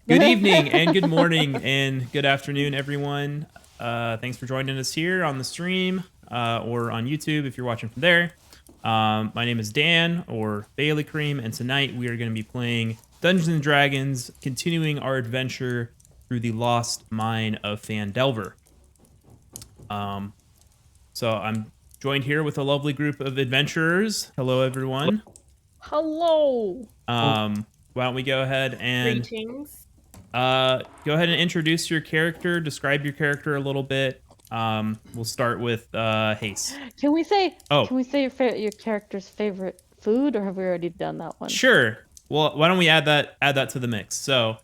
Good evening and good morning and good afternoon, everyone. Thanks for joining us here on the stream or on YouTube if you're watching from there. My name is Dan, or Bailey Cream, and tonight we are going to be playing Dungeons and Dragons, continuing our adventure through the Lost Mine of Phandelver. So I'm joined here with a lovely group of adventurers. Hello, everyone. Hello. Why don't we go ahead and Greetings. go ahead and introduce your character, describe your character a little bit. We'll start with Hase. Can we say Oh. your character's favorite food, or have we already done that one? Sure. Well, why don't we add that to the mix? So,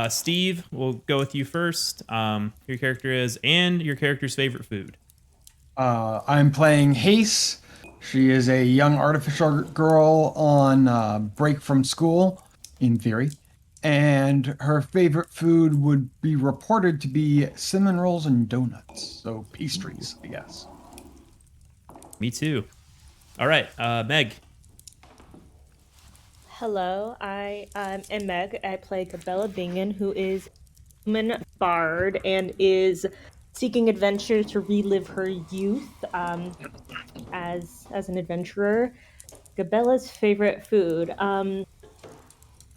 Steve, we'll go with you first. Your character is, and your character's favorite food. I'm playing Hase. She is a young artificial girl on break from school, in theory. And her favorite food would be reported to be cinnamon rolls and donuts. So pastries, I guess. Me too. All right, Meg. Hello, I am Meg. I play Gabella Bingen, who is a human bard and is seeking adventure to relive her youth as an adventurer. Gabella's favorite food.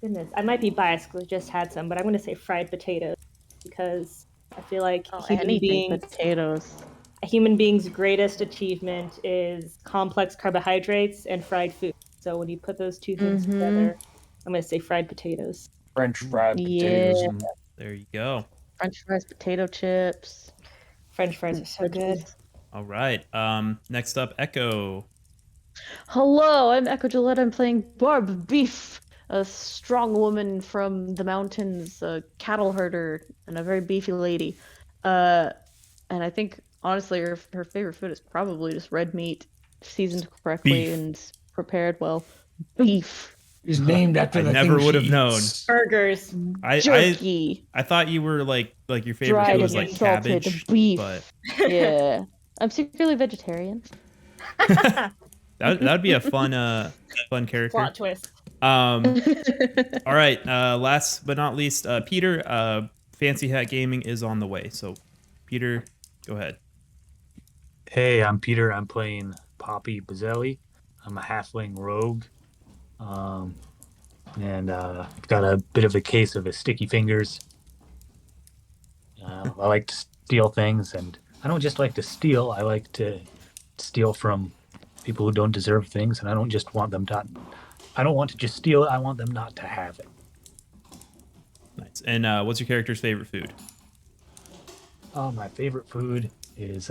Goodness, I might be biased because I just had some, but I'm going to say fried potatoes because I feel like potatoes. A human being's greatest achievement is complex carbohydrates and fried food. So when you put those two things together, I'm going to say fried potatoes. French fried potatoes. Yeah. There you go. French fries, potato chips. French fries are so good. All right. Next up, Echo. Hello, I'm Echo Gillette. I'm playing Barb Beef, a strong woman from the mountains, a cattle herder, and a very beefy lady. And I think, honestly, her favorite food is probably just red meat, seasoned correctly and prepared well. Beef. Is named after the I never thing would have she known. eats. Burgers. Jerky. I thought you were like your favorite Dried food was and like salted cabbage, beef. but Yeah. I'm secretly vegetarian. that would be a fun character. Plot twist. All right. Last but not least, Peter. FancyHatGaming is on the way. So, Peter, go ahead. Hey, I'm Peter. I'm playing Poppy Bozzeli. I'm a halfling rogue. And I've got a bit of a case of sticky fingers. I like to steal things, and I don't just like to steal. I like to steal from people who don't deserve things, and I don't want to just steal it. I want them not to have it. Nice. And what's your character's favorite food? My favorite food is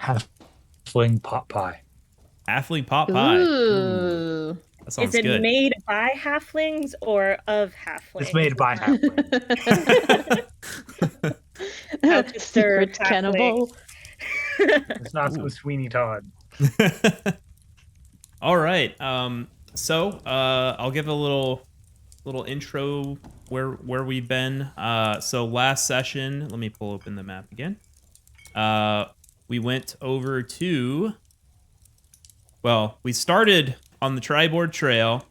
halfling pot pie. Halfling pot pie. Ooh. That sounds Is it good. made by halflings or of halflings? It's made by halflings. How to serve Secret cannibal. It's not so Sweeney Todd. All right. So I'll give a little intro where we've been. So last session, let me pull open the map again. We went over to. Well, we started on the Triboard Trail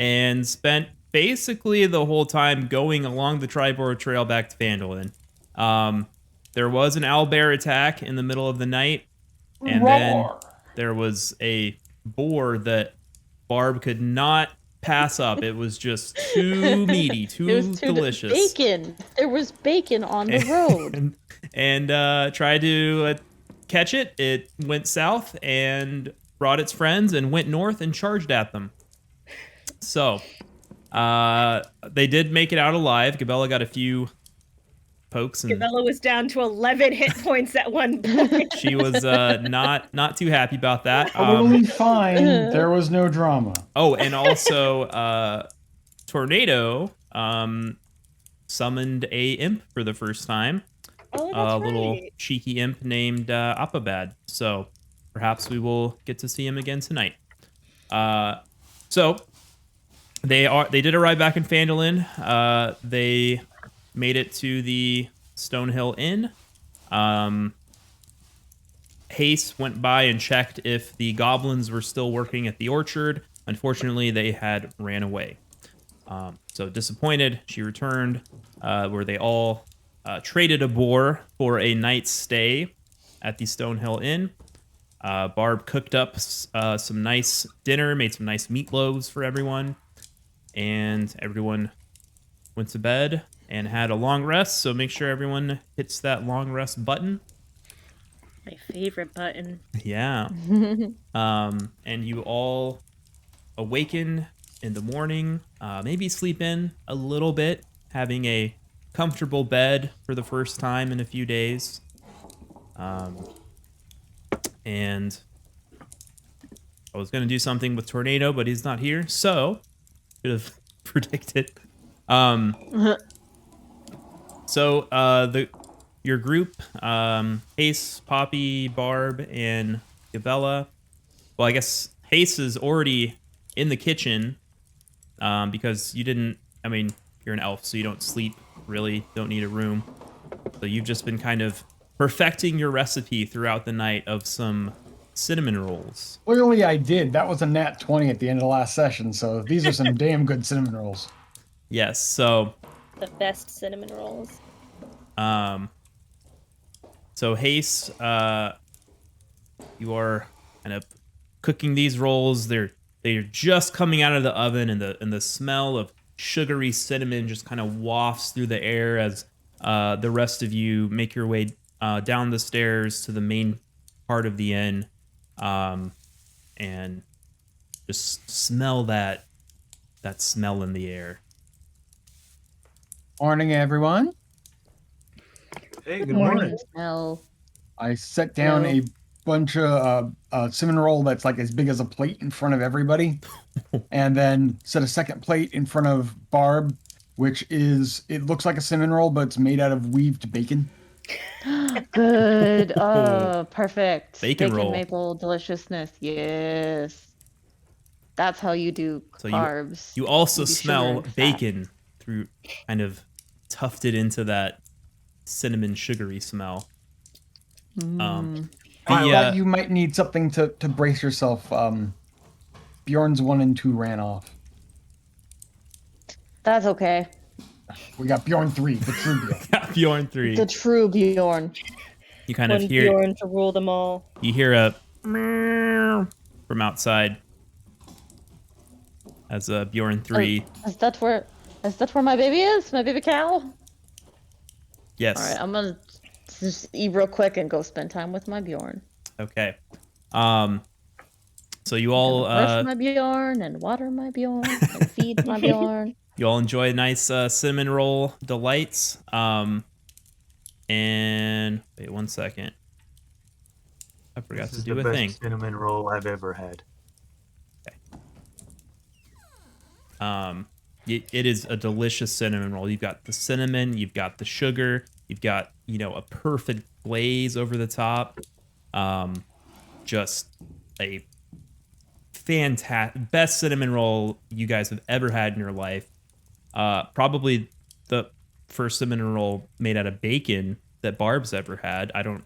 and spent basically the whole time going along the Triboard Trail back to Phandelver. There was an owlbear attack in the middle of the night, and then there was a boar that Barb could not pass up. It was just too meaty, too delicious. Bacon. There was bacon on the road. and tried to catch it. It went south and brought its friends and went north and charged at them. So they did make it out alive. Gabella got a few pokes, and Gabella was down to 11 hit points at one point. she was not too happy about that. Totally fine. There was no drama. Oh, and also Tornado summoned a imp for the first time. Oh, A that's little right. cheeky imp named Apabad. So perhaps we will get to see him again tonight. So they did arrive back in Phandelver. They made it to the Stonehill Inn. Hase went by and checked if the goblins were still working at the orchard. Unfortunately, they had ran away. So disappointed, she returned, where they all traded a boar for a night's stay at the Stonehill Inn. Barb cooked up some nice dinner, made some nice meatloaves for everyone, and everyone went to bed and had a long rest. So make sure everyone hits that long rest button. My favorite button. Yeah. And you all awaken in the morning, maybe sleep in a little bit, having a comfortable bed for the first time in a few days. And I was going to do something with Tornado, but he's not here, so should have predicted. So your group, Hase, Poppy, Barb, and Gabella. Well, I guess Hase is already in the kitchen because you didn't. I mean, you're an elf, so you don't sleep. Really, don't need a room. So you've just been kind of perfecting your recipe throughout the night of some cinnamon rolls. Clearly I did. That was a nat 20 at the end of the last session, so these are some damn good cinnamon rolls. Yes, so The best cinnamon rolls. so Hase, you are kind of cooking these rolls. They're just coming out of the oven, and the smell of sugary cinnamon just kind of wafts through the air as the rest of you make your way down the stairs to the main part of the inn, and just smell that smell in the air. Morning, everyone. Hey, good morning. Smell. I set down a bunch of cinnamon roll that's like as big as a plate in front of everybody, and then set a second plate in front of Barb, which is, it looks like a cinnamon roll, but it's made out of weaved bacon. Good. Oh, perfect. Bacon roll. Maple deliciousness. Yes. That's how you do So carbs. you also You do sugar smell and fat. bacon through kind of tufted into that cinnamon sugary smell. I thought you might need something to brace yourself. Bjorn's 1 and 2 ran off. That's okay. We got Bjorn 3, the true Bjorn. Bjorn 3. The true Bjorn. You kind of One hear Bjorn to rule them all. you hear a meow from outside as Bjorn 3. Is that where my baby is? My baby cow? Yes. All right, I'm gonna just eat real quick and go spend time with my Bjorn. Okay. So you all Brush my Bjorn and water my Bjorn and feed my Bjorn. you all enjoy nice cinnamon roll delights. And wait 1 second. I forgot This to is do the a best thing. cinnamon roll I've ever had. It is a delicious cinnamon roll. You've got the cinnamon, you've got the sugar, you've got, a perfect glaze over the top. Just a fantastic, best cinnamon roll you guys have ever had in your life. Probably the first cinnamon roll made out of bacon that Barb's ever had. I don't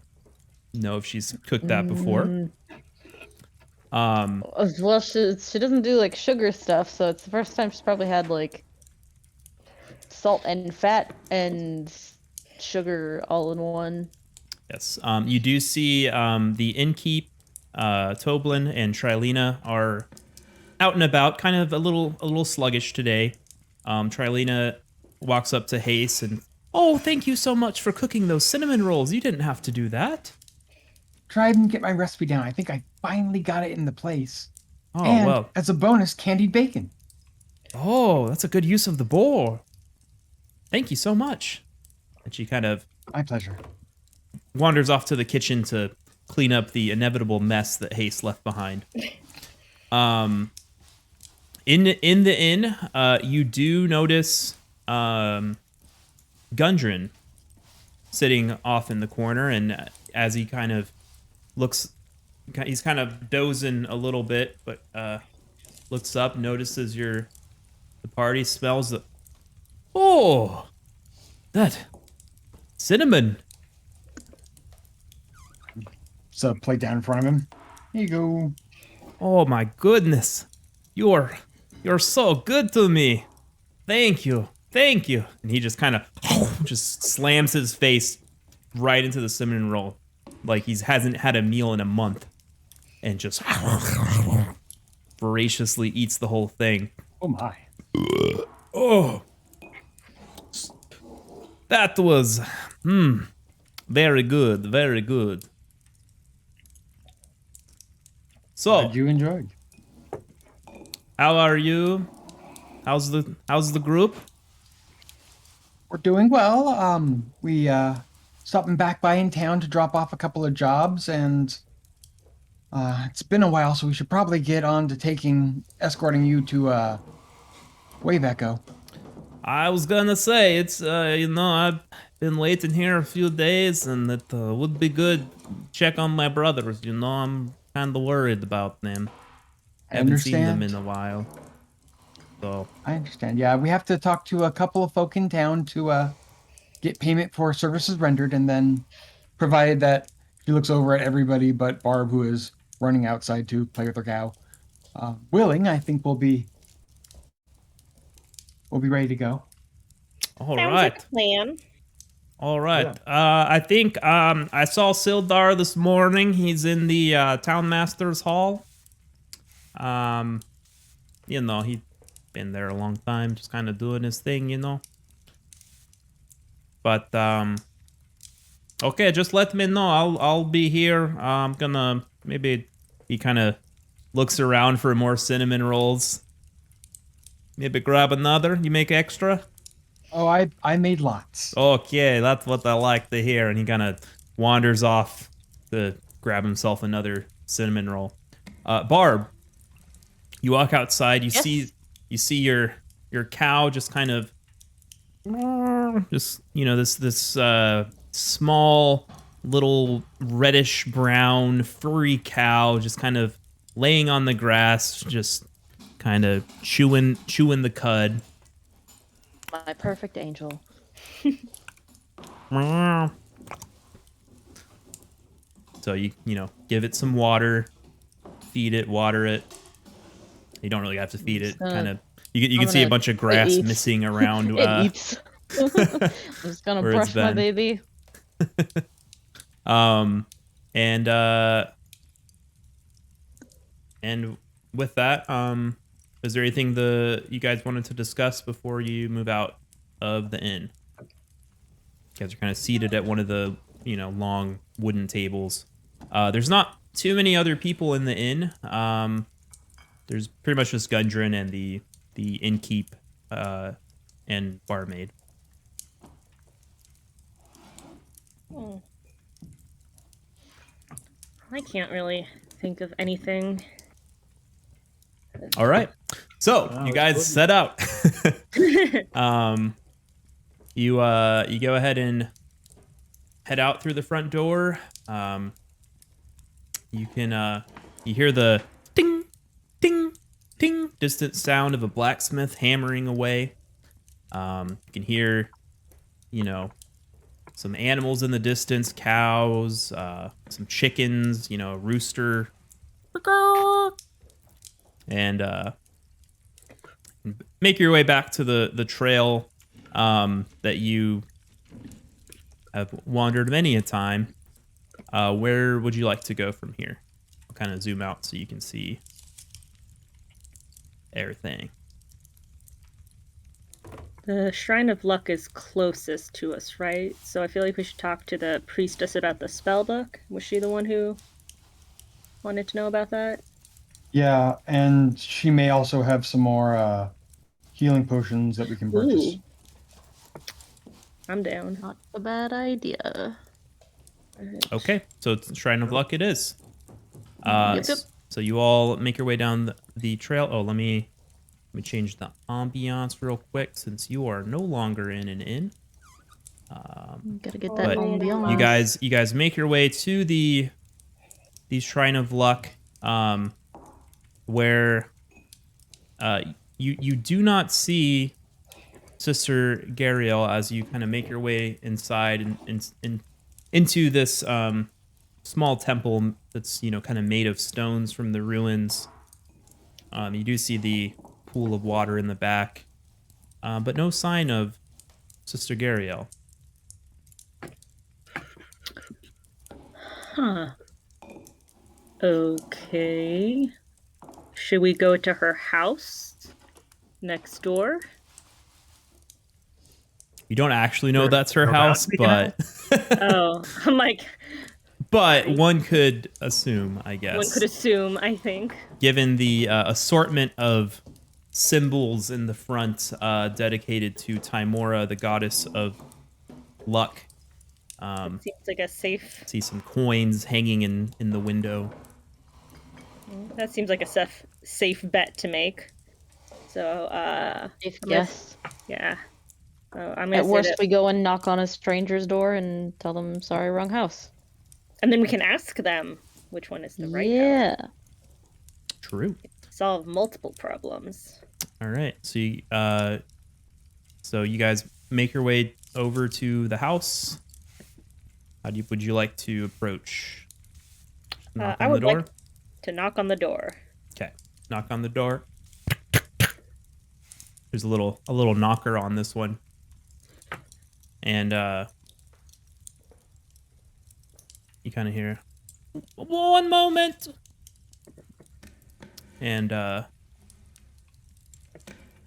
know if she's cooked that before. Well, she doesn't do like sugar stuff, so it's the first time she's probably had like salt and fat and sugar all in one. Yes. You do see the innkeep, Toblin and Trilena are out and about, kind of a little sluggish today. Trilena walks up to Hase and, "Oh, thank you so much for cooking those cinnamon rolls. You didn't have to do that." Try and get my recipe down. I think I finally got it in the place. Oh, and well. as a bonus, candied bacon. Oh, that's a good use of the boar. Thank you so much. And she kind of My pleasure. wanders off to the kitchen to clean up the inevitable mess that Hase left behind. In the inn, you do notice Gundren sitting off in the corner, and as he kind of looks, he's kind of dozing a little bit, but looks up, notices the party, smells the, oh, that cinnamon. So plate down in front of him. Here you go. Oh my goodness, you're so good to me. Thank you. Thank you. And he just kind of just slams his face right into the cinnamon roll like he hasn't had a meal in a month and just voraciously eats the whole thing. Oh my. Oh. That was very good, very good. So, Glad you enjoyed. how are you? How's the group? We're doing well. We stopping back by in town to drop off a couple of jobs, and it's been a while, so we should probably get on to escorting you to Wave Echo. I was gonna say it's I've been late in here a few days, and it would be good to check on my brothers. I'm kind of worried about them. I Haven't seen them understand. in a while. So I understand. Yeah, we have to talk to a couple of folk in town to get payment for services rendered, and then, provided that she looks over at everybody but Barb, who is running outside to play with her cow, willing, I think we'll be ready to go. all Sounds right. like a plan. All right. I think I saw Sildar this morning. He's in the town master's hall. He's been there a long time, just kind of doing his thing. But okay, just let me know. I'll be here. I'm gonna maybe he kind of looks around for more cinnamon rolls. Maybe grab another. You make extra? Oh, I made lots. Okay, that's what I like to hear. And he kind of wanders off to grab himself another cinnamon roll. Barb, you walk outside. You Yes? see your cow just kind of just this small little reddish brown furry cow just kind of laying on the grass, just kind of chewing the cud. My perfect angel. So you give it some water, feed it, water it. You don't really have to feed it. gonna- Kind of you I'm can see a gonna- bunch of it grass eats. missing around. It eats. I'm just gonna where it's brush my been. baby. And with that, is there anything you guys wanted to discuss before you move out of the inn? You guys are kind of seated at one of the long wooden tables. There's not too many other people in the inn. There's pretty much just Gundren and the innkeep and barmaid. I can't really think of anything. All right. So Wow, you it's guys good. set out. You go ahead and head out through the front door. You can you hear the ding, ding, ding, distant sound of a blacksmith hammering away. You can hear, some animals in the distance, cows, some chickens, a rooster. And make your way back to the trail that you have wandered many a time. Where would you like to go from here? I'll kind of zoom out so you can see everything. The Shrine of Luck is closest to us, right? So I feel like we should talk to the priestess about the spell book. Was she the one who wanted to know about that? Yeah, and she may also have some more healing potions that we can purchase. Ooh. I'm down. Not a bad idea. Okay, so it's Shrine of Luck it is. Yep. So you all make your way down the trail. Oh, let me change the ambiance real quick since you are no longer in an inn. Gotta get But that ambiance. you guys make your way to the Shrine of Luck, where you do not see Sister Gariel as you kind of make your way inside and into this small temple that's kind of made of stones from the ruins. You do see the pool of water in the back. but no sign of Sister Gariel. Huh. Okay. Should we go to her house next door? You don't actually know Sure. that's her No house, house we can but Oh, I'm like, but one could assume, I guess, one could assume, I think. given the assortment of symbols in the front dedicated to Timora, the goddess of luck. Seems like a safe. See some coins hanging in the window. That seems like a safe bet to make. So, Safe I'm gonna- guess. yeah. I'm gonna At say worst, that, we go and knock on a stranger's door and tell them, sorry, wrong house. and then we can ask them which one is the right house. Yeah. True. Solve multiple problems. All right. So you guys make your way over to the house. Would you like to approach? Knock I on the would door. like to knock on the door. Okay. Knock on the door. There's a little knocker on this one. And you kind of hear, one moment. And a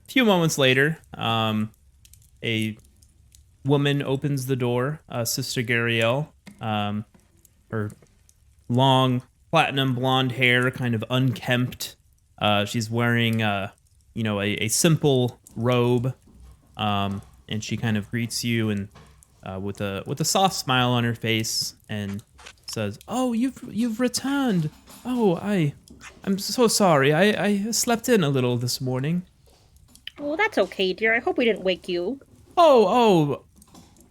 few moments later, a woman opens the door, Sister Gariel. Her long platinum blonde hair, kind of unkempt. She's wearing, a simple robe, and she kind of greets you and with a soft smile on her face and says, "Oh, you've returned. Oh, I'm so sorry. I slept in a little this morning." Oh, that's okay, dear. I hope we didn't wake you. Oh,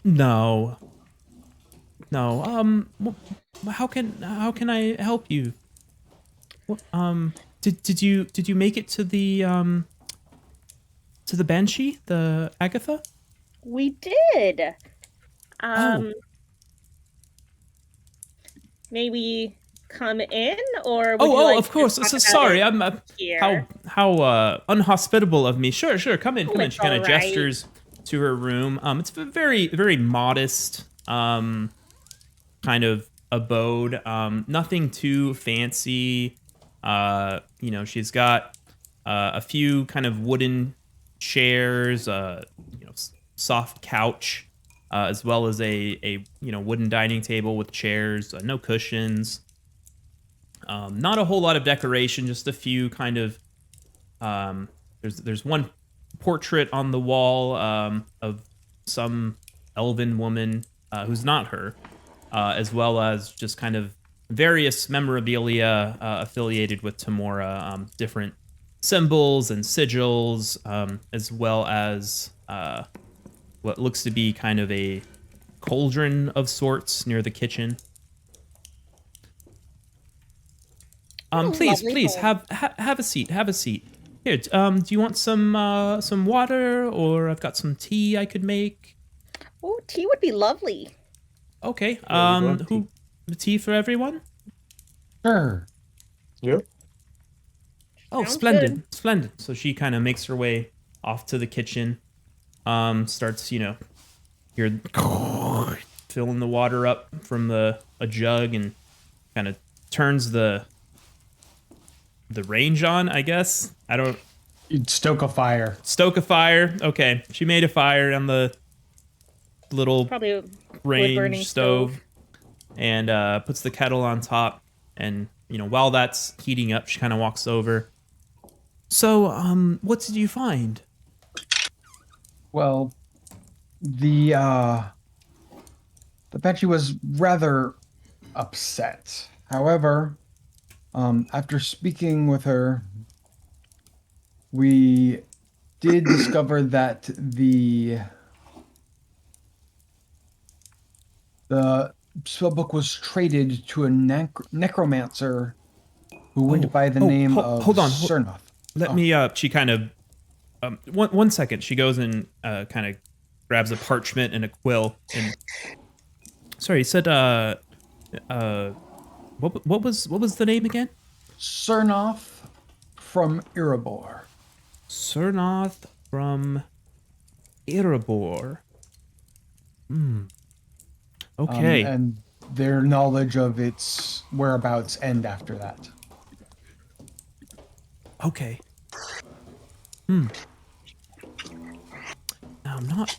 no. How can I help you? Did you make it to the Banshee, the Agatha? We did. Oh. May we come in, or would you like Of course. to talk about Sorry, it I'm here? how unhospitable of me. Sure, come in. Oh, it's She kind of all right. gestures to her room. It's a very, very modest kind of abode. Nothing too fancy. She's got a few kind of wooden chairs, soft couch, as well as a wooden dining table with chairs, no cushions. Not a whole lot of decoration, just a few kind of. There's one portrait on the wall of some elven woman who's not her, as well as just kind of various memorabilia affiliated with Timora, different symbols and sigils, as well as what looks to be kind of a cauldron of sorts near the kitchen. Please, lovely home. have a seat. Have a seat. Here, do you want some water, or I've got some tea I could make? Oh, tea would be lovely. Okay. Yeah, we want Who tea for everyone? Sure. Yep. Oh, Sounds splendid, good. splendid. So she kind of makes her way off to the kitchen. Starts, you're filling the water up from a jug and kind of turns the range on, I guess. I don't You'd stoke a fire. stoke a fire. Okay, she made a fire on the little Probably a range wood-burning stove and puts the kettle on top. And while that's heating up, she kind of walks over. So, what did you find? Well, the Banshee was rather upset. However, after speaking with her, we did discover that the spellbook was traded to a necromancer who went by the name of hold on. Cernoth. Let me. She kind of. One second. She goes and kind of grabs a parchment and a quill. And sorry, you said. What was the name again? Cernoth from Erebor. Cernoth from Erebor. Okay. And their knowledge of its whereabouts end after that. Okay. Now, I'm not.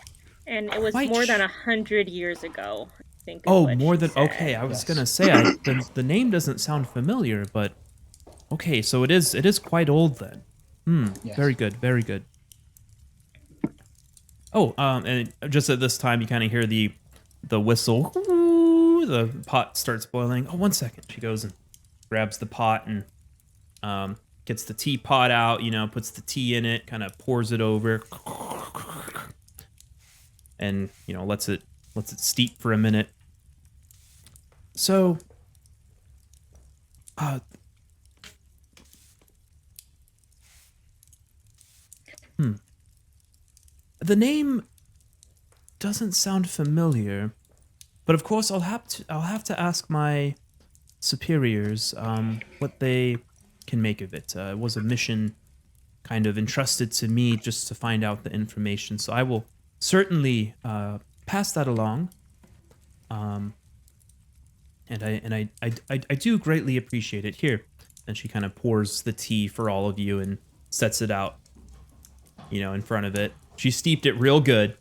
And it was Quite more than 100 years ago, I think. Is Oh, what more she than. said. Okay, I was Yes. gonna say the name doesn't sound familiar, but okay, so it is quite old then. Yes. Very good, very good. Oh, and just at this time, you kind of hear the whistle. Ooh, the pot starts boiling. Oh, 1 second. She goes and grabs the pot and gets the teapot out. Puts the tea in it, kind of pours it over, and lets it steep for a minute. So, the name doesn't sound familiar, but of course I'll have to ask my superiors what they can make of it. It was a mission kind of entrusted to me just to find out the information, so I will certainly pass that along. And I do greatly appreciate it. Here, and she kind of pours the tea for all of you and sets it out, in front of it. She steeped it real good.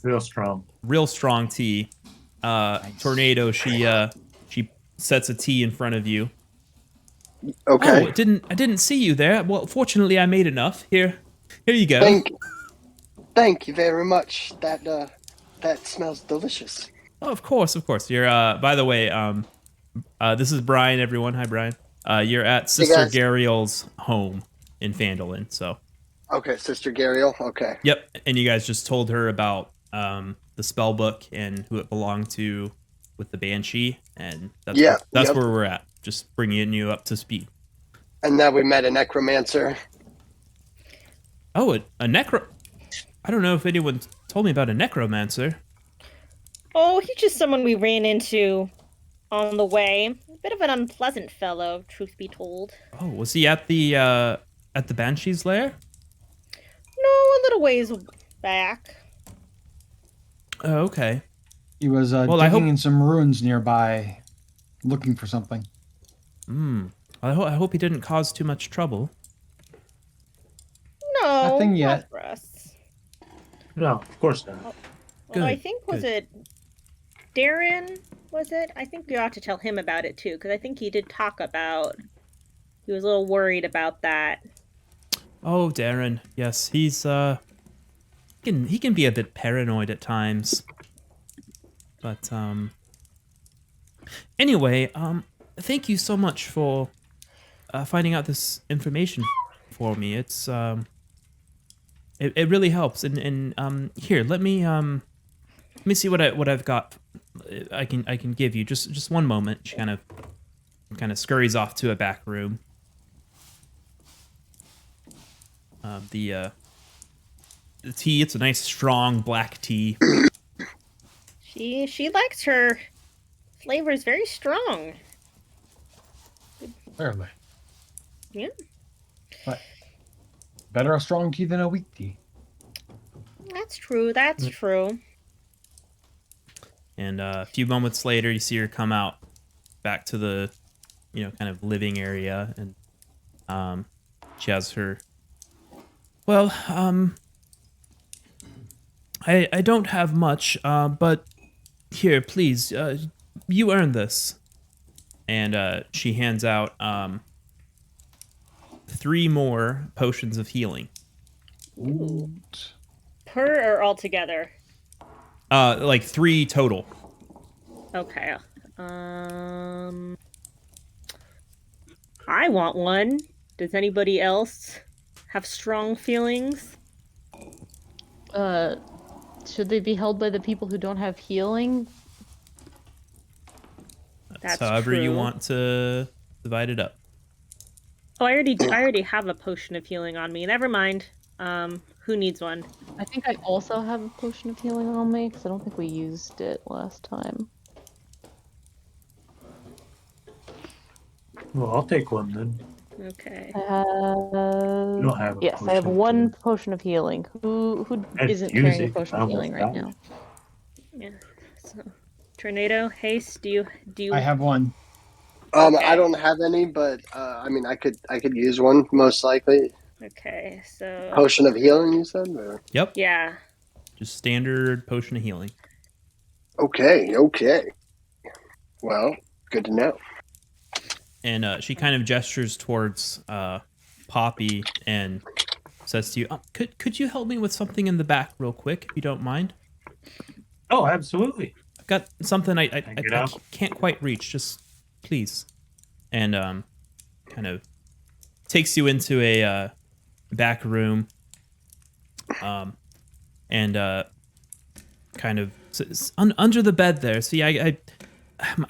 Real strong. Real strong tea. Nice. Tornado, she sets a tea in front of you. Okay. Oh, I didn't see you there. Well, fortunately I made enough. Here you go. Thank you very much. That smells delicious. Oh, of course. You're by the way, this is Brian, everyone. Hi, Brian. You're at Sister guys. Gariel's home in Phandelver, so. Okay, Sister Gariel. Okay. Yep, and you guys just told her about the spell book and who it belonged to with the Banshee, and that's Yep. where we're at. Just bringing you up to speed. And now we met a necromancer. Oh, a necro... I don't know if anyone told me about a necromancer. Oh, he's just someone we ran into on the way. A bit of an unpleasant fellow, truth be told. Oh, was he at the Banshee's lair? No, a little ways back. Oh, okay. He was Well, I digging hope- in some ruins nearby, looking for something. I hope he didn't cause too much trouble. No, Nothing not yet. for us. No, of course not. Good, Although I think, was it Darren? Was it? I think we ought to tell him about it too, because I think he did talk about. He was a little worried about that. Oh, Darren. Yes, he's he can be a bit paranoid at times. But anyway, thank you so much for finding out this information for me. It's it really helps. And here, let me see what I've got. I can give you just one moment. She kind of scurries off to a back room. The tea, it's a nice strong black tea. She likes her flavors very strong. Clearly. Yeah. But better a strong tea than a weak tea. That's true. That's true. And a few moments later, you see her come out back to the, kind of living area, and she has her. Well, I don't have much, but here, please, you earned this. And she hands out 3 more potions of healing. Ooh. Per or all together? Like 3 total. Okay. I want one. Does anybody else have strong feelings? Should they be held by the people who don't have healing? That's however you true. want to divide it up. Oh, I already have a potion of healing on me. Never mind. Who needs one? I think I also have a potion of healing on me, because I don't think we used it last time. Well, I'll take one then. Okay. I have. You don't have a Yes, I have potion of one healing. potion of healing. Who I'd isn't use carrying a it. potion I of healing almost right died. now? Yeah. So, Tornado, Haste, do you? I have one. Okay. I don't have any, but I mean, I could use one most likely. Okay. So. Potion of healing, you said? Or? Yep. Yeah. Just standard potion of healing. Okay. Well, good to know. And she kind of gestures towards Poppy and says to you, could you help me with something in the back real quick, if you don't mind? Oh, absolutely. I've got something I get out? can't quite reach. Just please. And kind of takes you into a back room. And kind of under the bed there. See, I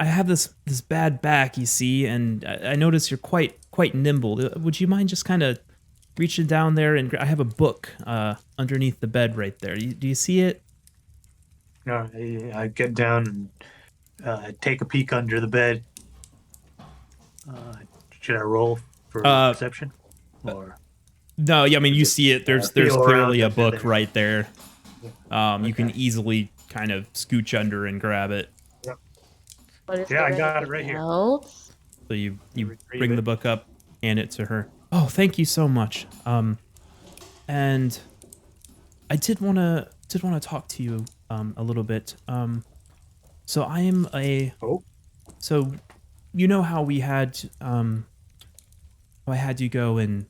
have this bad back, you see, and I notice you're quite nimble. Would you mind just kind of reaching down there, and I have a book underneath the bed right there. Do you see it? No, I get down and take a peek under the bed. Should I roll for perception? Or No, yeah, I mean you see it. There's feel clearly a around book under there. right there. You can Okay. easily kind of scooch under and grab it. But is Yeah, I there got it anything right here. else? So you Retrieve bring it. the book up, hand it to her. Oh, thank you so much. And I did want to talk to you a little bit. So I am a Oh. So you know how we had how I had you go and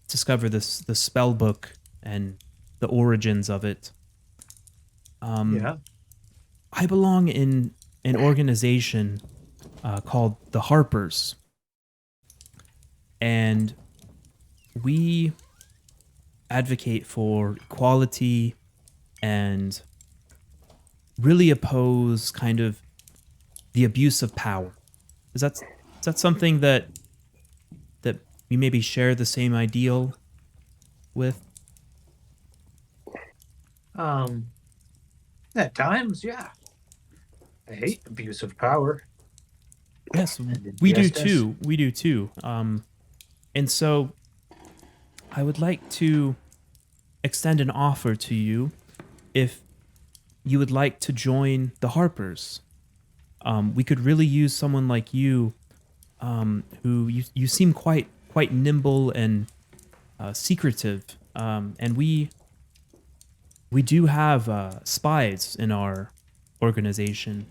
discover the spell book and the origins of it. Yeah. I belong in an organization called the Harpers. And we advocate for equality and really oppose kind of the abuse of power. Is that something that you maybe share the same ideal with? At times, yeah. I hate abuse of power. Yes, And we do injustice. too. We do too. And so I would like to extend an offer to you if you would like to join the Harpers. We could really use someone like you, who you seem quite nimble and secretive, and we do have spies in our organization.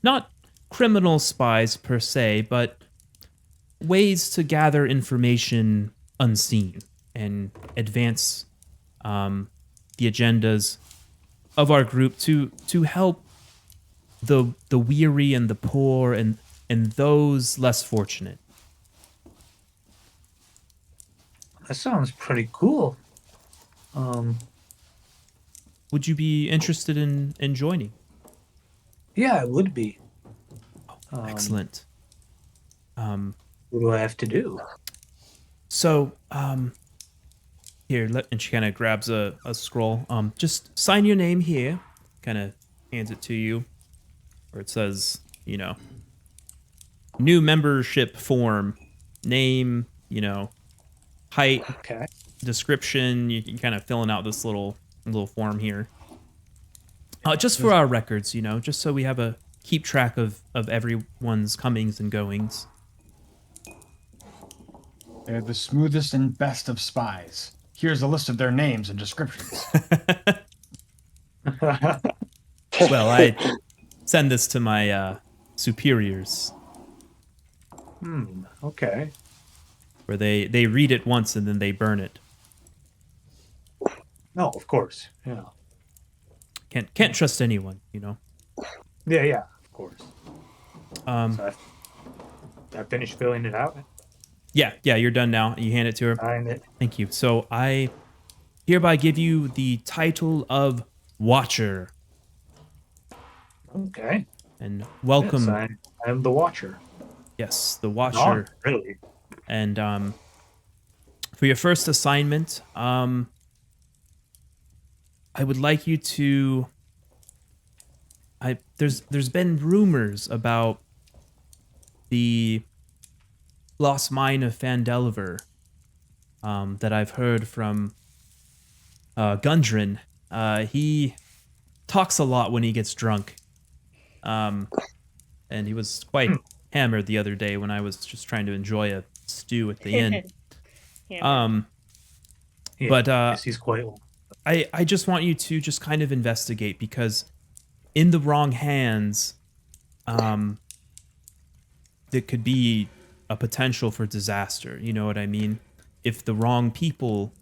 Not criminal spies per se, but ways to gather information unseen and advance the agendas of our group to help the weary and the poor and those less fortunate. That sounds pretty cool. Would you be interested in joining? Yeah, it would be. Excellent. What do I have to do? So, here, and she kind of grabs a scroll. Just sign your name here. Kind of hands it to you, where it says, new membership form, name, height, Okay. description. You can kind of filling out this little form here. Just for our records, just so we have keep track of everyone's comings and goings. They're the smoothest and best of spies. Here's a list of their names and descriptions. Well, I send this to my superiors, Okay. where they read it once and then they burn it. No, of course. Yeah. Can't trust anyone, Yeah, of course. Um, So I finished filling it out. yeah, you're done now. You hand it to her. Sign it. Thank you. So I hereby give you the title of Watcher, Okay. and welcome. Yes, I am the Watcher. Yes, the An Watcher. honor, really. And for your first assignment, I would like you to. There's been rumors about the Lost Mine of Phandelver that I've heard from Gundren. He talks a lot when he gets drunk. And he was quite hammered the other day when I was just trying to enjoy a stew at the inn. Yeah. Yeah, But yes, he's quite old. I just want you to just kind of investigate, because in the wrong hands, there could be a potential for disaster. You know what I mean? If the wrong people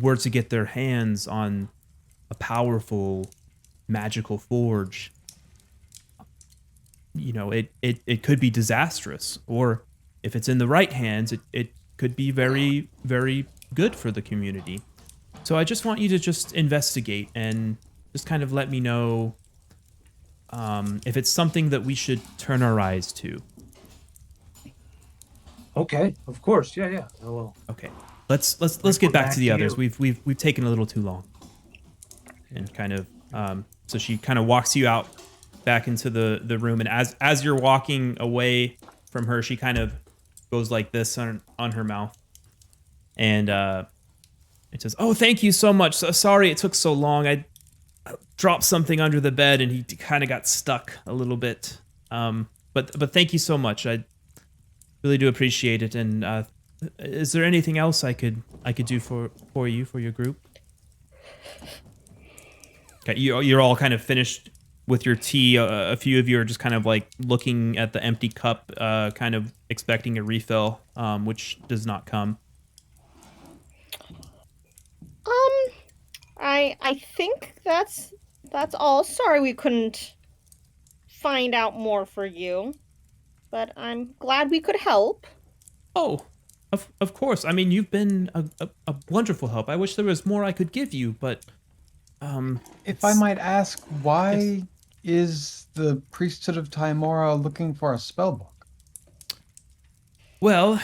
were to get their hands on a powerful magical forge, you know, it could be disastrous. Or if it's in the right hands, it could be very, very good for the community. So I just want you to just investigate and just kind of let me know if it's something that we should turn our eyes to. Okay, of course. Yeah. Well, Okay, let's Report get back back to the to others. you. We've taken a little too long. And kind of so she kind of walks you out back into the room, and as you're walking away from her, she kind of goes like this on her mouth, and it says, "Oh, thank you so much. So sorry it took so long. I dropped something under the bed and he kind of got stuck a little bit. But thank you so much. I really do appreciate it. And is there anything else I could do for you, for your group?" Okay, you're all kind of finished with your tea. A few of you are just kind of like looking at the empty cup, kind of expecting a refill, which does not come. I think that's all. Sorry we couldn't find out more for you, but I'm glad we could help. Oh, of course. I mean, you've been a wonderful help. I wish there was more I could give you, but If I might ask, why is the priesthood of Tymora looking for a spell book? Well,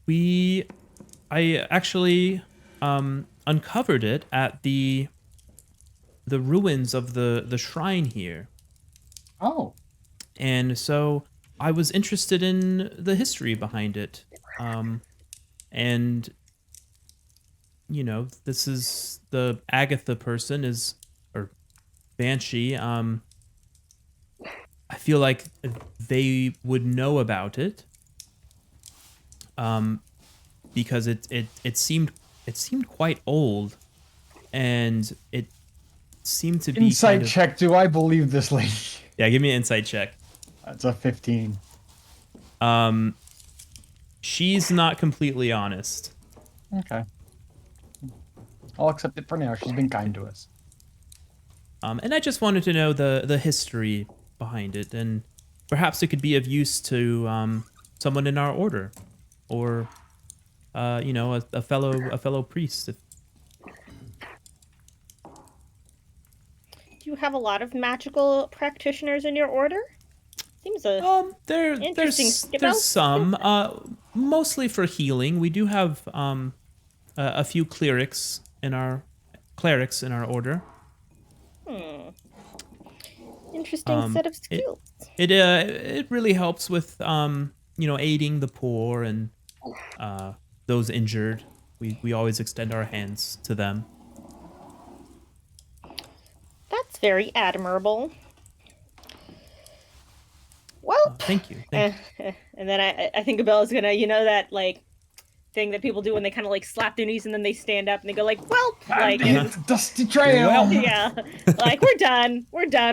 I actually uncovered it at the ruins of the shrine here. Oh, And so I was interested in the history behind it. And you know, this is the Agatha person or Banshee. I feel like they would know about it. Because it seemed quite old, and it seemed to be insight kind of, check. Do I believe this lady? Yeah, give me an insight check. That's a 15. She's not completely honest. Okay. I'll accept it for now. She's been kind to us. And I just wanted to know the history behind it, and perhaps it could be of use to someone in our order, or you know, a fellow priest. Do you have a lot of magical practitioners in your order? Seems interesting There's some, mostly for healing. We do have a few clerics in our order. Interesting set of skills. It really helps with you know, aiding the poor and those injured. We always extend our hands to them. That's very admirable. Well, Thank you. and then I think Gabella's gonna, you know, that like thing that people do when they kind of like slap their knees and then they stand up and they go like, "Well," like, Dusty trail. Well. yeah, like we're done.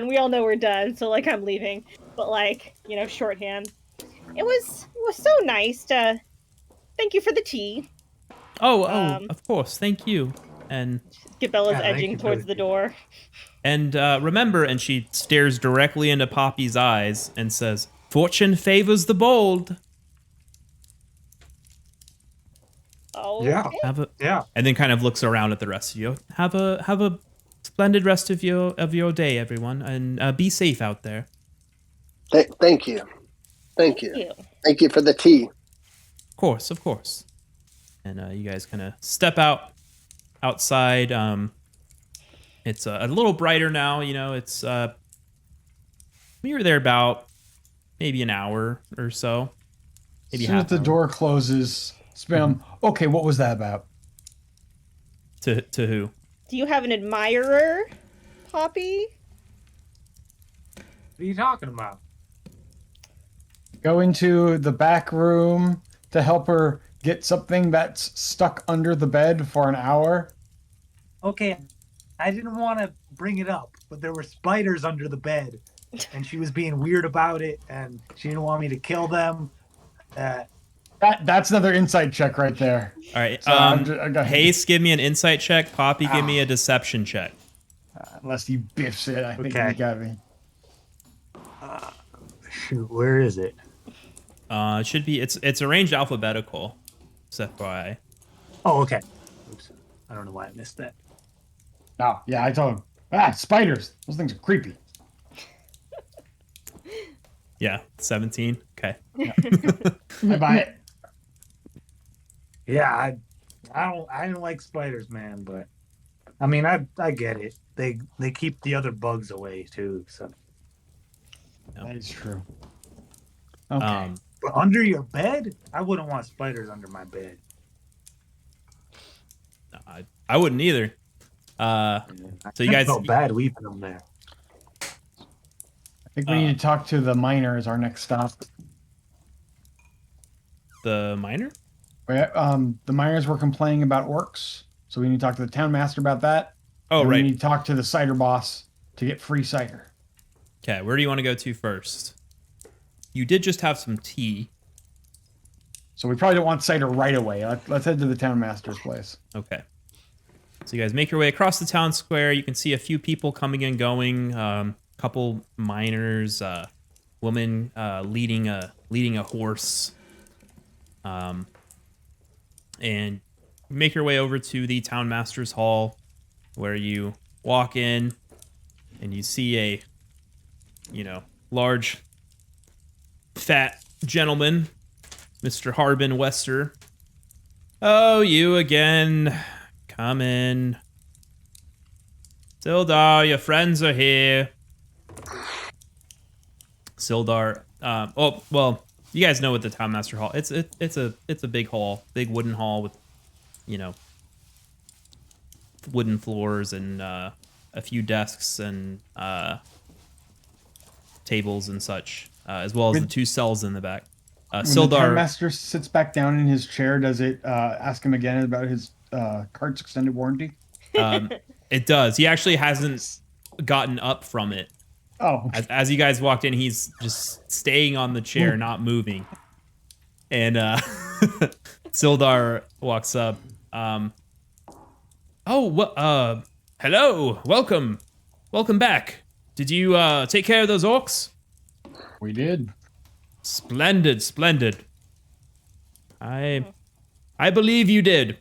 We all know we're done. So like I'm leaving, but like, you know, shorthand. It was so nice to. Thank you for the tea. Oh, of course. Thank you. And Gabella's thank edging you for towards the the tea. door. remember, and she stares directly into Poppy's eyes and says, "Fortune favors the bold." Oh, Yeah. Yeah. And then kind of looks around at the rest of you. Have a splendid rest of your day, everyone, and be safe out there. Thank you. Thank you. you. Thank you for the tea. Of course. And you guys kind of step outside. It's a little brighter now. You know, it's you were there about maybe an hour or so. Maybe As soon as half the hour. door closes, Spam. Okay, what was that about? To who? Do you have an admirer, Poppy? What are you talking about? Go into the back room to help her get something that's stuck under the bed for an hour. Okay, I didn't want to bring it up, but there were spiders under the bed, and she was being weird about it, and she didn't want me to kill them. That's another insight check right there. All right. So I got Hase, give me an insight check. Poppy, give me a deception check. Unless he biffs it, I think Okay. he got me. Shoot, where is it? It should be. It's arranged alphabetical. Except FYI. Oh, okay. Oops. I don't know why I missed that. Oh, yeah, I told him. Spiders. Those things are creepy. Yeah, 17. Okay. I buy it. Yeah, I don't like spiders, man, but I mean, I get it. They keep the other bugs away too. So, That is true. Okay. but under your bed, I wouldn't want spiders under my bed. I wouldn't either. So you guys felt bad leaving them there. I think we need to talk to the miner as our next stop. The miner? The miners were complaining about orcs, so we need to talk to the town master about that. Oh, and right. We need to talk to the cider boss to get free cider. Okay, where do you want to go to first? You did just have some tea. So we probably don't want cider right away. Let's head to the town master's place. Okay. So you guys make your way across the town square. You can see a few people coming and going. Couple miners, woman leading a horse. And make your way over to the town master's hall, where you walk in and you see a, large, fat gentleman, Mr. Harbin Wester. Oh, you again. Come in. Sildar, your friends are here. Sildar, you guys know what the town master hall. It's a big hall, big wooden hall with, wooden floors and a few desks and tables and such, as well as the two cells in the back. When Sildar, the town master sits back down in his chair, does it ask him again about his cart's extended warranty? it does. He actually hasn't gotten up from it. Oh. As you guys walked in, he's just staying on the chair, not moving. And Sildar walks up. Hello, welcome back. Did you take care of those orcs? We did. Splendid. I believe you did.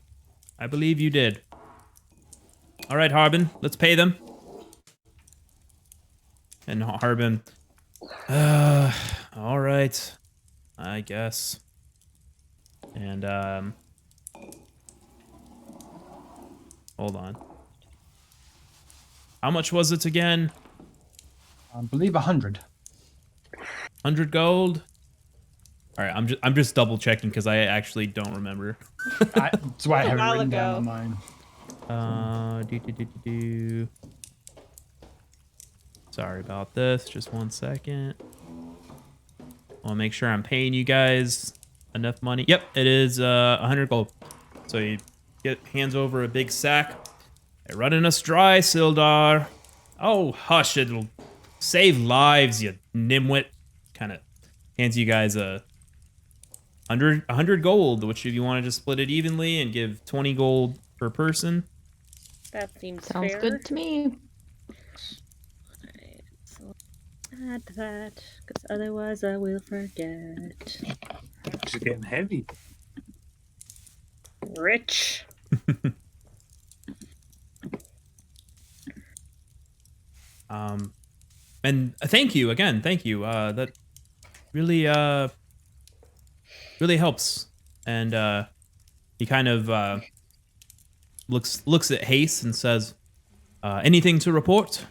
All right, Harbin, let's pay them. And Harbin, all right, I guess. And hold on. How much was it again? I believe 100. 100 gold. All right, I'm just double checking because I actually don't remember. That's why I have it while written down ago. on mine. Sorry about this. Just 1 second. I want to make sure I'm paying you guys enough money. Yep, it is 100 gold. So you hands over a big sack. They're running us dry, Sildar. Oh, hush, it'll save lives, you nimwit. Kind of hands you guys 100 gold, which if you want to just split it evenly and give 20 gold per person. That seems Sounds fair. good to me. Alright, so add that, because otherwise I will forget. It's getting heavy. Rich. And thank you again. Thank you. That really helps. And he kind of looks at Hase and says, "Anything to report?"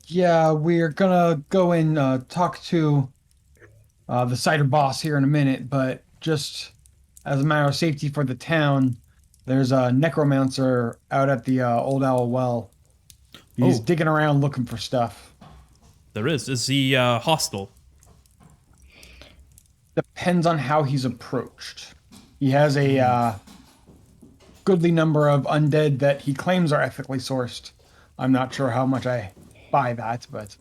Yeah, we're gonna go and talk to the cider boss here in a minute, but just as a matter of safety for the town, there's a necromancer out at the Old Owl Well. He's Oh. digging around looking for stuff. There is. Is he hostile? Depends on how he's approached. He has a goodly number of undead that he claims are ethically sourced. I'm not sure how much I buy that, but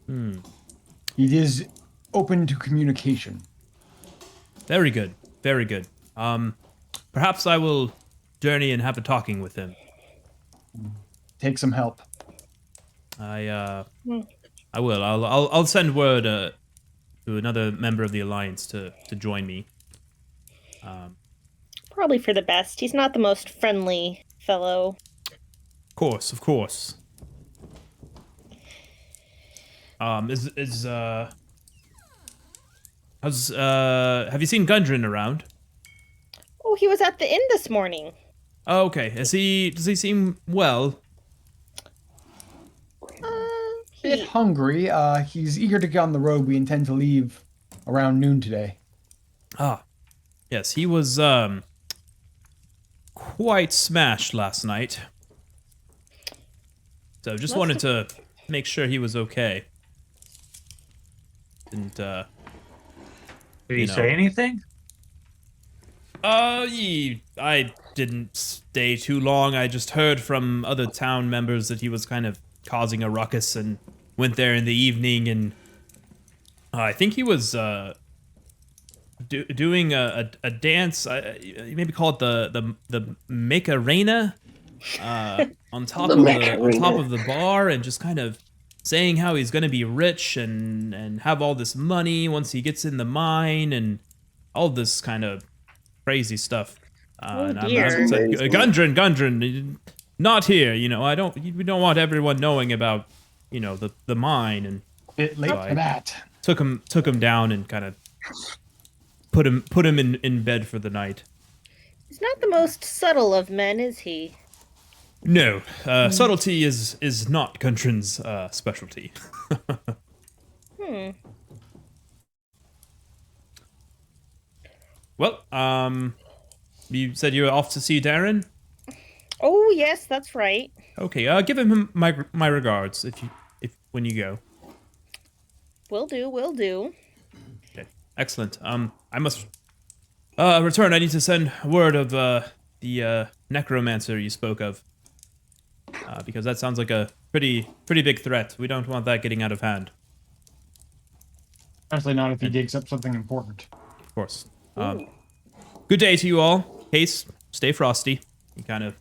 he is open to communication. Very good. Very good. Perhaps I will journey and have a talking with him. Take some help. I will. I'll send word to another member of the Alliance to join me. Probably for the best. He's not the most friendly fellow. Of course, of course. Have you seen Gundren around? Oh, he was at the inn this morning. Oh, okay. Does he seem well? Bit hungry. He's eager to get on the road. We intend to leave around noon today. Ah, yes, he was quite smashed last night. So just wanted to make sure he was okay. Didn't Did he you know. say anything? I didn't stay too long. I just heard from other town members that he was kind of causing a ruckus and went there in the evening, and I think he was doing a dance. You maybe call it the Macarena on top of the bar, and just kind of saying how he's gonna be rich and have all this money once he gets in the mine, and all this kind of crazy stuff. And dear. it's like, Gundren, not here. You know, we don't want everyone knowing about, you know, the mine. And Bit late So for that. took him down and kind of put him in bed for the night. He's not the most subtle of men, is he? No, subtlety is not Gundren's specialty. Well, you said you were off to see Darren? Oh, yes, that's right. Okay, give him my regards if when you go. Will do. Okay, excellent. I must return. I need to send word of the necromancer you spoke of, because that sounds like a pretty big threat. We don't want that getting out of hand. Especially not if he digs up something important. Of course. Good day to you all. Hase, stay frosty. He kind of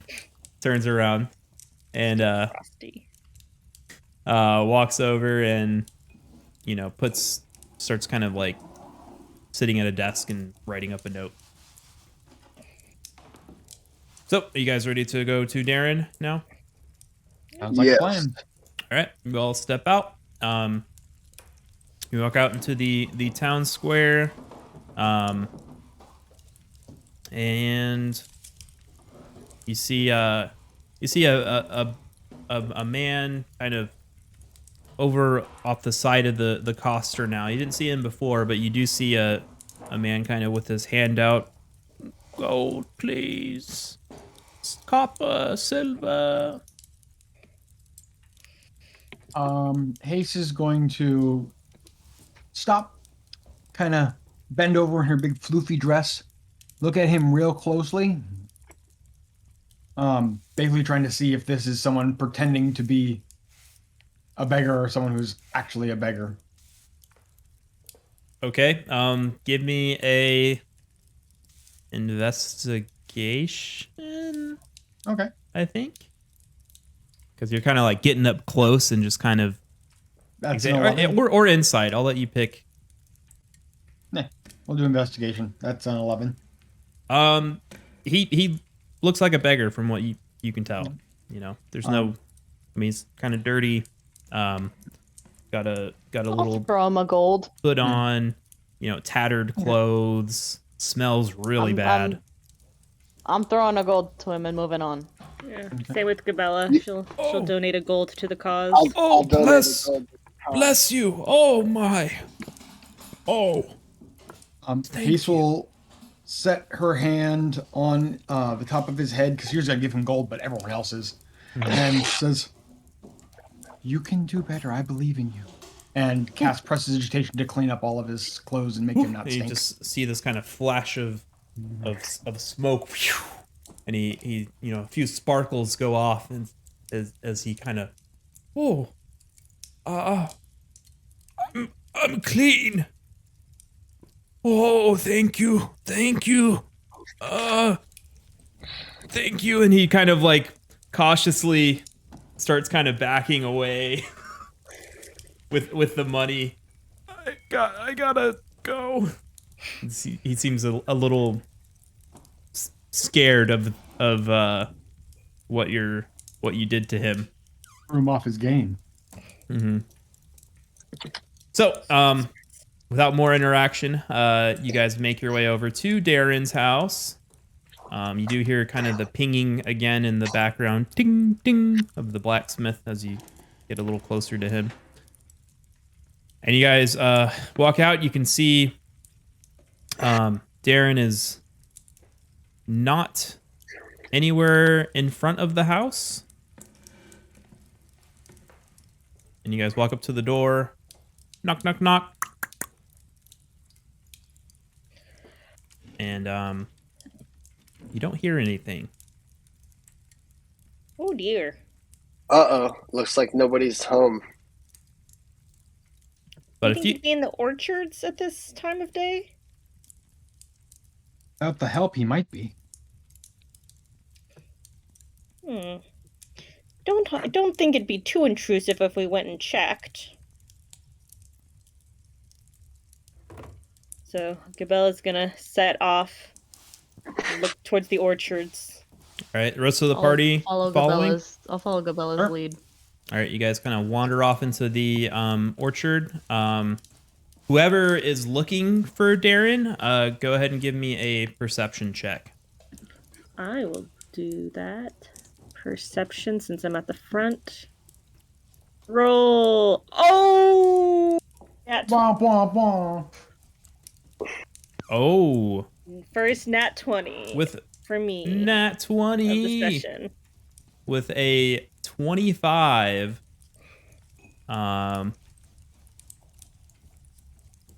turns around and Frosty. walks over and, you know, starts kind of like sitting at a desk and writing up a note. So, are you guys ready to go to Darren now? Sounds like Yes. a plan. All right, you all step out. You walk out into the town square, and you see a man kind of over off the side of the coster now. You didn't see him before, but you do see a man kind of with his hand out. Gold, please. Copper, silver. Hase is going to stop, kind of bend over in her big floofy dress, look at him real closely. Basically trying to see if this is someone pretending to be a beggar or someone who's actually a beggar. Okay. Give me a investigation, Okay. I think. Because you're kind of like getting up close and just kind of That's an 11. or insight. I'll let you pick. Nah, we'll do investigation. That's an 11. He looks like a beggar from what you can tell. You know, there's no. I mean, he's kind of dirty. Got a I'll little throw him a gold. hood on. You know, tattered clothes. Smells really bad. I'm throwing a gold to him and moving on. Yeah. Same with Gabella. She'll Oh. donate a gold to the cause. I'll donate bless, a gold. bless you. Oh my. Oh. Hase will set her hand on the top of his head, because usually I give him gold, but everyone else's, and says, "You can do better. I believe in you." And cast prestidigitation to clean up all of his clothes and make him not You stink. just see this kind of flash of smoke, and he a few sparkles go off, and as he kind of, I'm clean. Oh, thank you, thank you, and he kind of like cautiously starts kind of backing away with the money. I gotta go. He seems a little scared of what you did to him. Threw him off his game. So, without more interaction, you guys make your way over to Darren's house. You do hear kind of the pinging again in the background, ting ting, of the blacksmith as you get a little closer to him. And you guys walk out. You can see Darren is not anywhere in front of the house. And you guys walk up to the door. Knock, knock, knock. And you don't hear anything. Oh dear. Looks like nobody's home. But Think if he'd be in the orchards at this time of day? Without the help, he might be. Don't think it'd be too intrusive if we went and checked. So Gabella's gonna set off and look towards the orchards. all right, the rest of the party I'll following. follow Gabella's lead. All right, you guys kind of wander off into the orchard. Whoever is looking for Darren, go ahead and give me a perception check. I will do that. Perception, since I'm at the front. Roll. Oh! Wah, wah, wah. Oh, First nat 20 with for me nat of the 20, session. with a 25.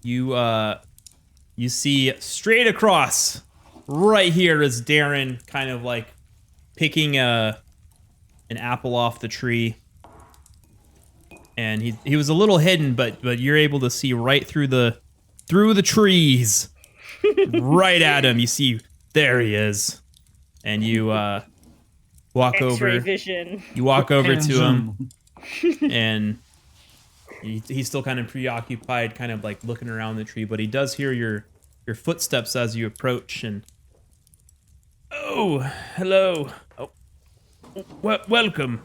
You see straight across right here is Darren kind of like picking an apple off the tree. And he was a little hidden, but you're able to see right through the trees. Right at him. You see, there he is. And you walk X-ray over. vision. You walk over And to him, zoom. and he's still kind of preoccupied, kind of like looking around the tree. But he does hear your footsteps as you approach. And oh, hello. Oh, welcome.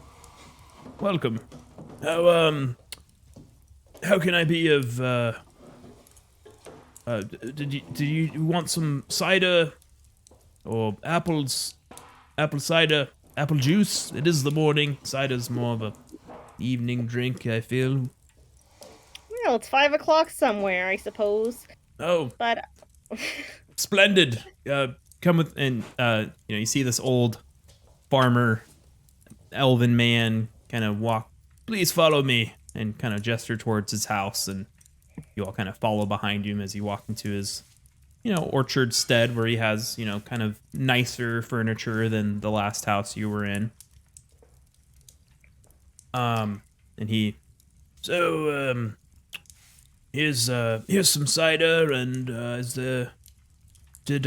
How can I be of? Do you want some cider or apple cider, apple juice? It is the morning. Cider's more of a evening drink, I feel. Well, it's 5 o'clock somewhere, I suppose. Oh, But splendid. Come with, and you see this old farmer, elven man, kind of walk. Please follow me, and kind of gesture towards his house, and you all kind of follow behind him as you walk into his, orchard stead, where he has, kind of nicer furniture than the last house you were in. And here's some cider, and did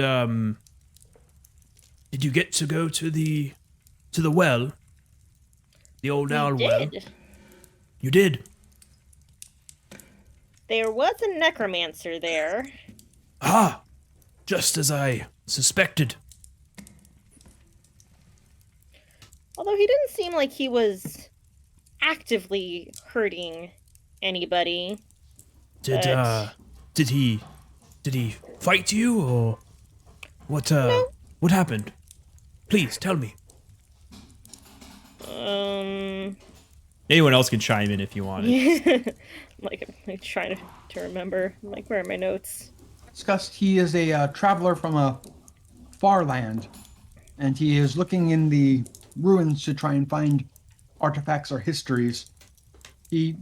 you get to go to the well? The old owl well? did. You did? There was a necromancer there. Ah, just as I suspected. Although he didn't seem like he was actively hurting anybody. Did But- did he fight you, or what? No. What happened? Please tell me. Anyone else can chime in if you want it. I'm trying to remember. I'm like, where are my notes? Discussed he is a traveler from a far land, and he is looking in the ruins to try and find artifacts or histories. He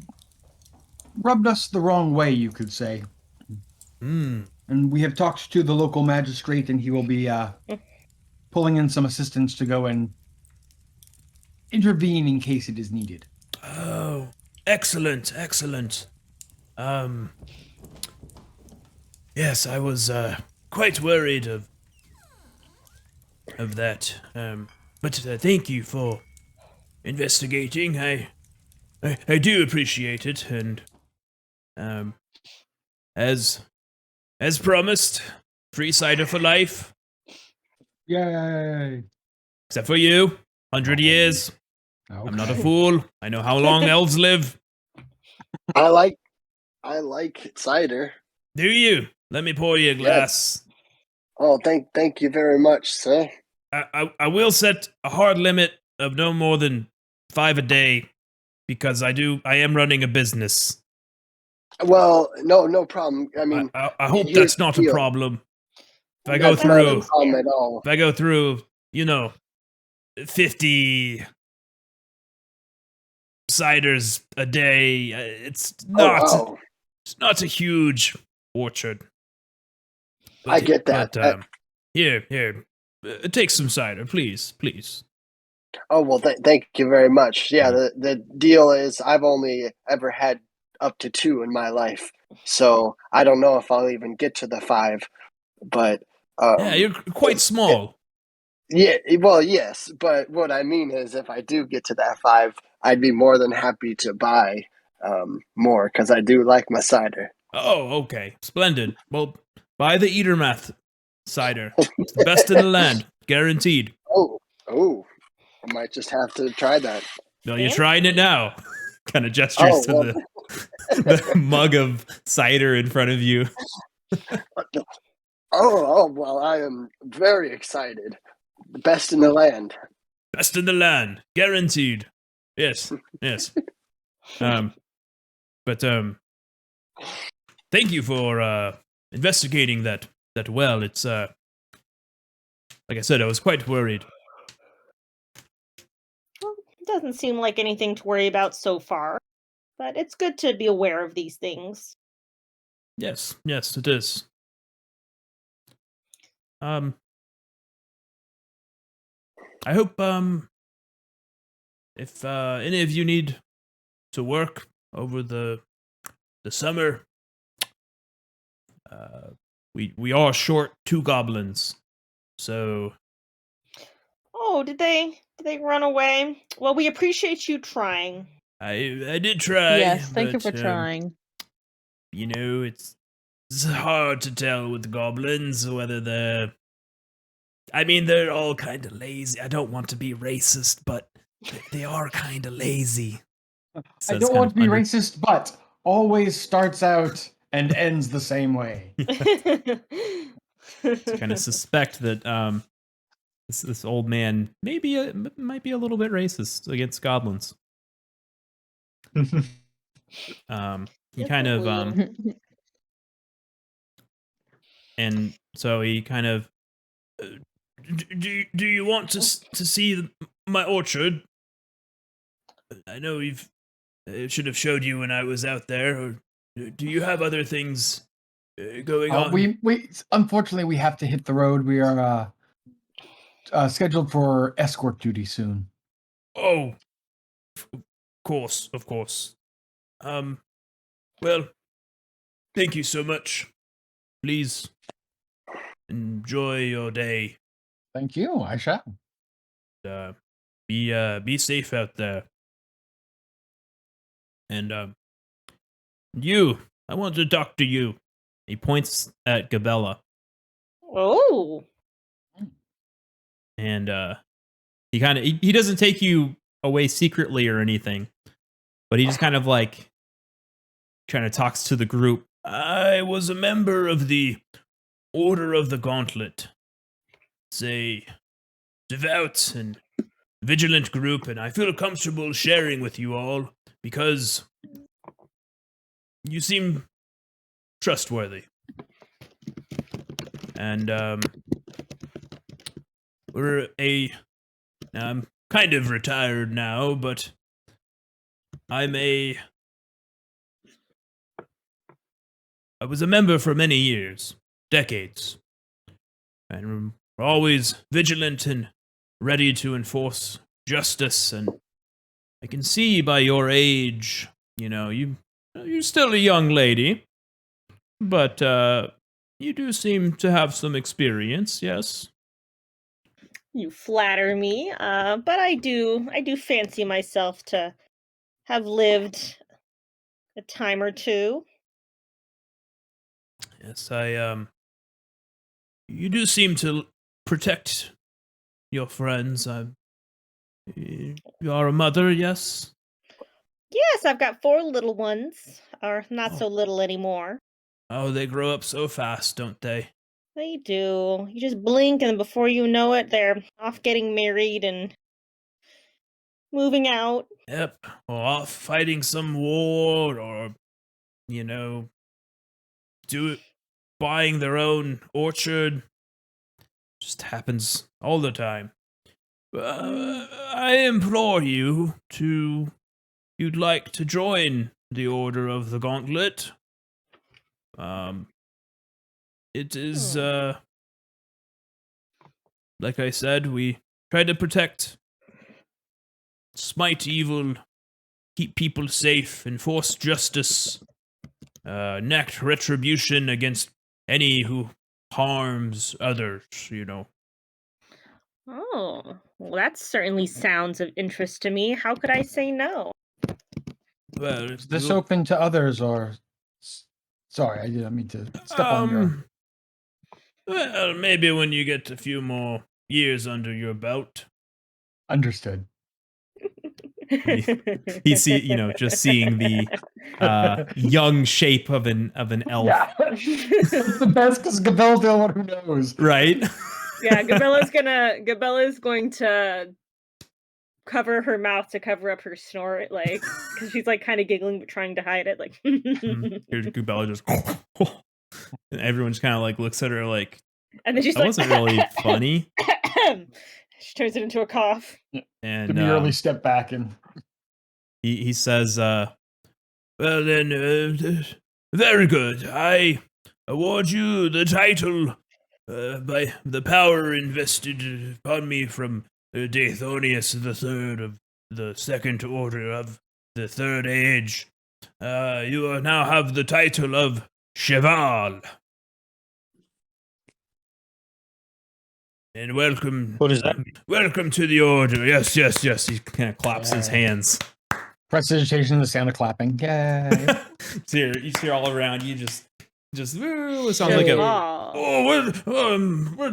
rubbed us the wrong way, you could say. Hmm. And we have talked to the local magistrate, and he will be pulling in some assistance to go and intervene in case it is needed. Oh, excellent, excellent. Yes, I was quite worried of that. But thank you for investigating. I do appreciate it, and as promised, free cider for life. Yay! Except for you, 100 years. Okay. I'm not a fool. I know how long elves live. I like cider. Do you? Let me pour you a glass. Oh, thank you very much, sir. I will set a hard limit of no more than 5 a day, because I am running a business. Well, no problem. I mean, I hope here's that's not the a deal. problem. If I That's go not a through, problem at all. 50 ciders a day, it's not Oh, it's not a huge orchard. I get that. But here, take some cider, please. Oh well, thank you very much. Yeah, the deal is I've only ever had up to 2 in my life, so I don't know if I'll even get to the 5. But Yeah, you're quite small. yeah, well, yes, but what I mean is, if I do get to that 5, I'd be more than happy to buy more because I do like my cider. Oh, okay, splendid. Well, buy the Eatermath cider. It's the best in the land, guaranteed. Oh, I might just have to try that. No, you're trying it now. Kind of gestures to the mug of cider in front of you. Oh, well, I am very excited. The best in the land. Best in the land, guaranteed. Yes. But thank you for investigating that well. It's like I said, I was quite worried. Well, it doesn't seem like anything to worry about so far, but it's good to be aware of these things. Yes, it is. I hope if any of you need to work over the summer, we are short 2 goblins, so. Oh, did they run away? Well, we appreciate you trying. I did try. Yes, thank you but, for trying. It's hard to tell with the goblins whether they're all kind of lazy. I don't want to be racist, but they are kind of lazy. So I don't want to be racist, but always starts out and ends the same way. Kind of suspect that this old man might be a little bit racist against goblins. He kind of and so he kind of do you want to see my orchard? I know I should have showed you when I was out there. Or do you have other things going on? We unfortunately we have to hit the road. We are scheduled for escort duty soon. Oh, of course. Well, thank you so much. Please enjoy your day. Thank you. I shall. Be safe out there. And I want to talk to you. He points at Gabella. Oh. And he doesn't take you away secretly or anything, but he just kind of talks to the group. I was a member of the Order of the Gauntlet. It's a devout and vigilant group, and I feel comfortable sharing with you all because you seem trustworthy. And I'm kind of retired now, but I was a member for many years, decades, and we're always vigilant and ready to enforce justice. And I can see by your age, you're still a young lady, but you do seem to have some experience, yes? You flatter me, but I do fancy myself to have lived a time or two. Yes, you do seem to protect your friends. You are a mother, yes? Yes, I've got 4 little ones, or not so Oh. little anymore. Oh, they grow up so fast, don't they? They do. You just blink, and before you know it, they're off getting married and moving out. Yep, or off fighting some war, or, buying their own orchard. Just happens all the time. I implore you you'd like to join the Order of the Gauntlet. It is, like I said, we try to protect, smite evil, keep people safe, enforce justice, enact retribution against any who harms others, Oh, well, that certainly sounds of interest to me. How could I say no? Well, Is this open to others, or sorry, I didn't mean to step on your. Well, maybe when you get a few more years under your belt. Understood. He just seeing the young shape of an elf. Yeah, it's the best because Gabella's the only one who knows, right? Yeah, Gabella's going to cover her mouth to cover up her snort, like, because she's like kind of giggling but trying to hide it, like. Here's Gabella just, and everyone just kind of like looks at her like, and then she's that like, wasn't really funny. She turns it into a cough. And demurely step back and he says, well then, very good. I award you the title by the power invested upon me from Dathonius III of the Second Order of the Third Age. You now have the title of Cheval. And welcome. What does that mean? Welcome to the order. Yes. He kind of claps his hands. prestidigitation, the sound of clapping. Yay! So you see all around. You just ooh, it sounds like a. Where'd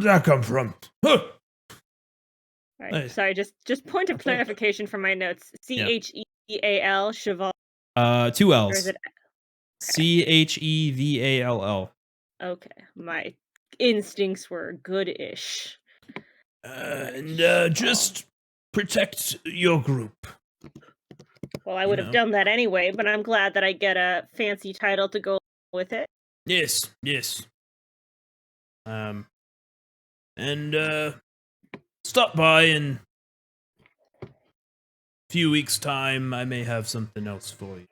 that come from? Huh. Right. Nice. Sorry, just point of clarification from my notes. Cheval, cheval. 2 Or L's. is it? Chevall. Okay, my instincts were good-ish. And just protect your group. Well, I would have done that anyway, but I'm glad that I get a fancy title to go with it. Yes. And stop by in a few weeks' time. I may have something else for you.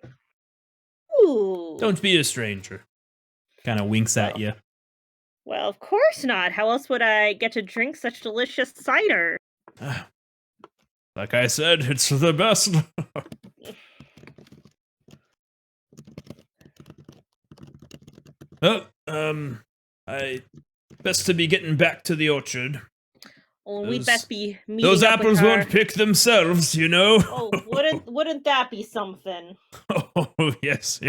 Ooh. Don't be a stranger. Kind of winks at you. Well, of course not. How else would I get to drink such delicious cider? Like I said, it's the best. Well, I best to be getting back to the orchard. Oh, we best be meeting Those up with apples her. won't pick themselves, you know. Oh, wouldn't that be something? Oh, yes.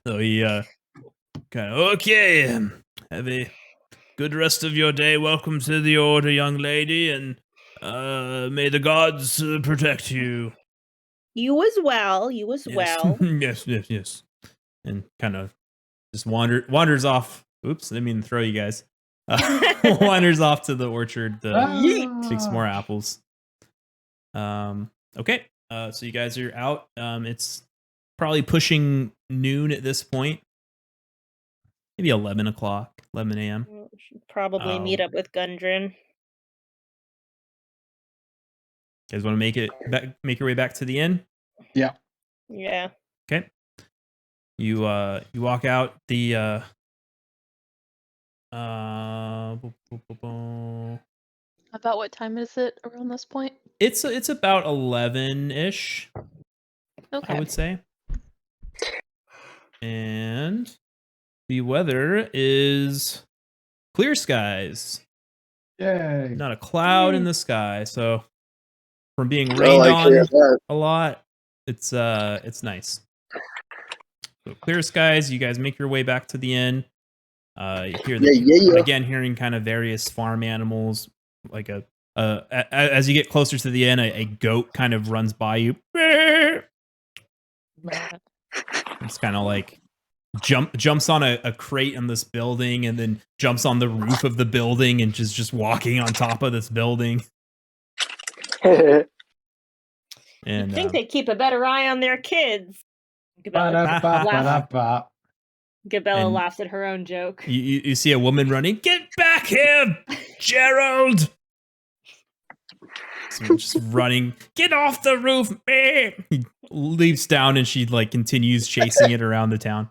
So he kind of okay. Have a good rest of your day. Welcome to the order, young lady, and may the gods protect you. You as well. Well. Yes. And kind of just wanders off. Oops, I didn't mean to throw you guys. Wanders off to the orchard to Ah. take some more apples. Okay. So you guys are out. It's probably pushing noon at this point. Maybe 11 o'clock, 11 a.m. We should probably meet up with Gundren. You guys want to make your way back to the inn? Yeah. Yeah. Okay. You walk out the About what time is it around this point? it's about 11-ish, Okay. I would say. And the weather is clear skies. Yay. Not a cloud in the sky, so from being I rained like on hearing that. a lot, it's nice. So clear skies, you guys make your way back to the inn. You hear again hearing kind of various farm animals, like as you get closer to the inn, a goat kind of runs by you. It's kind of like jumps on a crate in this building and then jumps on the roof of the building and just walking on top of this building. You'd And think they'd keep a better eye on their kids. Gabella And- laughs at her own joke. you see a woman running. Get back here, Gerald! So just running. Get off the roof! He leaps down and she like continues chasing it around the town.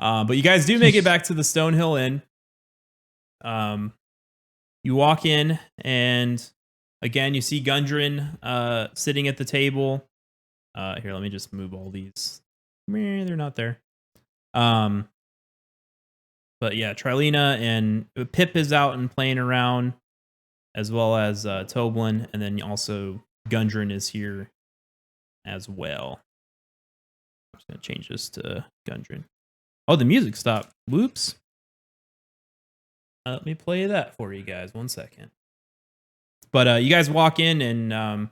But you guys do make it back to the Stonehill Inn. You walk in and again you see Gundren sitting at the table. Here, let me just move all these. They're not there. But yeah, Trilena and Pip is out and playing around, as well as Toblin, and then also Gundren is here as well. I'm just gonna change this to Gundren. Oh, the music stopped. Whoops. Let me play that for you guys. 1 second. But you guys walk in and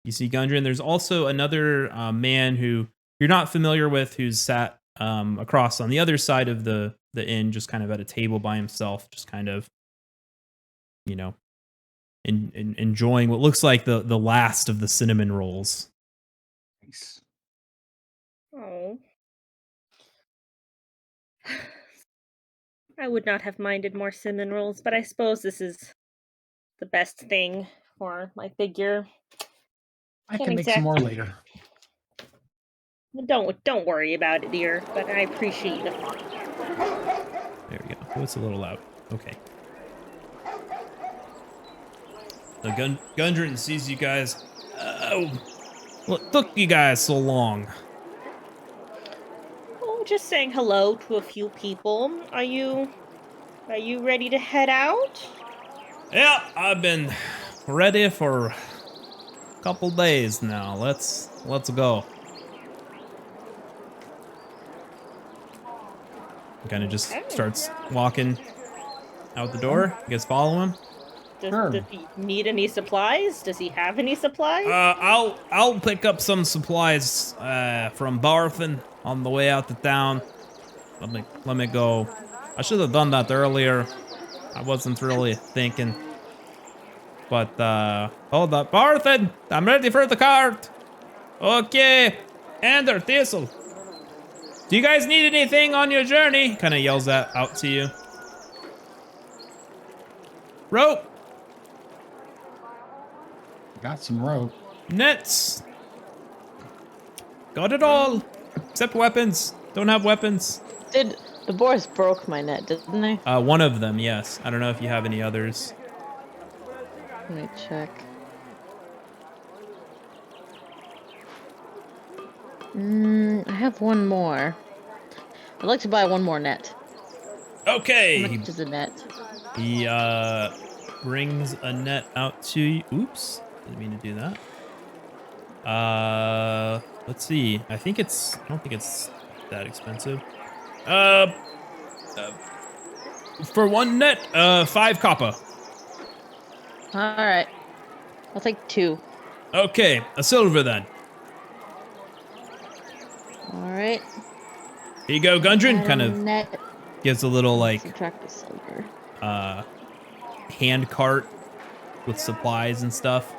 you see Gundren. There's also another man who you're not familiar with, who's sat across on the other side of the inn, just kind of at a table by himself, just kind of, you know, enjoying what looks like the last of the cinnamon rolls. Nice. Oh. I would not have minded more cinnamon rolls, but I suppose this is the best thing for my figure. I Can't can make some more exact- later. Don't worry about it, dear, but I appreciate it. There we go. Oh, it's a little loud. Okay. The Gundren sees you guys. What took you guys so long? Oh, just saying hello to a few people. Are you ready to head out? Yeah, I've been ready for a couple days now. Let's go. Kind of just starts walking out the door. You guys follow him? Does he need any supplies? Does he have any supplies? I'll pick up some supplies from Barthen on the way out to town. Let me go. I should have done that earlier. I wasn't really thinking. But hold up, Barthen! I'm ready for the cart. Okay, and their thistle. Do you guys need anything on your journey? Kind of yells that out to you. Rope, Got some rope. nets. Got it all, except weapons. Don't have weapons. The boars broke my net, didn't they? One of them, yes. I don't know if you have any others. Let me check. I have one more. I'd like to buy one more net. Okay. How much is a net? He brings a net out to you. Oops, didn't mean to do that. Let's see. I don't think it's that expensive. For one net, 5 copper. Alright. I'll take 2. Okay, a silver then. Alright. Here you go, Gundren. Kind of Net. gives a little like Subtract the silver. hand cart with supplies and stuff.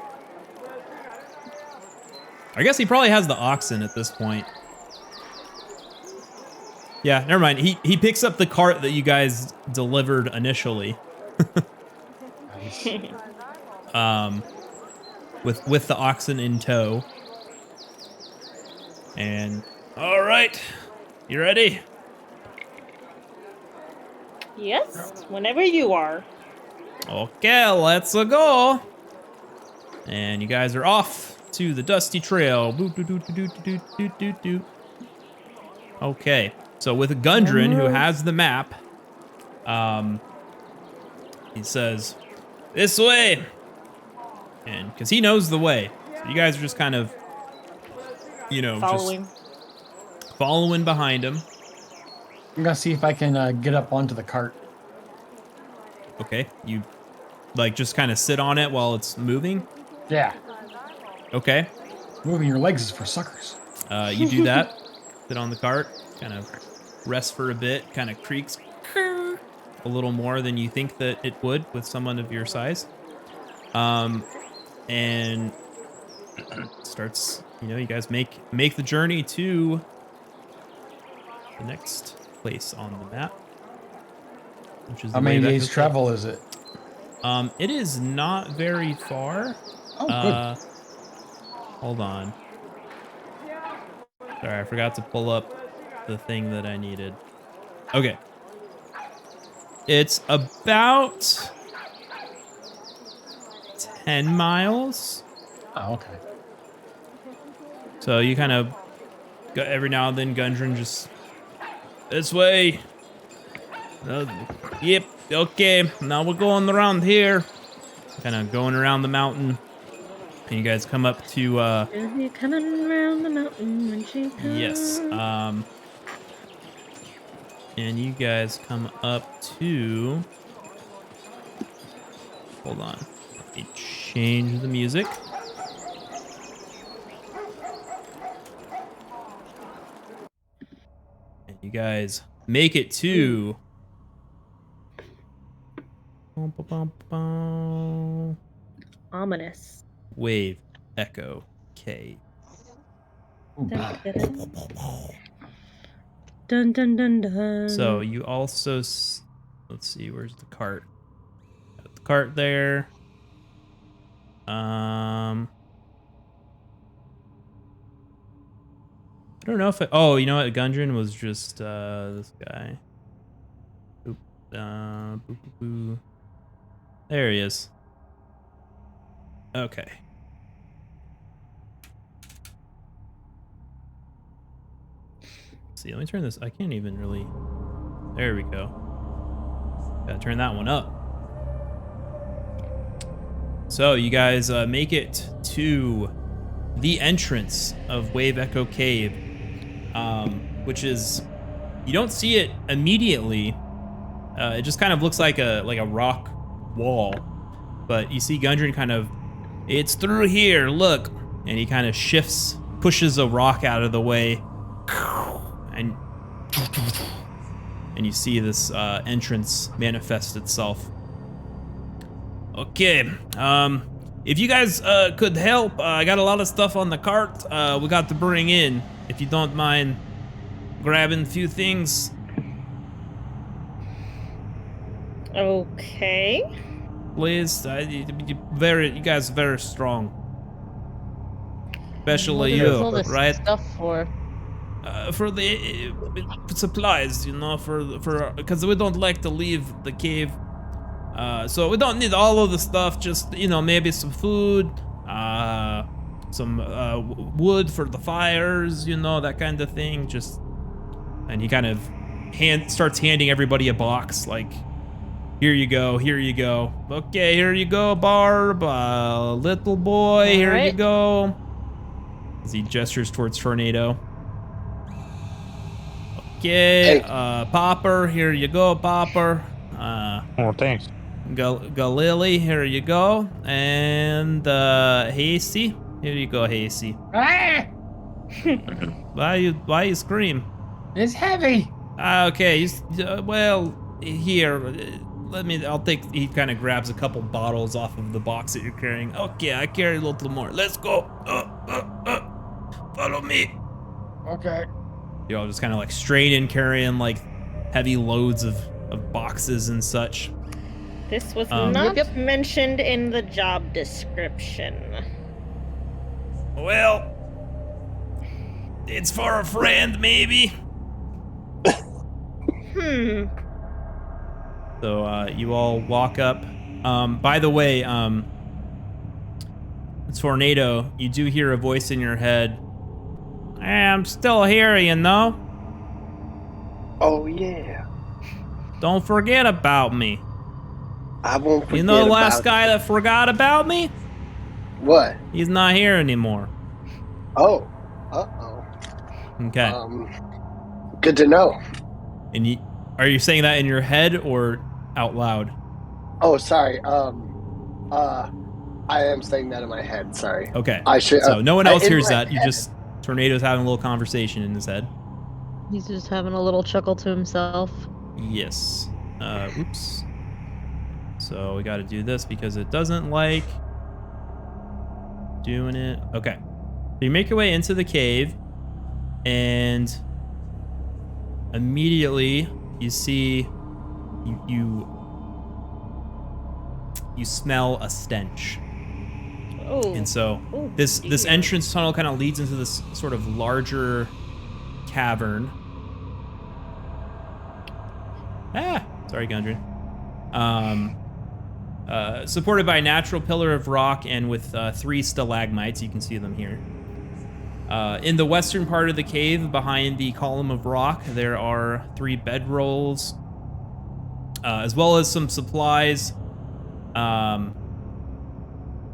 I guess he probably has the oxen at this point. Yeah, never mind. He picks up the cart that you guys delivered initially. Nice. With the oxen in tow. And all right, you ready? Yes, whenever you are. Okay, let's go. And you guys are off to the dusty trail. Boop, doo, doo, doo, doo, doo, doo, doo. Okay, so with Gundren, who has the map, he says, "This way," and because he knows the way, so you guys are just kind of, you know, Following. just following behind him. I'm gonna see if I can get up onto the cart. Okay, you like just kind of sit on it while it's moving. Yeah, Okay, moving your legs is for suckers. you do that. Sit on the cart, kind of rest for a bit, kind of creaks a little more than you think that it would with someone of your size. And starts, you know, you guys make the journey to the next place on the map, which is How the way many back days to- travel is it? It is not very far. Oh, good. Hold on. Sorry, I forgot to pull up the thing that I needed. Okay. It's about 10 miles. Oh, okay. So you kind of go every now and then. Gundren just this way. Yep. Okay. Now we're going around here. Kind of going around the mountain, and you guys come up to You're coming around the mountain when she comes. yes. And you guys come up to. Hold on. Let me change the music. And you guys make it to. Ominous. Wave Echo Cave. Ooh, Dun, dun, dun, dun, dun, dun. So you also, let's see, where's the cart? Got the cart there. I don't know if oh, you know what? Gundren was just this guy. Boop, boop, boop, boop. There he is. Okay. See, let me turn this. I can't even really. There we go. Gotta turn that one up. So you guys make it to the entrance of Wave Echo Cave, which is, you don't see it immediately. It just kind of looks like a rock wall, but you see Gundren kind of, it's through here, look, and he kind of shifts, pushes a rock out of the way, and you see this entrance manifest itself. Okay, if you guys could help, I got a lot of stuff on the cart we got to bring in. If you don't mind grabbing a few things. Okay. Please, you guys are very strong. Especially What is all you, this right? stuff for? For the supplies, you know, for because we don't like to leave the cave. So we don't need all of the stuff, just, you know, maybe some food, some wood for the fires, you know, that kind of thing. Just, and he kind of starts handing everybody a box, like, here you go, here you go. Okay, here you go, Barb, little boy, All here you right. go. As he gestures towards Fernando. Okay, Hey. Popper, here you go, Popper. Oh, thanks. Galili, here you go. And Hase, here you go, Hase. Ah! Why you scream? It's heavy. Okay, well, here, I'll take, he kind of grabs a couple bottles off of the box that you're carrying. Okay, I carry a little more. Let's go. Follow me. Okay. You all just kind of like straight in carrying like heavy loads of boxes and such. This was Um, not Yep. mentioned in the job description. Well, it's for a friend, maybe. So you all walk up. By the way, Tornado, you do hear a voice in your head. I'm still here, you know. Oh yeah, Don't forget about me. I won't forget. You know the last about guy that forgot about me? What? He's not here anymore. Oh, uh-oh. Okay. Good to know. And are you saying that in your head or out loud? Oh, sorry. I am saying that in my head. Sorry. Okay. I should. So no one else in hears my that. You head. just, Tornado's having a little conversation in his head. He's just having a little chuckle to himself. Yes. Oops. So we got to do this because it doesn't like doing it. Okay. So you make your way into the cave, and immediately you see you smell a stench. Oh. And so Oh, this dear. entrance tunnel kind of leads into this sort of larger cavern. Sorry, Gundren. Supported by a natural pillar of rock and with 3 stalagmites. You can see them here. In the western part of the cave, behind the column of rock, there are 3 bedrolls, as well as some supplies.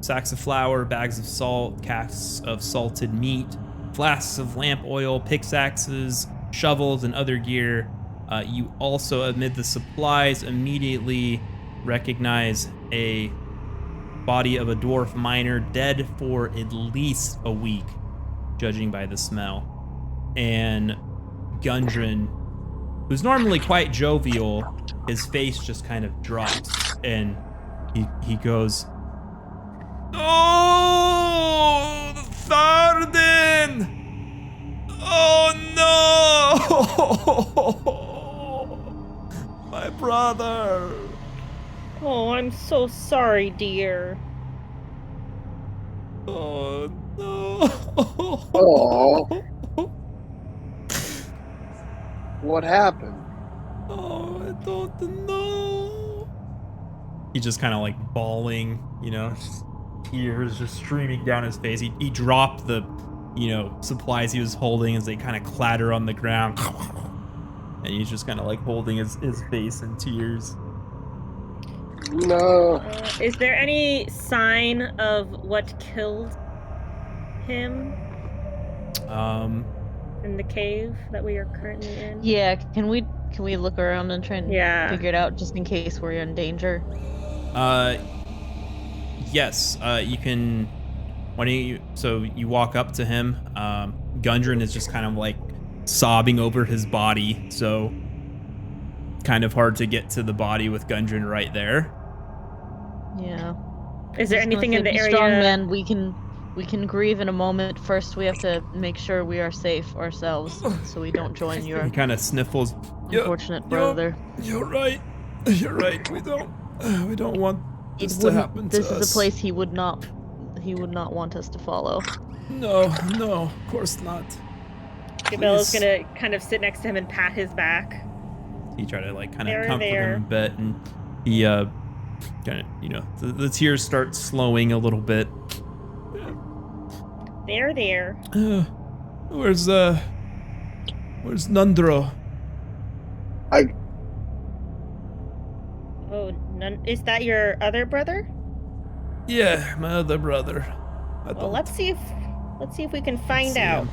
Sacks of flour, bags of salt, casks of salted meat, flasks of lamp oil, pickaxes, shovels, and other gear. You also, amid the supplies, immediately recognize a body of a dwarf miner dead for at least a week, judging by the smell. And Gundren, who's normally quite jovial, his face just kind of drops, and he goes, "Oh, Tharden! Oh no! My brother!" Oh, I'm so sorry, dear. Oh no! Oh. What happened? Oh, I don't know. He's just kind of like bawling, you know, tears just streaming down his face. He dropped the, you know, supplies he was holding as they kind of clatter on the ground. And he's just kind of like holding his face in tears. No. Is there any sign of what killed him in the cave that we are currently in? Yeah, can we look around and try and figure it out just in case we're in danger? Yes, you can. Why don't you? So you walk up to him. Gundren is just kind of like sobbing over his body, so kind of hard to get to the body with Gundren right there. Yeah. Is there anything in the area? Strong man, we can grieve in a moment. First, we have to make sure we are safe ourselves, so we don't join your He kind of sniffles. unfortunate brother. You're right. You're right. We don't want this to happen to us. This is a place he would not want us to follow. No, of course not. Gabella's gonna kind of sit next to him and pat his back. He tried to like kind of comfort him a bit, and he kind of, you know, the tears start slowing a little bit. There. Where's Nundro? Oh, is that your other brother? Yeah, my other brother. Well, let's see if we can find out.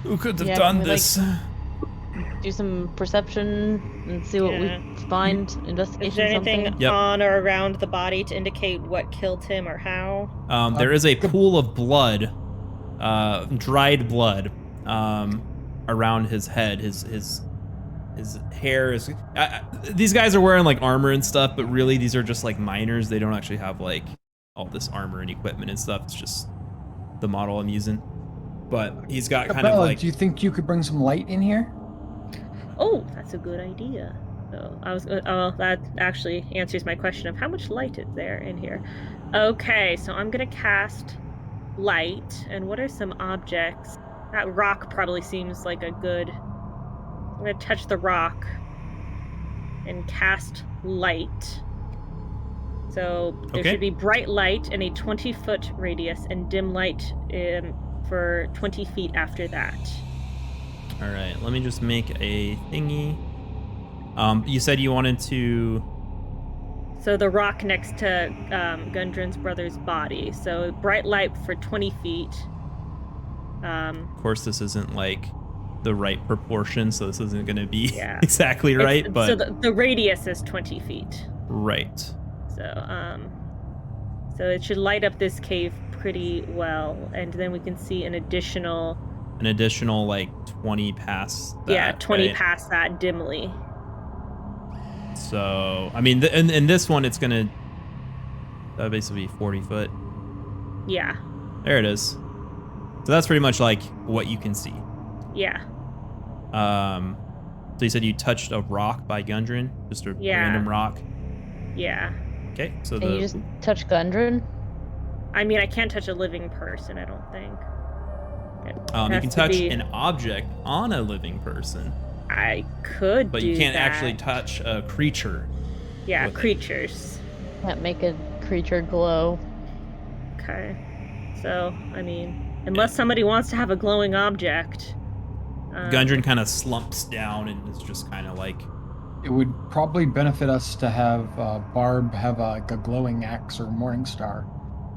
Who could have Yeah, done can we, this? Do some perception and see what we find. Investigation. Is there anything something? on or around the body to indicate what killed him or how? There is a pool of blood, dried blood, around his head. His his hair is. These guys are wearing like armor and stuff, but really these are just like miners. They don't actually have like all this armor and equipment and stuff. It's just the model I'm using. But he's got kind of Gabella, like. do you think you could bring some light in here? Oh, that's a good idea. So that actually answers my question of how much light is there in here. Okay, so I'm gonna cast light, and what are some objects? That rock probably seems like a good. I'm gonna touch the rock and cast light. So there should be bright light in a 20-foot radius and dim light for 20 feet after that. All right, let me just make a thingy. You said you wanted to. So the rock next to Gundren's brother's body. So bright light for 20 feet. Of course, this isn't like the right proportion, so this isn't going to be exactly right. But so the radius is 20 feet. Right. So it should light up this cave pretty well, and then we can see an additional like 20 past that. Yeah, 20 right? past that dimly. So, I mean, in this one, it's going to basically be 40 foot. Yeah. There it is. So that's pretty much like what you can see. Yeah. So you said you touched a rock by Gundren? Just a random rock? Yeah. Okay, so Can you just touch Gundren? I mean, I can't touch a living person, I don't think. You can touch an object on a living person. I could but you can't actually touch a creature. Yeah, creatures. Can't make a creature glow. Okay. So, I mean, unless somebody wants to have a glowing object. Gundren kind of slumps down and is just kind of like... It would probably benefit us to have Barb have a glowing axe or morning star,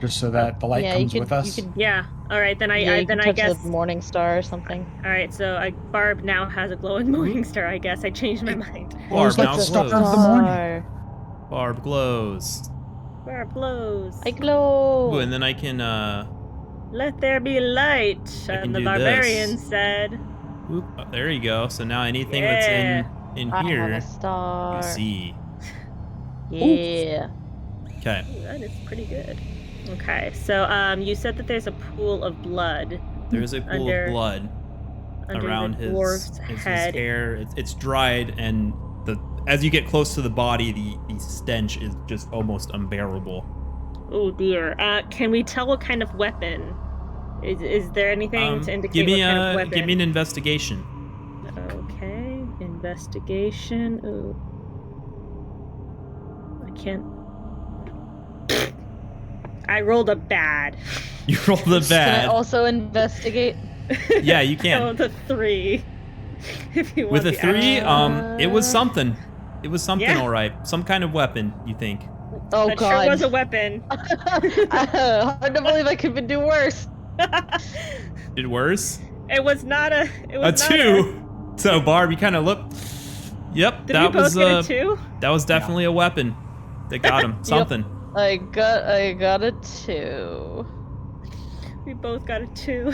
just so that the light comes with us. Yeah. All right. Then I guess the morning star or something. All right. So Barb now has a glowing morning star. I guess I changed my mind. Barb now glows. Star of the morning. Barb glows. Barb glows. I glow. Ooh, and then I can. Let there be light. And the barbarian said. Oop, oh, there you go. So now anything that's in here, I have a star. you see. Yeah. Okay. Ooh, that is pretty good. Okay, so you said that there's a pool of blood. There's a pool of blood around his hair. It's dried, and as you get close to the body, the stench is just almost unbearable. Oh dear. Can we tell what kind of weapon? Is there anything to indicate what kind of weapon? Give me an investigation. Okay, investigation. Ooh. I can't. I rolled a bad. You rolled a bad. Can I also investigate? Yeah, you can. I rolled a 3. If you want with a 3, it was something. It was something, Yeah. all right. Some kind of weapon, you think? Oh that god. sure was a weapon. Hard to believe I could do worse. Did worse? It was not a. It was a 2. So Barb, you kind of look. Yep, Did that we both was get a 2? That was definitely a weapon that got him. Something. I got a 2. We both got a 2.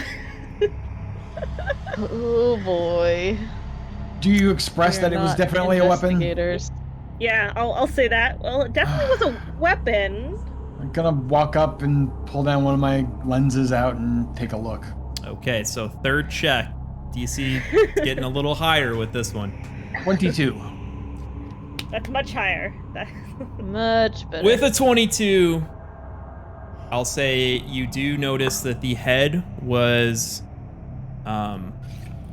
Oh boy. Do you express that it was definitely a weapon? Yeah, I'll say that. Well, it definitely was a weapon. I'm gonna walk up and pull down one of my lenses out and take a look. Okay, so third check. DC getting a little higher with this one. 22. That's much higher. Much better. With a 22, I'll say you do notice that the head was,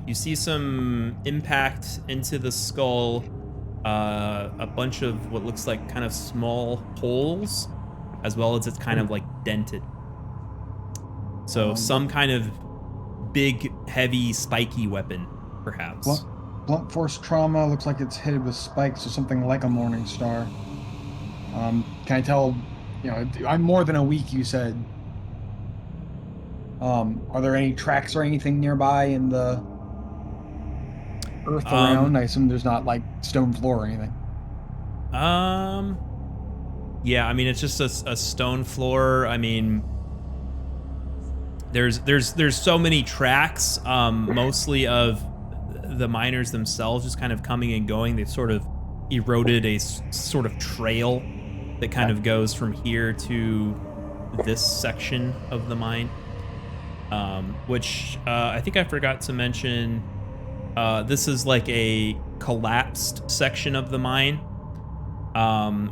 you see some impact into the skull, a bunch of what looks like kind of small holes, as well as it's kind of like dented. So some kind of big, heavy, spiky weapon, perhaps. Blunt force trauma looks like it's headed with spikes or something like a morning star. Can I tell, I'm more than a week, you said. Are there any tracks or anything nearby in the earth around? I assume there's not like stone floor or anything. Yeah, I mean, it's just a stone floor. I mean, there's so many tracks, mostly of the miners themselves just kind of coming and going. They've sort of eroded a sort of trail that kind of goes from here to this section of the mine, which I think I forgot to mention. This is like a collapsed section of the mine,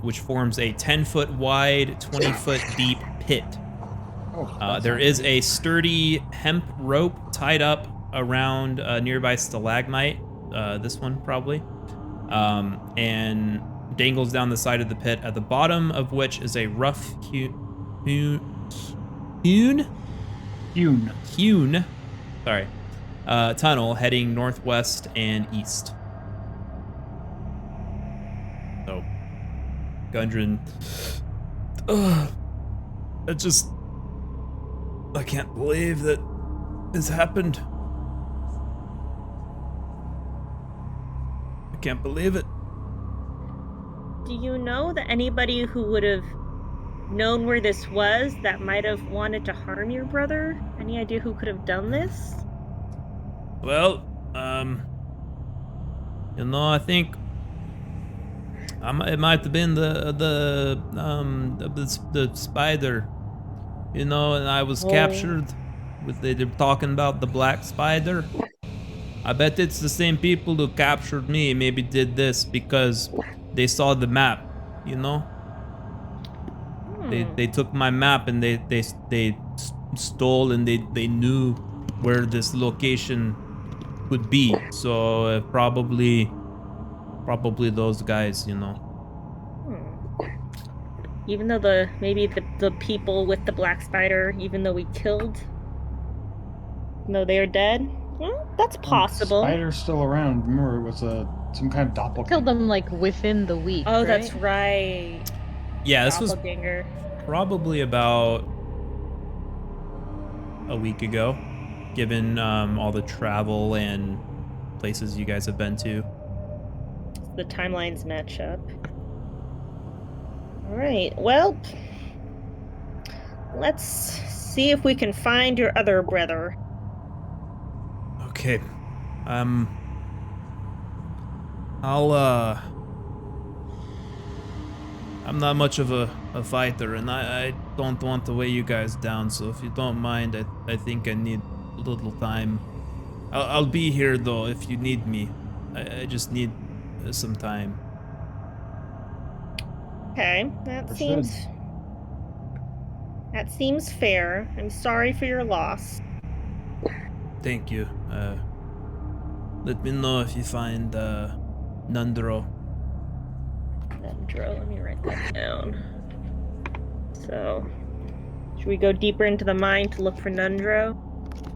which forms a 10-foot wide, 20-foot deep pit. There is a sturdy hemp rope tied up around a nearby stalagmite, this one probably, and dangles down the side of the pit, at the bottom of which is a rough hewn tunnel heading northwest and east. So, Gundren, I can't believe that this happened. I can't believe it. Do you know that anybody who would have known where this was that might have wanted to harm your brother? Any idea who could have done this? Well, I think it might have been the spider, and I was captured. They're talking about the black spider. I bet it's the same people who captured me. Maybe did this because they saw the map. They took my map and they stole, and they knew where this location could be. So probably those guys. Even though maybe the people with the black spider, even though we killed, no, they are dead. Well, that's possible. The spider's still around. Remember, it was some kind of doppelganger. Killed them like within the week. Oh, right? that's right. Yeah, this was Doppelganger. probably about a week ago, given all the travel and places you guys have been to. The timelines match up. All right. Well, let's see if we can find your other brother. Okay. I'm not much of a fighter, and I don't want to weigh you guys down, so if you don't mind, I think I need a little time. I'll be here, though, if you need me. I just need some time. Okay, that seems fair. I'm sorry for your loss. Thank you. Let me know if you find Nundro. Nundro, let me write that down. So, should we go deeper into the mine to look for Nundro?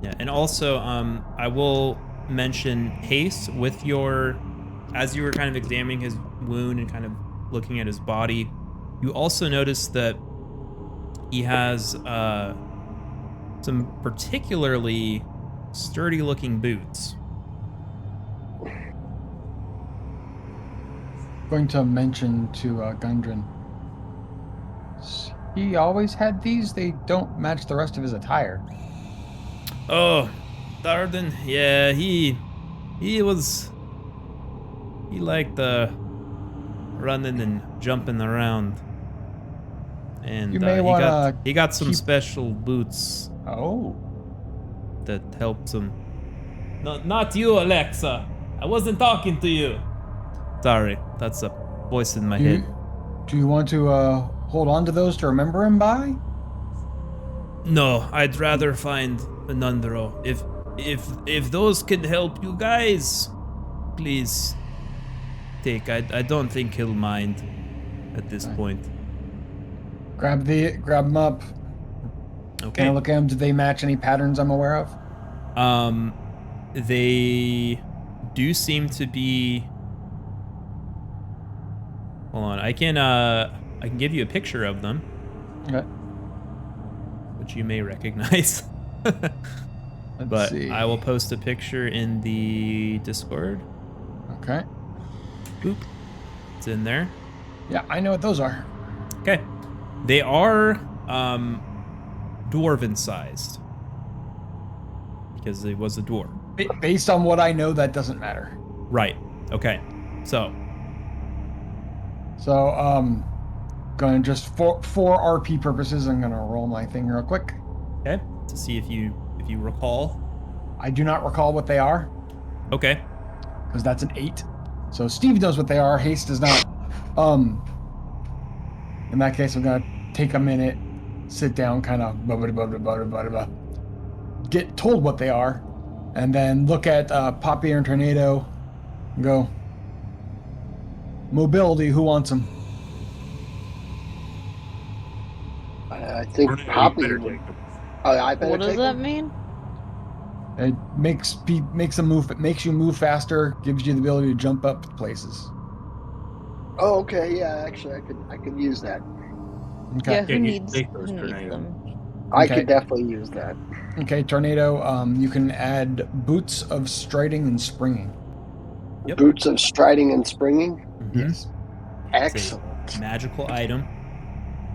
Yeah, and also, I will mention Hase with as you were kind of examining his wound and kind of looking at his body, you also noticed that he has some particularly sturdy-looking boots. Going to mention to Gundren. He always had these. They don't match the rest of his attire. Oh, Darden. Yeah, he liked running and jumping around, and You may wanna he got some special boots Oh. that helps him. No, not you, Alexa. I wasn't talking to you. Sorry, that's a voice in my head. Do you want to hold on to those to remember him by? No, I'd rather find Nundro. If those can help you guys, please take. I don't think he'll mind at this point. Grab them up. Okay. Can I look at them? Do they match any patterns I'm aware of? They do seem to be. Hold on, I can give you a picture of them, Okay. which you may recognize. Let's see. I will post a picture in the Discord. Okay. Boop. It's in there. Yeah, I know what those are. Okay. They are dwarven sized because it was a dwarf. Based on what I know, that doesn't matter. Right. Okay. So, Gonna just for RP purposes, I'm gonna roll my thing real quick. okay, to see if you recall. I do not recall what they are Okay. because that's an 8. So Steve knows what they are. Hase does not. In that case, I'm gonna take a minute, sit down, kind of get told what they are, and then look at Poppy and Tornado and go, mobility, who wants them? I think Tornado, you Poppy better would. take them. Oh, I better What does take that them? mean? It makes them move. It makes you move faster. Gives you the ability to jump up places. Oh, okay. Yeah, actually, I could use that. Okay. Yeah, Yeah, who you needs take those, who needs Tornado. them? I Okay. could definitely use that. Okay, Tornado. You can add boots of striding and springing. Yep. Boots of striding and springing. Mhm. Yes. Excellent. Magical item.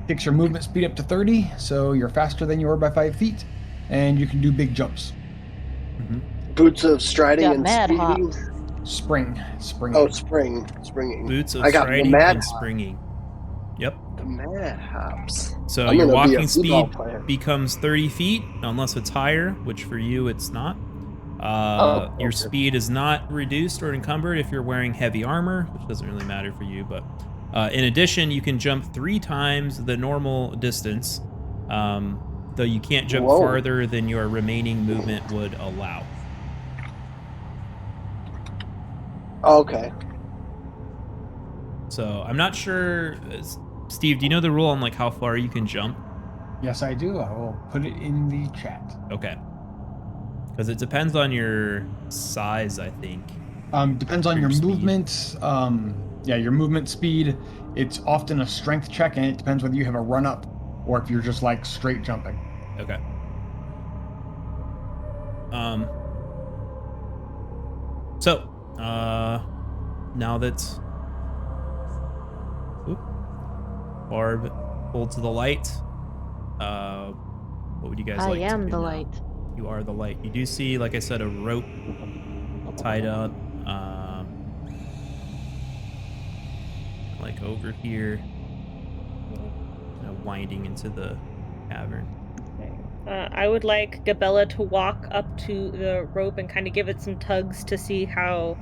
Takes your movement speed up to 30, so you're faster than you were by 5 feet, and you can do big jumps. Mhm. Boots of striding Got and mad speeding. hops. Springing. Oh, springing. Boots of I got the striding mad and hop. springing. Yep. The mad hops. So I'm your gonna be a walking football speed player. becomes 30 feet, unless it's higher, which for you it's not. Your Okay. speed is not reduced or encumbered if you're wearing heavy armor, which doesn't really matter for you. But in addition, you can jump 3 times the normal distance, though you can't jump Whoa. farther than your remaining movement would allow. Okay. So I'm not sure, Steve. Do you know the rule on like how far you can jump? Yes, I do. I will put it in the chat. Okay. Because it depends on your size, I think. Depends on For your your speed. movement. Your movement speed. It's often a strength check, and it depends whether you have a run up or if you're just like straight jumping. Okay. So, now that Barb pulled to the light, what would you guys I like to am do the now? light. You are the light. You do see, like I said, a rope tied up, like over here, winding into the cavern. I would like Gabella to walk up to the rope and kind of give it some tugs to see how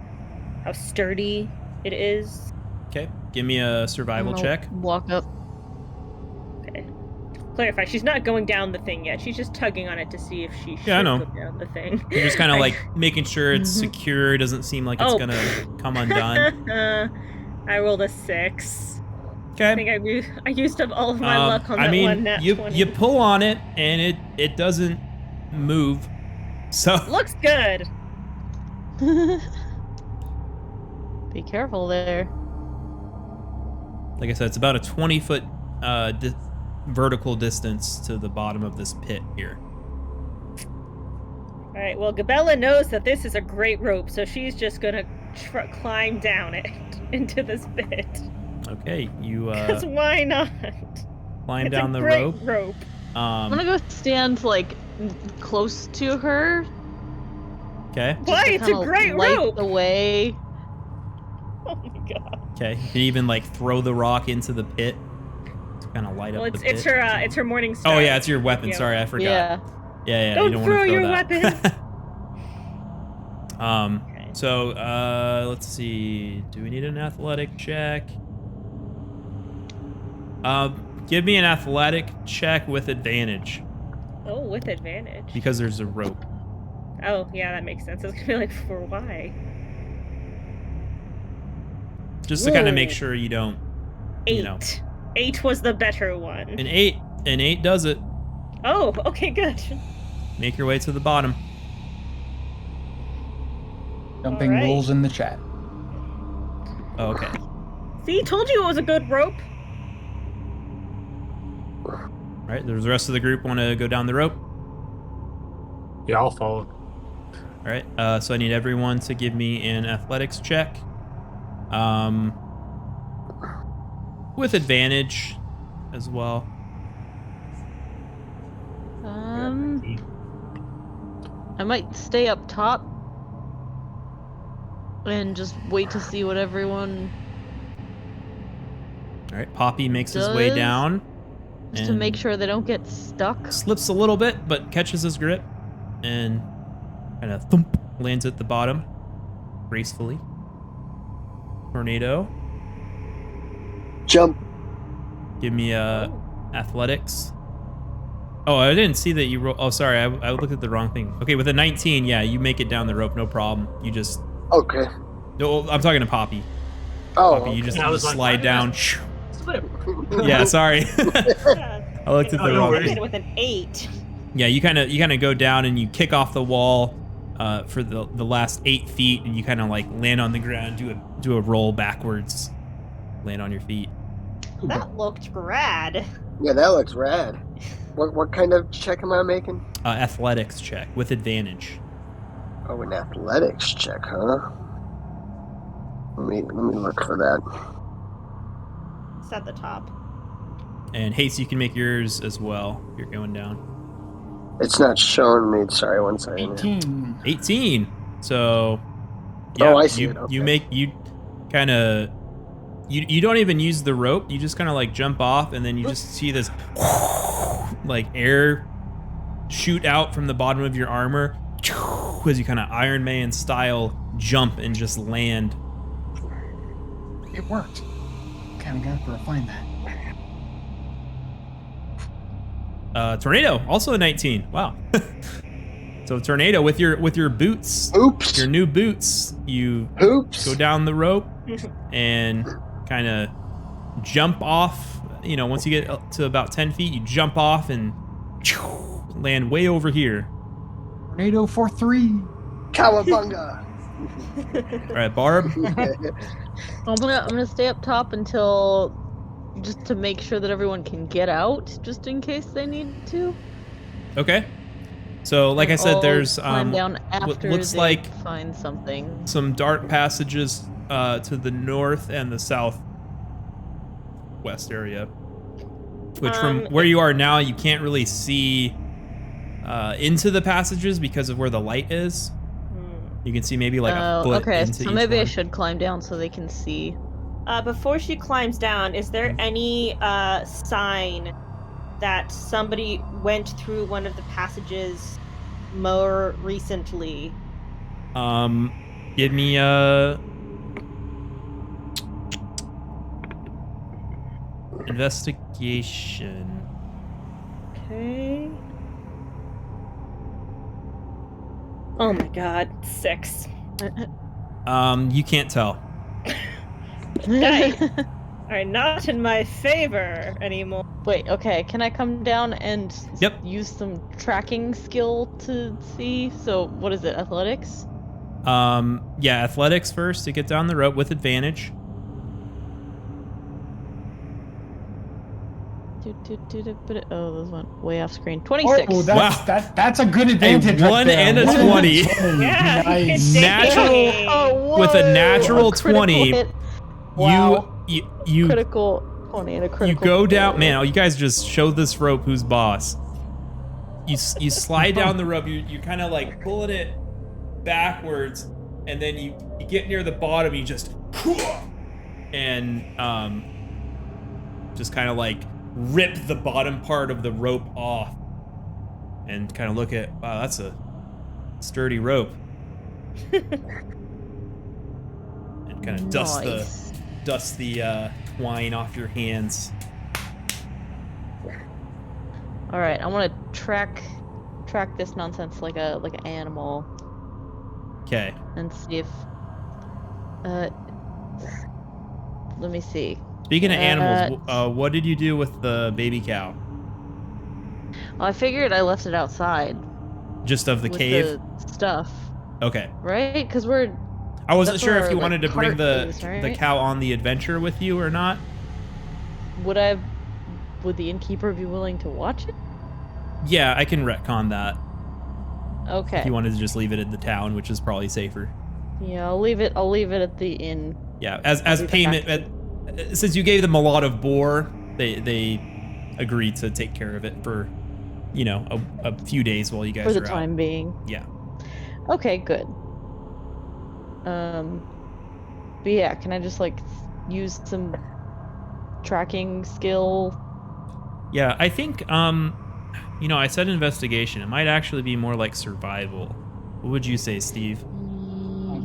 sturdy it is. Okay, give me a survival I'm gonna check. Walk up. Okay. Clarify, she's not going down the thing yet. She's just tugging on it to see if she should Yeah, I know. go down the thing. You're just kind of I- like making sure it's secure. It doesn't seem like it's Oh. gonna come undone. I rolled a 6. I Okay. think I used up all of my luck on that one nat 20. you pull on it and it doesn't move. So Looks good. Be careful there. like I said, it's about a 20-foot vertical distance to the bottom of this pit here. All right. Well, Gabella knows that this is a great rope, so she's just gonna climb down it into this pit. Okay, you Because why not? climb It's down a the great rope. rope. I'm gonna go stand like close to her. Okay. Why? to It's a kinda great light rope. the way. Oh my god. Okay. You can even like throw the rock into the pit to kind of light Well, up it's the pit. it's her morning star. Oh yeah, it's your weapon. Yeah. Sorry, I forgot. Yeah. Yeah. Don't you don't throw want to throw your that. weapon. Okay. So let's see. Do we need an athletic check? Give me an athletic check with advantage Oh, with advantage. because there's a rope. Oh, yeah, that makes sense. I was gonna be like, for why? Just to kind of make Whoa. sure you don't. 8. You know. 8 was the better one. An 8 does it. Oh, okay, good. Make your way to the bottom. Jumping All right. rules in the chat. Oh, okay. See, told you it was a good rope. All right. Does the rest of the group want to go down the rope? Yeah, I'll follow. All right. So I need everyone to give me an athletics check. With advantage as well. I might stay up top and just wait to see what everyone All right, Poppy makes his way does, down. just to make and sure they don't get stuck. Slips a little bit, but catches his grip and kind of thump lands at the bottom gracefully. Tornado, Jump. give me athletics. Oh, I didn't see that you roll. Oh, sorry, I looked at the wrong thing. Okay, with a 19, yeah, you make it down the rope, no problem. You just. Okay. No, I'm talking to Poppy. Oh, Poppy, you just, I was like, slide why down. Slip. Yeah, sorry. Yeah. I looked at the no wrong worries. thing. With an 8. Yeah, you kind of go down and you kick off the wall for the last 8 feet, and you kind of like land on the ground, do a roll backwards, land on your feet. That looked rad. yeah, that looks rad. What kind of check am I making? Athletics check with advantage. Oh, an athletics check, huh? Let me look for that. It's at the top. And Hase, you can make yours as well if you're going down. It's not showing me. Sorry, one second. 18. 18. So yeah, Oh, I see you, it. Okay. you kind of you don't even use the rope. You just kind of like jump off, and then you just see this like air shoot out from the bottom of your armor as you kind of Iron Man style jump and just land. It worked. Kind of got to find that. Tornado, also a 19. Wow. So Tornado, with your boots, Oops. your new boots, you Oops. go down the rope and kind of jump off. You know, once you get up to about 10 feet, you jump off and land way over here. Tornado for 3. Cowabunga. All right, Barb. I'm gonna stay up top until, just to make sure that everyone can get out, just in case they need to. Okay. So, like I said, I'll there's climb down what after looks they like find something. some dark passages to the north and the south west area, which from where you are now, you can't really see into the passages because of where the light is. You can see maybe like a foot okay, into so each maybe I one. should climb down so they can see. Before she climbs down, is there any sign that somebody went through one of the passages more recently? Give me investigation. Okay. Oh my god, 6. You can't tell. Nice. Alright, not in my favor anymore. Wait, okay, can I come down and Yep. use some tracking skill to see? So, what is it, athletics? Yeah, athletics first to get down the rope with advantage. Oh, those went way off screen. 26. Oh, that's a good advantage. A right 1 there. and a 1 20. Yeah, Nice. Natural- Oh, with a whoa! natural critical 20, hit. Wow. You Critical 20 and a you critical go hit. down, man. Oh, you guys just showed this rope who's boss. You slide down the rope. You're kind of like pulling it backwards, and then you get near the bottom. You just and just kind of like rip the bottom part of the rope off, and kind of look at, wow, that's a sturdy rope, and kind of dust the twine off your hands. All right, I want to track this nonsense like an animal Okay. and see if let me see. Speaking of animals, what did you do with the baby cow? Well, I figured I left it outside Just of the with cave? the stuff, Okay. right? Because we're I wasn't that's sure where if our, you like, wanted to bring cart is, the right? cow on the adventure with you or not. would the innkeeper be willing to watch it? Yeah, I can retcon that. Okay. If you wanted to just leave it in the town, which is probably safer. Yeah, I'll leave it at the inn. Yeah, as leave it payment, back since you gave them a lot of boar, they agreed to take care of it for, you know, a few days while you guys For the are time out. being. Yeah. Okay, good. But yeah, can I just like use some tracking skill? Yeah, I think I said investigation. It might actually be more like survival. What would you say, Steve?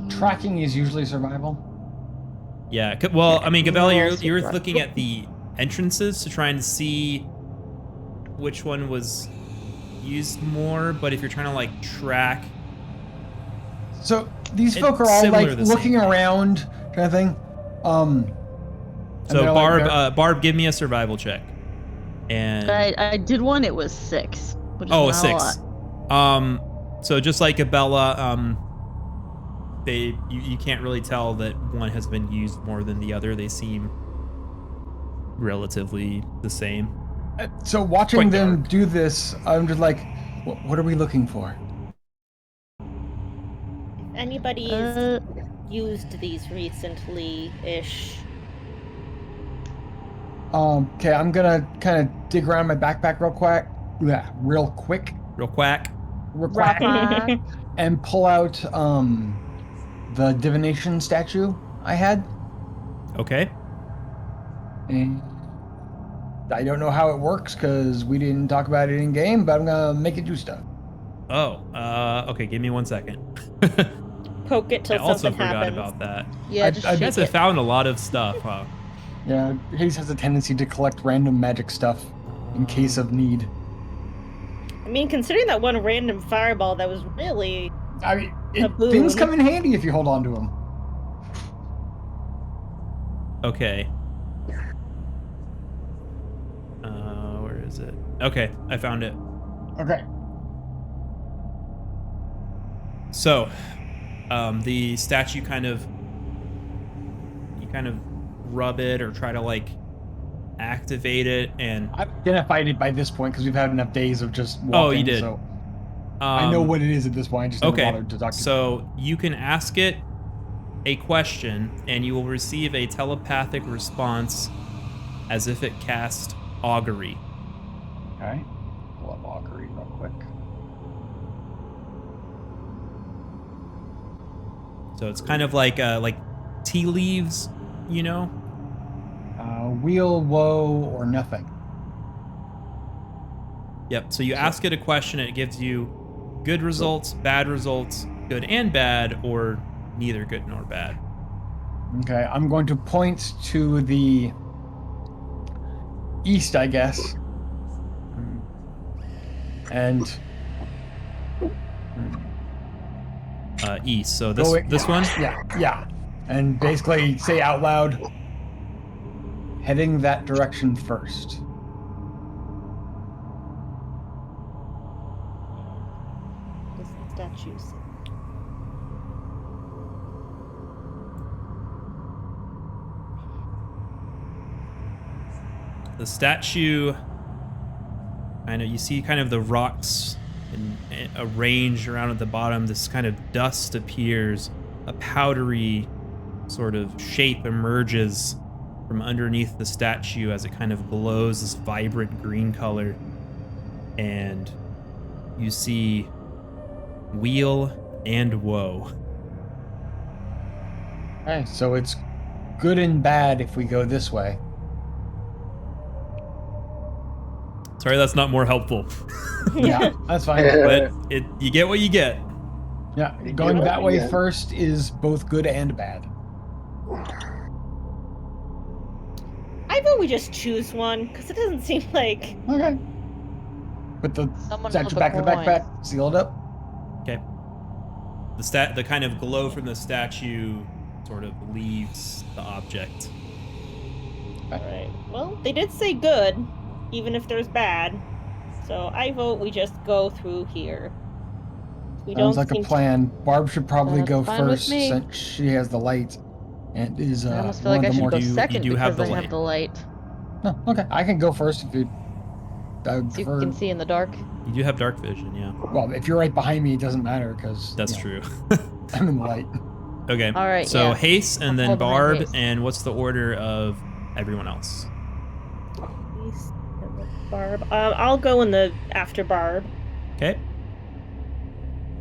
Tracking is usually survival. Yeah. Well, I mean, Gabella, No, you're survival. looking at the entrances to try and see which one was used more. But if you're trying to like track, So these It's folk are all similar like to the same looking thing. around, kind of thing. And so they're Barb, like, Barb, give me a survival check. And I did one. It was 6, which is oh, not a 6. lot. So just like Gabella, you can't really tell that one has been used more than the other. They seem relatively the same. so watching Quite them dark. do this, I'm just like, what are we looking for? If anybody's used these recently-ish, Okay, I'm gonna kind of dig around my backpack real quick. Yeah, real quick. Real quack. Real quick. Rapine. And pull out the divination statue I had. Okay. And I don't know how it works because we didn't talk about it in game, but I'm gonna make it do stuff. Oh, okay. Give me 1 second. poke it I till also something forgot happens. about that. Yeah, just I You guys shake have it. found a lot of stuff, huh? Yeah, Hase has a tendency to collect random magic stuff in case of need. I mean, considering that one random fireball that was really I mean, A boon. things come in handy if you hold on to them. Okay. Where is it? Okay, I found it. Okay. So, the statue you kind of rub it or try to like activate it, and I've identified it by this point because we've had enough days of just walking. Oh, you did. So I know what it is at this point. I just never Okay, bothered to talk to so you can ask it a question, and you will receive a telepathic response as if it cast augury. Okay. Pull up augury real quick. So it's kind of like tea leaves, you know? Wheel, woe, or nothing. Yep. So you ask it a question, and it gives you good results, bad results, good and bad, or neither good nor bad. Okay, I'm going to point to the east, I guess. And East. So go this one. Yeah. And basically say out loud, heading that direction first. What does the statue say? The statue, you see kind of the rocks arranged around at the bottom. This kind of dust appears, a powdery sort of shape emerges from underneath the statue as it kind of glows this vibrant green color. And you see wheel and woe. Okay, so it's good and bad if we go this way. Sorry, that's not more helpful. Yeah, that's fine. But you get what you get. Yeah, going that way Yeah. first is both good and bad. I vote we just choose one, because it doesn't seem like... Okay. Put the Someone statue flip a back in the coin. backpack, seal it up. Okay. The kind of glow from the statue sort of leaves the object. Alright, well, they did say good, even if there's bad. So I vote we just go through here. We Sounds don't like a seem to- plan. Barb should probably That's go fine with first me. since she has the light and is I almost feel one like I of the should more. go You second do have because the I light. have the light. Oh, okay, I can go first if you. I would So you prefer. can see in the dark. You do have dark vision, yeah. Well, if you're right behind me, it doesn't matter because That's true. I'm in the light. Okay. All right, So yeah. Hase and I'll then follow behind Barb, Hase. and what's the order of everyone else? Barb. I'll go in the after Barb. Okay.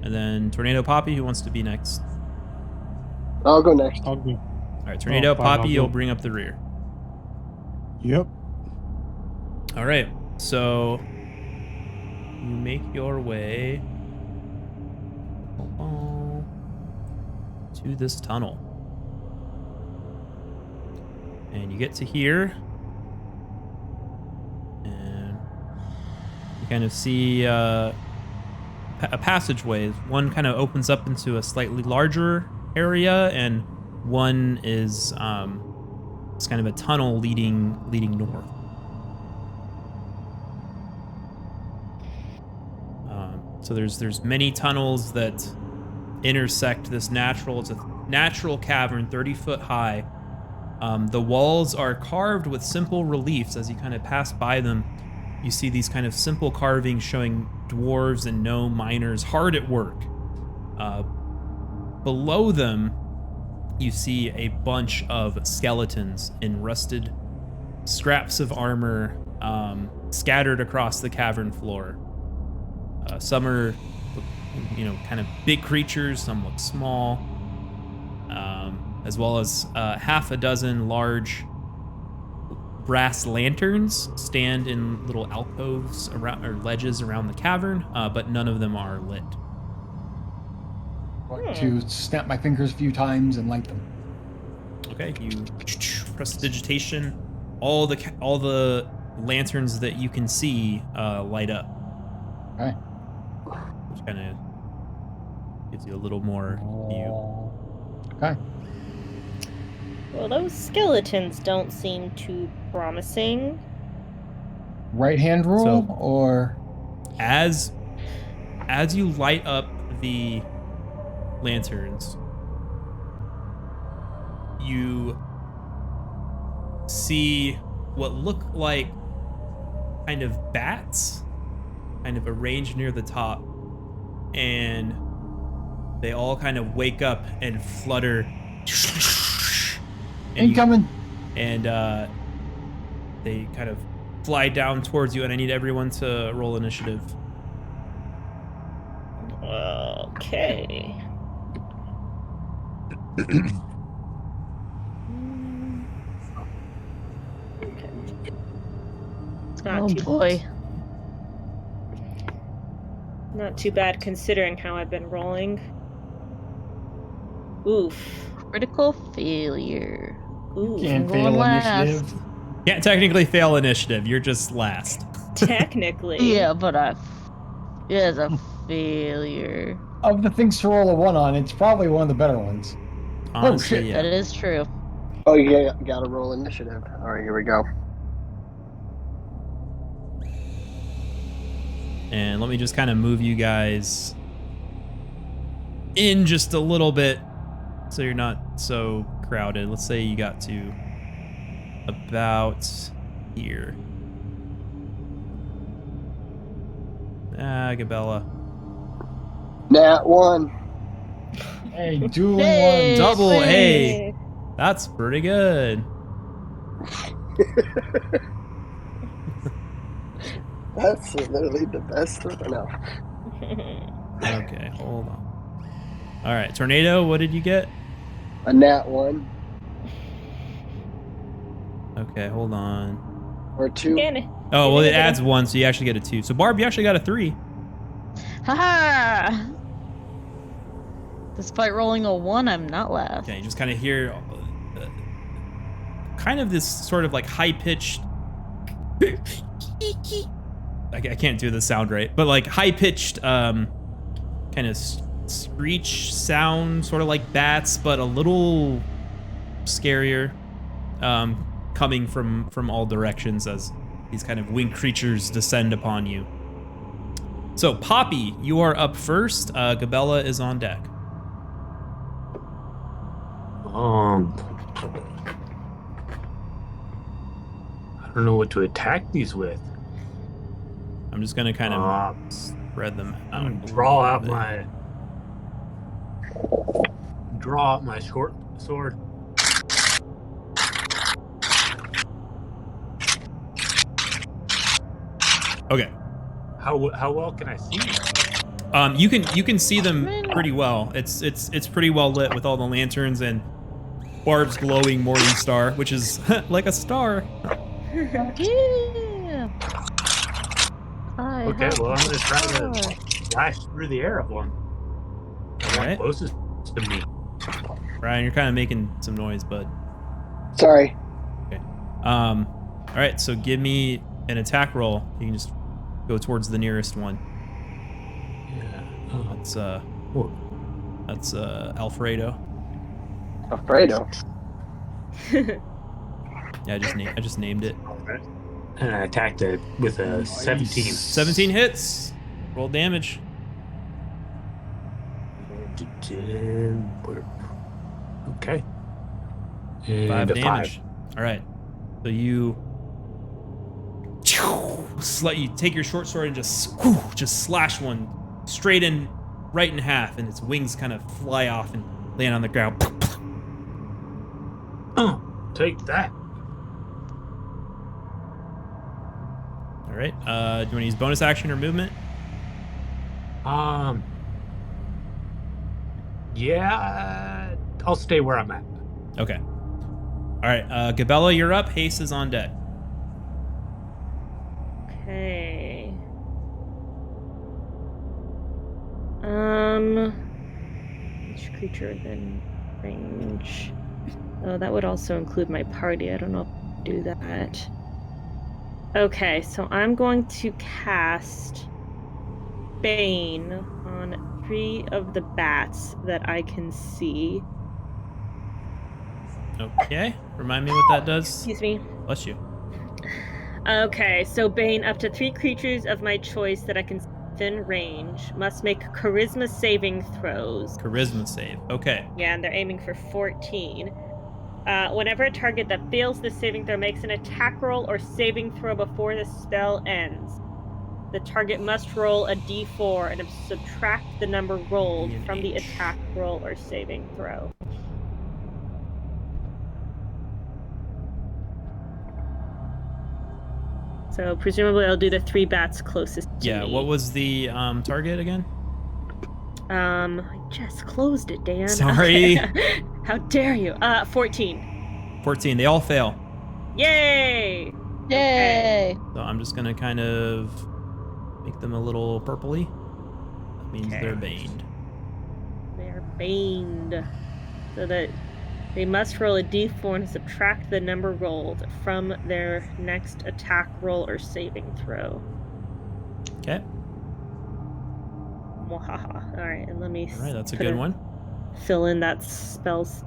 And then Tornado Poppy, who wants to be next? I'll go next. I'll go. All right, Tornado, fine, Poppy, I'll you'll go. bring up the rear. Yep. All right, so you make your way to this tunnel. And you get to here, and you kind of see a passageway. One kind of opens up into a slightly larger area, and one is it's kind of a tunnel leading north. So there's many tunnels that intersect this it's a natural cavern, 30 foot high. The walls are carved with simple reliefs. As you kind of pass by them, you see these kind of simple carvings showing dwarves and gnome miners hard at work. Below them, you see a bunch of skeletons in rusted scraps of armor scattered across the cavern floor. Some are, kind of big creatures, some look small, as well as half a dozen large brass lanterns stand in little alcoves around or ledges around the cavern, but none of them are lit. I want to snap my fingers a few times and light them. Okay, you prestidigitation. All the lanterns that you can see light up. Okay. Which kind of gives you a little more view. Okay. Well, those skeletons don't seem too promising. Right hand rule So- or As you light up the lanterns, you see what look like kind of bats kind of arranged near the top, and they all kind of wake up and flutter. And incoming. they kind of fly down towards you, and I need everyone to roll initiative. Okay. Okay. It's not Oh too boy. Not too bad considering how I've been rolling. Oof. Critical failure. Ooh. Can't going fail last. initiative. Can't technically fail initiative. You're just last. Technically. Yeah, but it's a failure. Of the things to roll a 1 on, it's probably one of the better ones. Honestly, shit. yeah. That is true. Oh, yeah, gotta roll initiative. All right, here we go. And let me just kind of move you guys in just a little bit so you're not so crowded. Let's say you got to about here. Gabella. Nat 1. Hey, dueling Hey, ones. Double A. Hey. That's pretty good. That's literally the best of enough. Okay, hold on. All right, Tornado, what did you get? A Nat 1 Okay, hold on. or 2. Again, Oh, well, it adds 1, so you actually get a 2. So, Barb, you actually got a 3. Haha! Despite rolling a 1, I'm not last. Okay, you just kind of hear kind of this sort of like high-pitched I can't do the sound right, but like high-pitched kind of screech sound, sort of like bats, but a little scarier, coming from all directions as these kind of winged creatures descend upon you. So, Poppy, you are up first. Gabella is on deck. I don't know what to attack these with. I'm just gonna kind of spread them out. I'm a gonna draw out little bit. my short sword. Okay. How well can I see? You can see them pretty well. It's pretty well lit with all the lanterns, and Barb's glowing morning star, which is like a star. Yeah. Okay, well, I'm gonna try to flash through the air of one. The one Alright. closest to me. Brian, you're kind of making some noise, bud. Sorry. Okay. All right, so give me an attack roll. You can just go towards the nearest one. Yeah. That's Alfredo. Alfredo. Yeah, I just named it. And I attacked it with a 17. 17 hits. Roll damage. Okay. 5 And a damage. All right. So you take your short sword and just slash one straight in, right in half, and its wings kind of fly off and land on the ground. Take that. All right. Do you want to use bonus action or movement? Yeah, I'll stay where I'm at. Okay. All right. Gabella, you're up. Hase is on deck. Okay. Each creature within range. Oh, that would also include my party. I don't know if I can do that. Okay, so I'm going to cast Bane on 3 of the bats that I can see. Okay. Remind me what that does. Excuse me. Bless you. Okay, so Bane, up to 3 creatures of my choice that I can see within range must make charisma saving throws. Charisma save. Okay. Yeah, and they're aiming for 14. Whenever a target that fails this saving throw makes an attack roll or saving throw before the spell ends, the target must roll a d4 and subtract the number rolled from the attack roll or saving throw. So presumably I'll do the 3 bats closest to Yeah. me. What was the target again? I just closed it, Dan. Sorry. How dare you? 14. 14. They all fail. Yay! Yay! So I'm just gonna kind of make them a little purpley. That means Okay. they're baned. They're baned. So that they must roll a d4 and subtract the number rolled from their next attack roll or saving throw. Okay. Mwahaha. Alright, and let me All right. That's a good one. fill in that spells.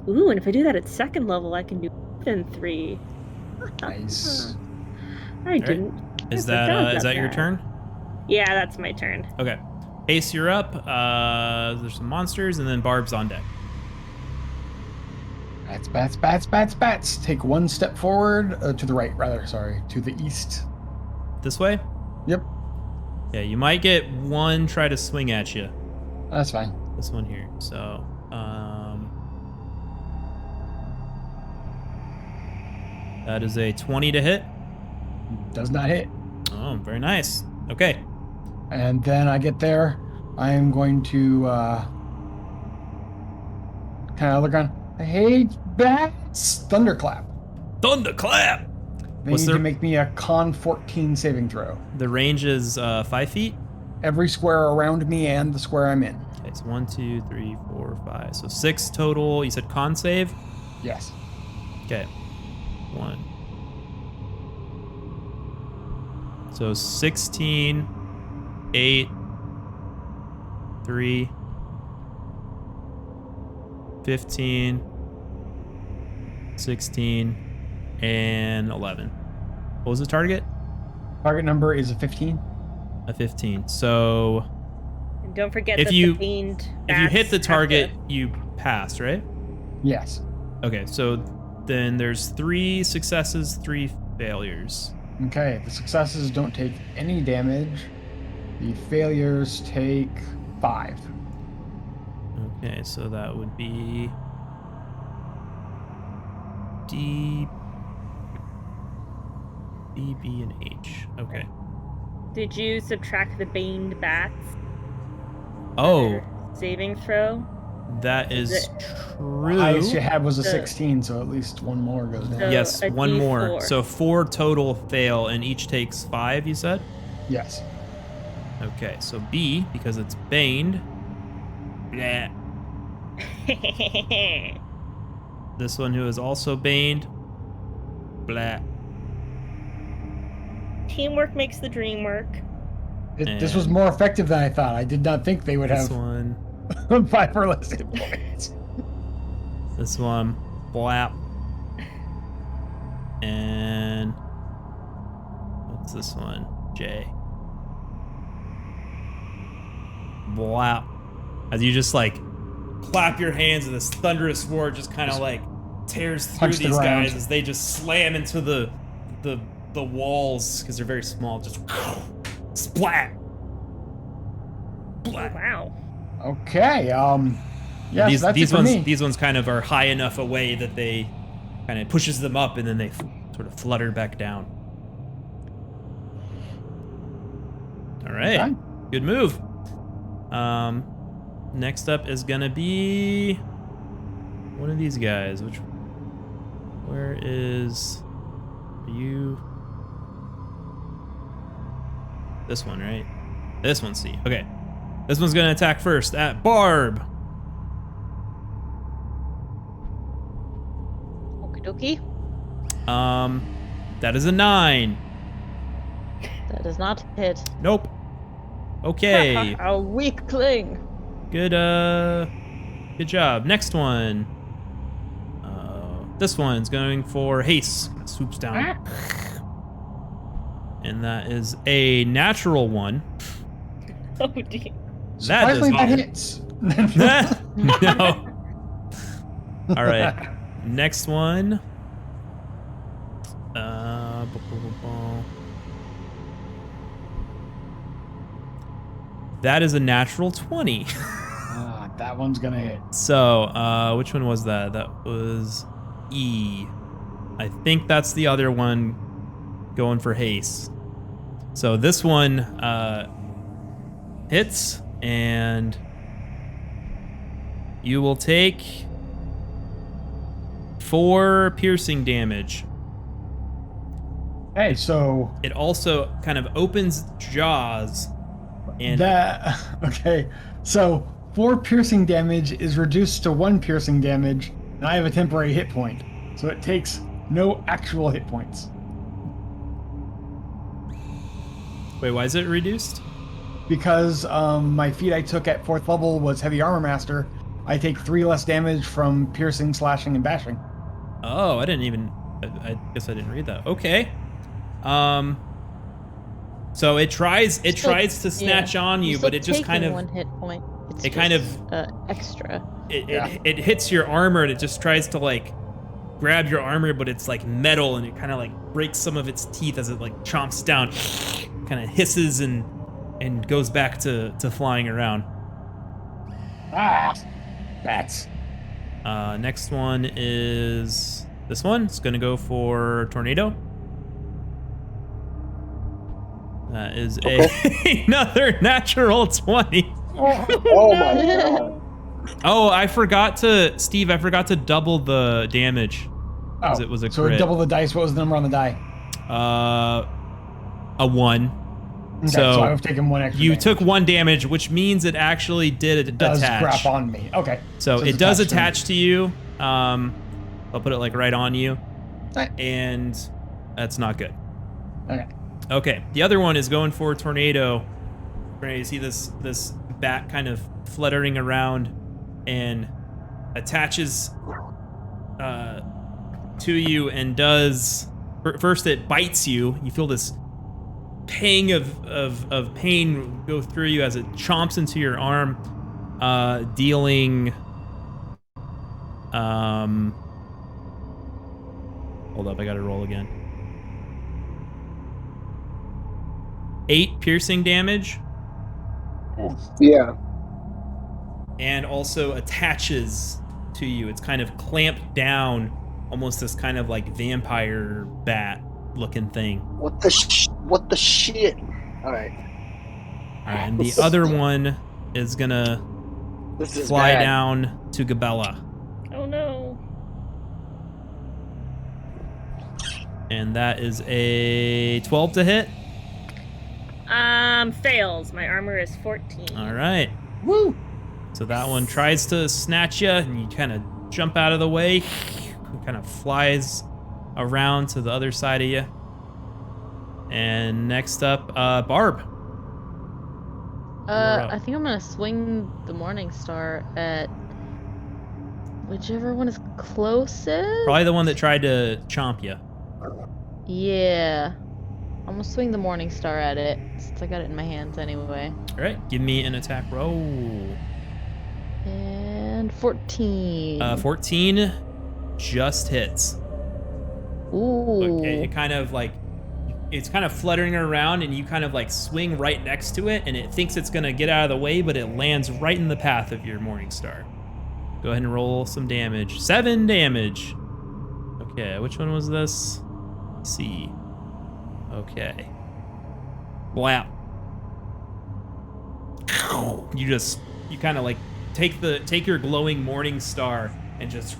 Ooh, and if I do that at 2nd level, I can do within 3. Nice. I didn't. Is I forgot that about is that your that. turn? Yeah, that's my turn. Okay. Ace, you're up. There's some monsters, and then Barb's on deck. Bats, bats, bats, bats, bats. Take 1 step forward, to the right, rather, sorry, to the east. This way? Yep, Yeah, you might get one try to swing at you. that's fine. This one here. So, that is a 20 to hit. Does not hit. Oh, very nice. Okay. And then I get there, I am going to kind of look around. Hey, bats! Thunderclap. Thunderclap! They What's need their- to make me a con 14 saving throw. The range is 5 feet. Every square around me and the square I'm in. Okay, so 1, 2, 3, 4, 5. So 6 total. You said con save? Yes. Okay. 1. So 16, 8, 3, 15, 16, and 11. What was the target? Target number is a 15. A 15. So And don't forget If that you- the baned if you hit bats the have to- target, you pass, right? Yes. Okay, so then there's 3 successes, 3 failures. Okay, the successes don't take any damage. The failures take 5. Okay, so that would be D, B, B, and H. Okay. Did you subtract the baned bats? Oh, Their saving throw? That is true. The highest you had was a The- 16, so at least one more goes down. So Yes, a one more. D4. So 4 total fail, and each takes 5, you said? Yes. Okay, so B, because it's baned. Yeah. This one who is also baned. Blah. Teamwork makes the dream work. This was more effective than I thought. I did not think they would This have one. 5 or less hit points. This one. Blap. And what's this one? J. Blap. As you just like clap your hands and this thunderous roar just kind of like tears through Punch the these ground. guys as they just slam into the walls because they're very small. Just splat. Splat. Wow. Okay. Yes, that's it for me. These ones kind of are high enough away that they kind of pushes them up and then they sort of flutter back down. All right, Okay. good move. Next up is gonna be one of these guys. Where is you? This one, right? This one's C. Okay, this one's gonna attack first at Barb. Okie dokie. That is a 9. That does not hit. Nope. Okay. A weakling. Good job. Next one. This one's going for Hase. Swoops down. And that is a natural 1. Oh dear. That does Surprisingly, that not hits. No. All right. Next one. That is a natural 20. That one's gonna hit. So, which one was that? That was E. I think that's the other one going for Hase. So this one hits, and you will take 4 piercing damage. Hey, so It also kind of opens jaws, and okay. So 4 piercing damage is reduced to 1 piercing damage, and I have a temporary hit point, so it takes no actual hit points. wait, why is it reduced? Because my feat I took at 4th level was Heavy Armor Master. I take 3 less damage from piercing, slashing, and bashing. Oh, I didn't even. I guess I didn't read that. Okay. So it tries to snatch on you, but it just kind of 1 hit point. It's it kind just, of extra. it hits your armor and it just tries to like grab your armor, but it's like metal and it kind of like breaks some of its teeth as it like chomps down, kind of hisses and goes back to flying around. Bats. Next one is this one. It's gonna go for Tornado. That is another natural 20. Oh my god. Oh, I forgot to double the damage. Because it was a so crit. double the dice. What was the number on the die? A 1. Okay, So I've taken 1 extra. You damage. took 1 damage, which means it actually did It does attach. crap on me. Okay. So it's it does attached to me. attach to you. I'll put it like right on you. Right. And that's not good. Okay. Okay, the other one is going for Tornado. Right, you see this bat kind of fluttering around and attaches to you and does first it bites you. You feel this pang of pain go through you as it chomps into your arm, dealing hold up, I gotta roll again. 8 piercing damage. Yeah. And also attaches to you. It's kind of clamped down, almost this kind of like vampire bat looking thing. What the shit? All right. All right, and the other one is gonna This is fly bad. down to Gabella. Oh no. And that is a 12 to hit. Fails. My armor is 14. All right. Woo! So that one tries to snatch you, and you kind of jump out of the way. It kind of flies around to the other side of you. And next up, Barb. I think I'm gonna swing the Morning Star at whichever one is closest. Probably the one that tried to chomp you. Yeah. I'm gonna swing the Morning Star at it, since I got it in my hands anyway. All right, give me an attack roll. And 14. 14 just hits. Ooh. It kind of like, it's kind of fluttering around, and you kind of like swing right next to it, and it thinks it's gonna get out of the way, but it lands right in the path of your Morning Star. Go ahead and roll some damage. 7 damage. Okay, which one was this? Let's see. Okay. Blap. You kind of like take your glowing Morning Star and just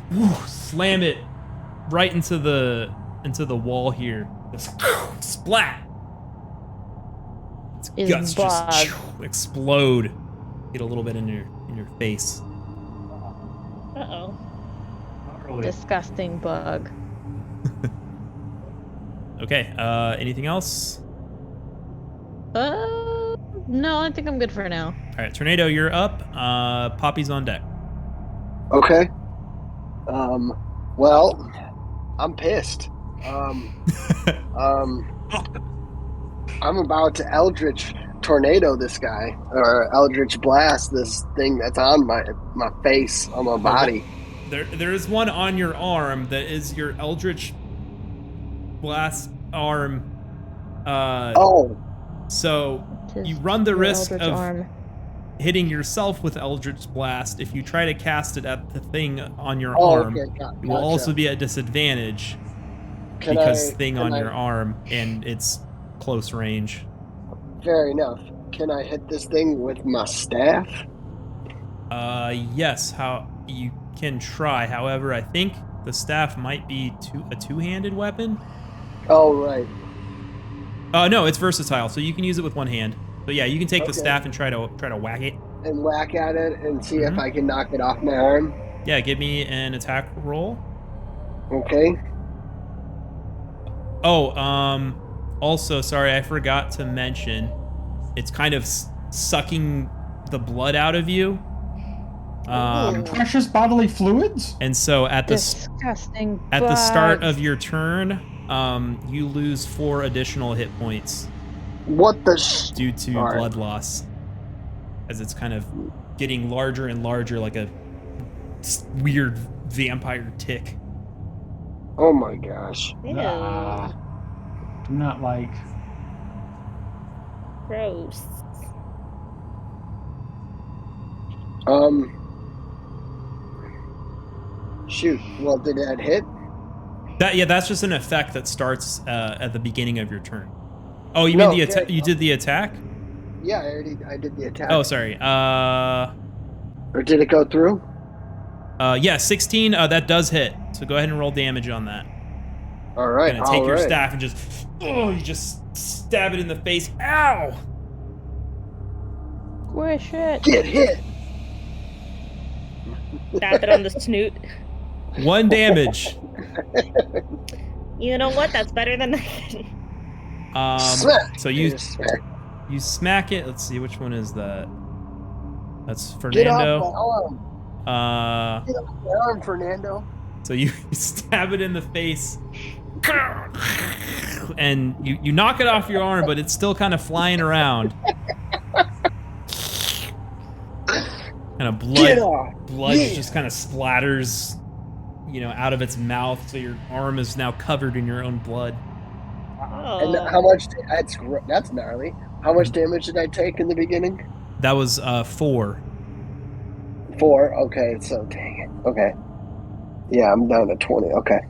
slam it right into the wall here. Just splat. Its Is guts Bob. just explode. Get a little bit in your face. Uh-oh. Not really. Disgusting bug. Okay. Anything else? No, I think I'm good for now. All right, Tornado, you're up. Poppy's on deck. Okay. Well, I'm pissed. I'm about to Eldritch Tornado this guy, or Eldritch Blast this thing that's on my face, on my body. There is one on your arm that is your Eldritch Blast arm. So you run the Your risk Eldritch of arm. hitting yourself with Eldritch Blast if you try to cast it at the thing on your arm. Okay, You will also be at disadvantage because thing on your arm, and it's close range. Fair enough. Can I hit this thing with my staff? Yes. How you can try. However, I think the staff might be a two-handed weapon. Oh, right. No, it's versatile, so you can use it with one hand. But yeah, you can take the staff and try to whack it. And whack at it and see if I can knock it off my arm. Yeah, give me an attack roll. Okay. Oh, also, sorry, I forgot to mention, it's kind of sucking the blood out of you. Precious bodily fluids? And so at the Disgusting at the start bugs. of your turn, you lose 4 additional hit points What the due to All right. blood loss, as it's kind of getting larger and larger, like a weird vampire tick. Oh my gosh. Ew. Nah. Do not like. Gross. Shoot. Well, did that hit? That's just an effect that starts at the beginning of your turn. Oh, you No, mean yeah, you did the attack? Yeah, I did the attack. Oh, sorry. Or did it go through? Yeah, 16. That does hit. So go ahead and roll damage on that. All right. Gonna take all your right. staff and you just stab it in the face. Ow! Squish it. Get hit. Tap it on the snoot. 1 damage. You know what? That's better than nothing. Smack. So you smack it. Let's see, which one is that? That's Get off my Fernando. arm. Get off my arm, Fernando. So you stab it in the face, and you knock it off your arm, but it's still kind of flying around. Kind of Get off. blood Yeah. just kind of splatters, out of its mouth. So your arm is now covered in your own blood. And Oh. how much? That's gnarly. How much damage did I take in the beginning? That was 4. 4. Okay, so dang it. Okay. Yeah, I'm down to 20. Okay.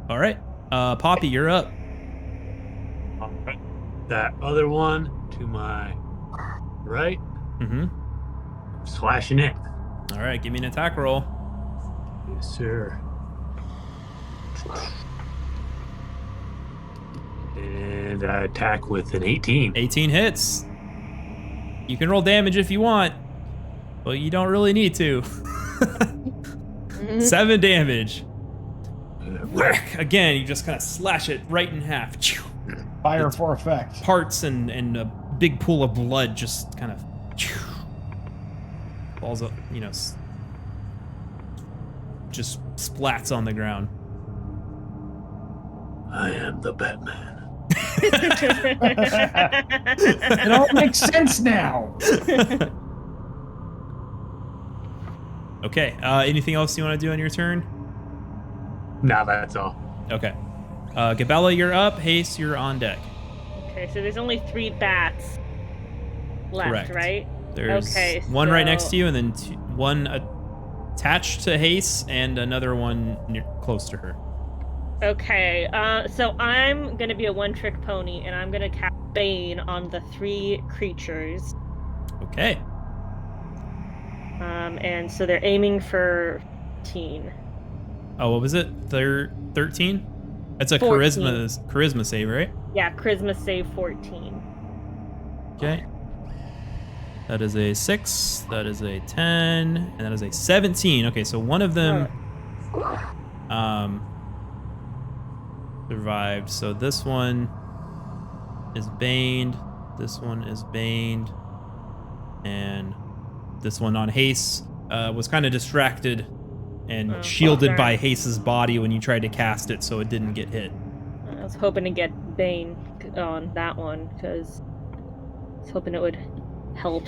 All right, Poppy, you're up. All right. That other one to my right, Mm-hmm. slashing it. All right, give me an attack roll. Yes, sir. And I attack with an 18. 18 hits. You can roll damage if you want, but you don't really need to. 7 damage. Whack! Again, you just kind of slash it right in half. Fire for effect. Parts and a big pool of blood just kind of falls up, you know, just splats on the ground. I am the Batman. It all makes sense now. Okay, anything else you want to do on your turn? Nah, that's all. Okay. Gabella, you're up. Hase, you're on deck. Okay, so there's only 3 bats left, Correct. right? There's Okay, one right so- next to you, and then one attached to Hase, and another one close to her. Okay, so I'm gonna be a one-trick pony, and I'm gonna cast Bane on the 3 creatures. Okay. And so they're aiming for 15. Oh, what was it? 13? That's a 14. charisma save, right? Yeah, charisma save 14. Okay. That is a 6. That is a 10, and that is a 17. Okay, so one of them survived. So this one is baned. This one is baned, and this one on Hase was kind of distracted and shielded okay. by Hase's body when you tried to cast it, so it didn't get hit. I was hoping to get Bane on that one, because I was hoping it would help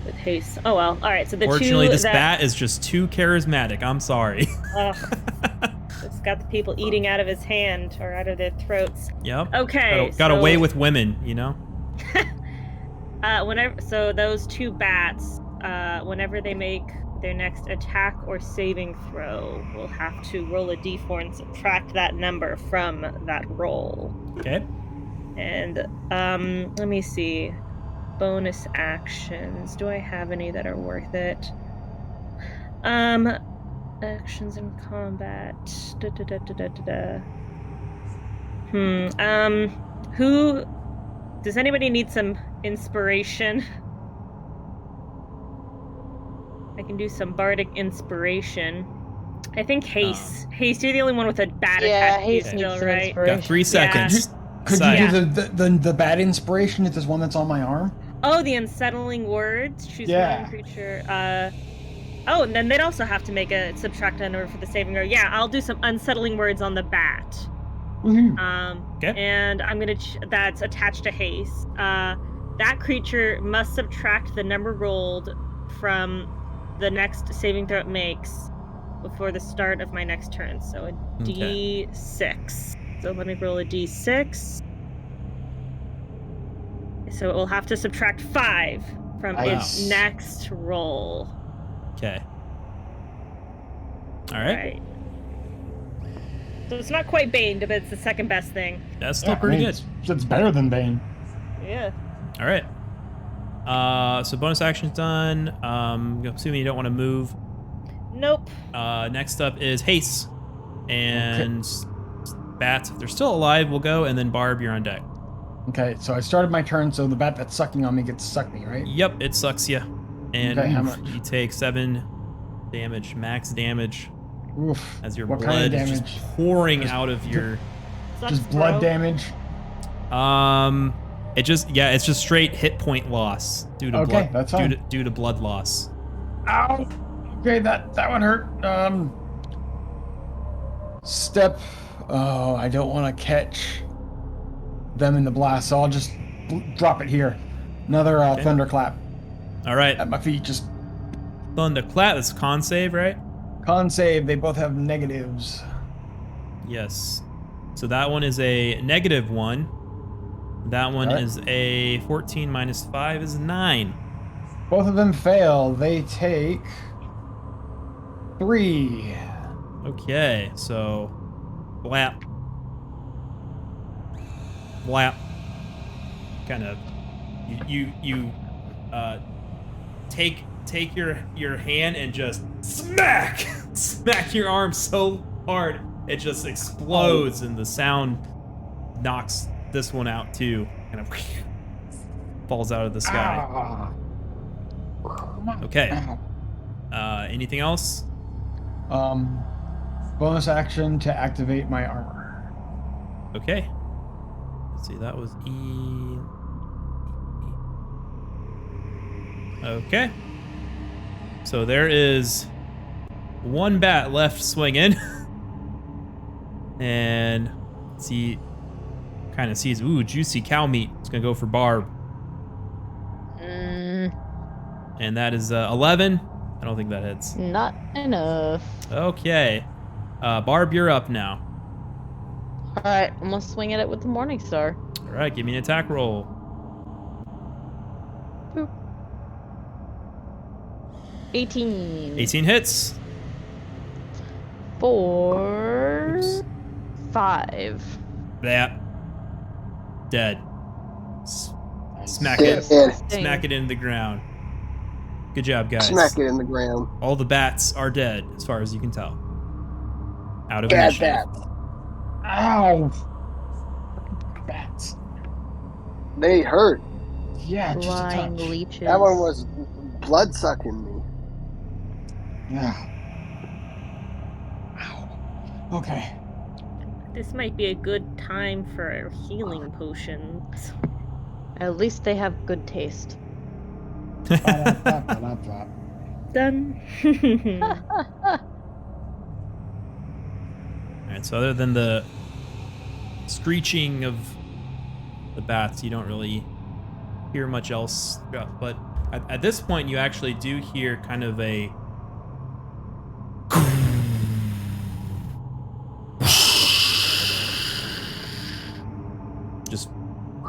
with haste. Oh well. Alright, so the Fortunately, two this bat is just too charismatic. I'm sorry. It's got the people eating out of his hand, or out of their throats. Yep. Okay. Got away with women, you know? So those 2 bats, whenever they make their next attack or saving throw, will have to roll a d4 and subtract that number from that roll. Okay. And let me see. Bonus actions. Do I have any that are worth it? Actions in combat. Who does anybody need some inspiration? I can do some bardic inspiration. I think Hase. Hase, you're the only one with a bad attack. Hase still, needs some right? inspiration. Got 3 seconds. Could Decide. you do the bad inspiration if there's one that's on my arm? Oh, the unsettling words. Choose one creature. Oh, and then they'd also have to make a subtract a number for the saving throw. Yeah, I'll do some unsettling words on the bat. Okay. And I'm gonna that's attached to Hase. That creature must subtract the number rolled from the next saving throw it makes before the start of my next turn. So a D6. So let me roll a D6. So it will have to subtract 5 from its next roll. Okay. All right. So it's not quite Bane, but it's the second best thing. That's still pretty good. It's better than Bane. Yeah. All right. So bonus action's done. I'm assuming you don't want to move. Nope. Next up is Hase. And bats, if they're still alive, will go. And then Barb, you're on deck. Okay, so I started my turn, so the bat that's sucking on me gets to suck me, right? Yep, it sucks you. And Okay, how much? you take 7 damage, max damage, Oof. as your What blood kind of is damage? just pouring out of your... Sucks, Just blood bro. damage? It's just straight hit point loss due to blood. that's fine. Due to blood loss. Ow! Okay, that one hurt. Step. Oh, I don't want to catch them in the blast, so I'll just drop it here. Another thunderclap All right. at my feet. Just Thunderclap. That's con save, right? con save. They both have negatives. Yes. So that one is a -1. That one is a 14 minus 5 is 9. Both of them fail. They take 3. Okay, so blap. Blap. Kind of you take take your hand and just smack your arm so hard it just explodes, and the sound knocks this one out too. Kind of falls out of the sky. Okay. Anything else? Bonus action to activate my armor. Okay. Let's see, that was E. Okay. So there is one bat left swinging. And see, kind of sees, ooh, juicy cow meat. It's going to go for Barb. And that is 11. I don't think that hits. Not enough. Okay. Barb, you're up now. All right, I'm gonna swing at it with the Morning Star. All right, give me an attack roll. Boop. 18. 18 hits. 4. Oops. 5. That. Dead. Smack Yeah. it. Smack it into the ground. Good job, guys. Smack it in the ground. All the bats are dead, as far as you can tell. Out of Bad initiative. bats. Ow! Bats. They hurt. Yeah, just a Flying touch. leeches. That one was blood sucking me. Yeah. Ow. Okay. This might be a good time for healing potions. At least they have good taste. Ba-da-ba-ba-da-ba. Done. Alright, so other than the screeching of the bats, you don't really hear much else. But at this point, you actually do hear kind of a just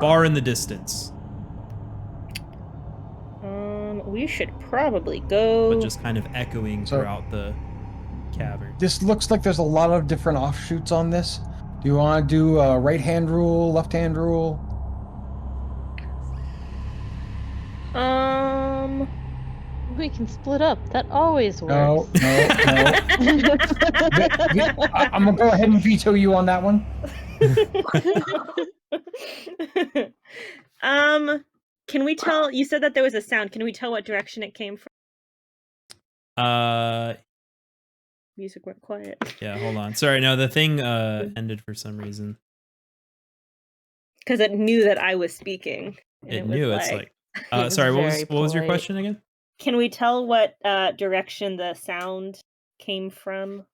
far in the distance, We should probably go. but just kind of echoing So- throughout the cavern. This looks like there's a lot of different offshoots on this. Do you want to do a right-hand rule, left-hand rule? We can split up. That always No, works. no, no. I'm gonna go ahead and veto you on that one. Can we tell? You said that there was a sound. Can we tell what direction it came from? Music went quiet. Yeah, hold on. Sorry, no, the thing ended for some reason. Because it knew that I was speaking. and It was knew it's like. It was Sorry, what very was your polite. question again? Can we tell what direction the sound came from?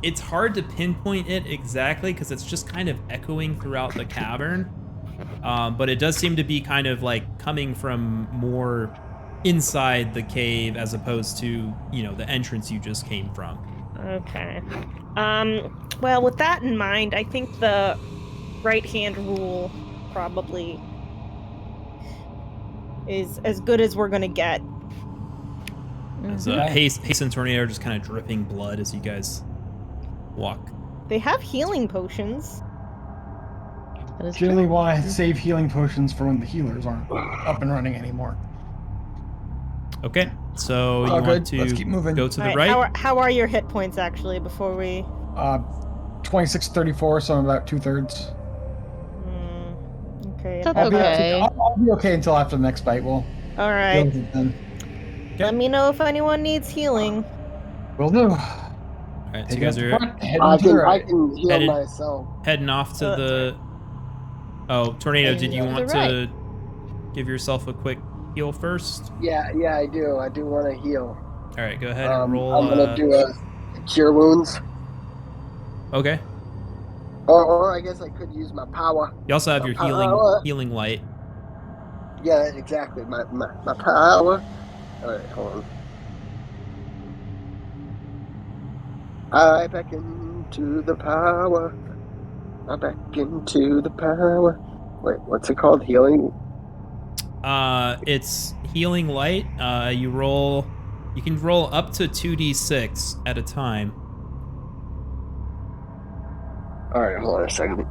It's hard to pinpoint it exactly because it's just kind of echoing throughout the cavern. But it does seem to be kind of like coming from more inside the cave as opposed to, you know, the entrance you just came from. Okay. Well, with that in mind, I think the right-hand rule probably is as good as we're gonna get. As Mhm. Hase and Tornado are just kind of dripping blood as you guys walk. They have healing potions. That is true. Generally want to save healing potions for when the healers aren't up and running anymore. Okay, so you All want good. to Let's keep moving. go to the Alright, right? how are your hit points actually before we? 26-34, so I'm about 2/3. Okay. That's I'll be okay. I'll be okay until after the next fight. We'll All deal right. with it then. Let me know if anyone needs healing. Will do. All right, so Take you guys it are front, head I to the can right. heal Headed- myself. heading off to the. Oh, Tornado, did you To the want to give yourself a quick heal first? Yeah, I do. I do want to heal. All right, go ahead and roll. I'm gonna do a cure wounds, Okay. or I guess I could use my power. You also have your Power. healing light. Yeah, exactly. My power. All right, hold on. I back into the power. I back into the power. Wait, what's it called? Healing? It's healing light. You can roll up to 2d6 at a time. All right, hold on a second.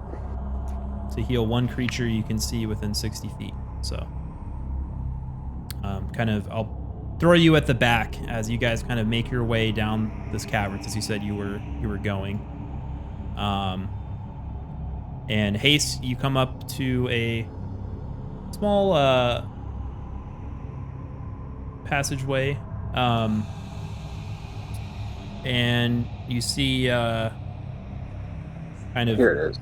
To heal one creature you can see within 60 feet. So I'll throw you at the back as you guys kind of make your way down this cavern, as you said you were going. And Hase, you come up to a small passageway, and you see kind of Here it is.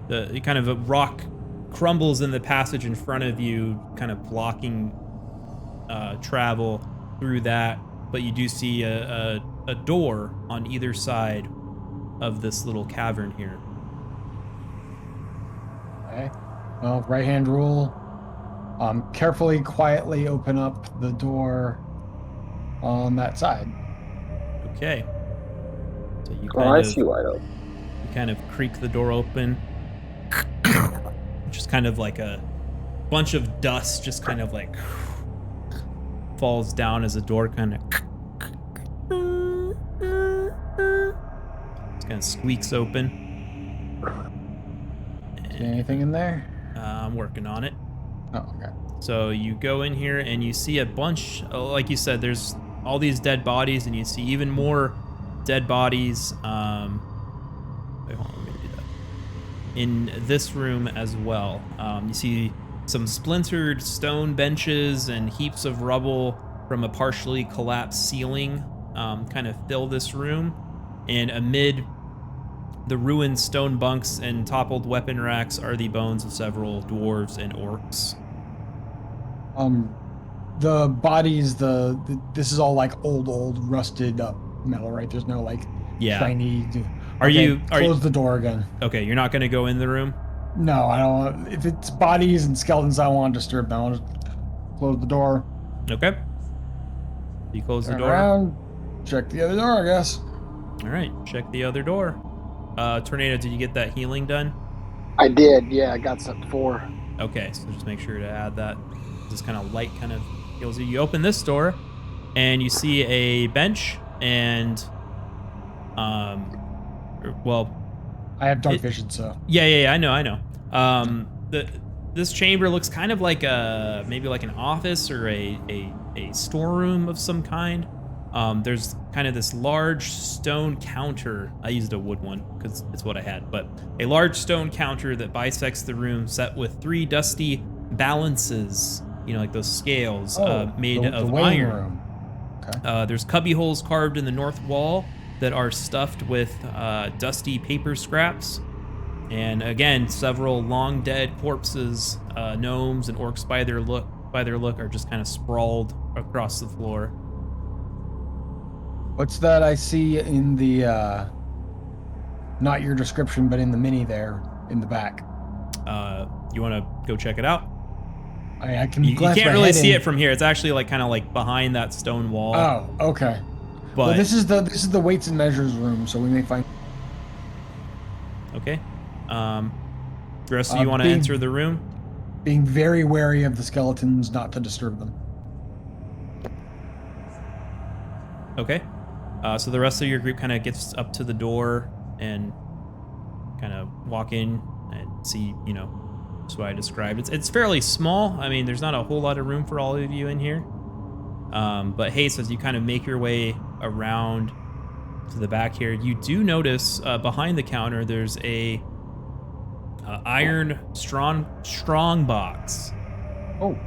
the kind of a rock crumbles in the passage in front of you, kind of blocking travel through that. But you do see a door on either side of this little cavern here. Okay. Well, right hand rule. Carefully, quietly open up the door on that side. Okay. So you Oh, I see wide open. You kind of creak the door open. Just kind of like a bunch of dust just kind of like falls down as the door kind of squeaks open. See anything in there? I'm working on it. Oh, okay. So you go in here and you see a bunch, like you said, there's all these dead bodies, and you see even more dead bodies. Wait, hold on, let me do that. In this room as well. You see some splintered stone benches and heaps of rubble from a partially collapsed ceiling kind of fill this room. And amid the ruined stone bunks and toppled weapon racks are the bones of several dwarves and orcs. The bodies, this is all like old, rusted up metal, right? There's no like shiny. Close the door again. Okay, you're not gonna go in the room? No, I don't. If it's bodies and skeletons, I don't want to disturb them. I'll just close the door. Okay. You close the Turn door. around, check the other door, I guess. All right, check the other door. Tornado, did you get that healing done? I did, yeah, I got some 4. Okay, so just make sure to add that. This kind of light kind of heals you. You open this door, and you see a bench, and well, I have dark vision, so yeah, I know. This chamber looks kind of like maybe like an office or a storeroom of some kind. There's kind of this large stone counter. I used a wood one because it's what I had, but a large stone counter that bisects the room, set with 3 dusty balances, like those scales made of iron. Room. Okay. There's cubby holes carved in the north wall that are stuffed with dusty paper scraps. And again, several long dead corpses, gnomes and orcs by their look are just kind of sprawled across the floor. What's that I see in the, not your description, but in the mini there in the back? You want to go check it out? I can. You can't really see it from here. It's actually like kind of like behind that stone wall. Oh, okay. But well, this is the weights and measures room, so we may find. Okay. The rest of you want to enter the room? Being very wary of the skeletons, not to disturb them. Okay. So the rest of your group kind of gets up to the door and kind of walk in and see, that's what I described. It's fairly small. I mean, there's not a whole lot of room for all of you in here. But Hase, as you kind of make your way around to the back here, you do notice behind the counter there's a iron strong box. Oh,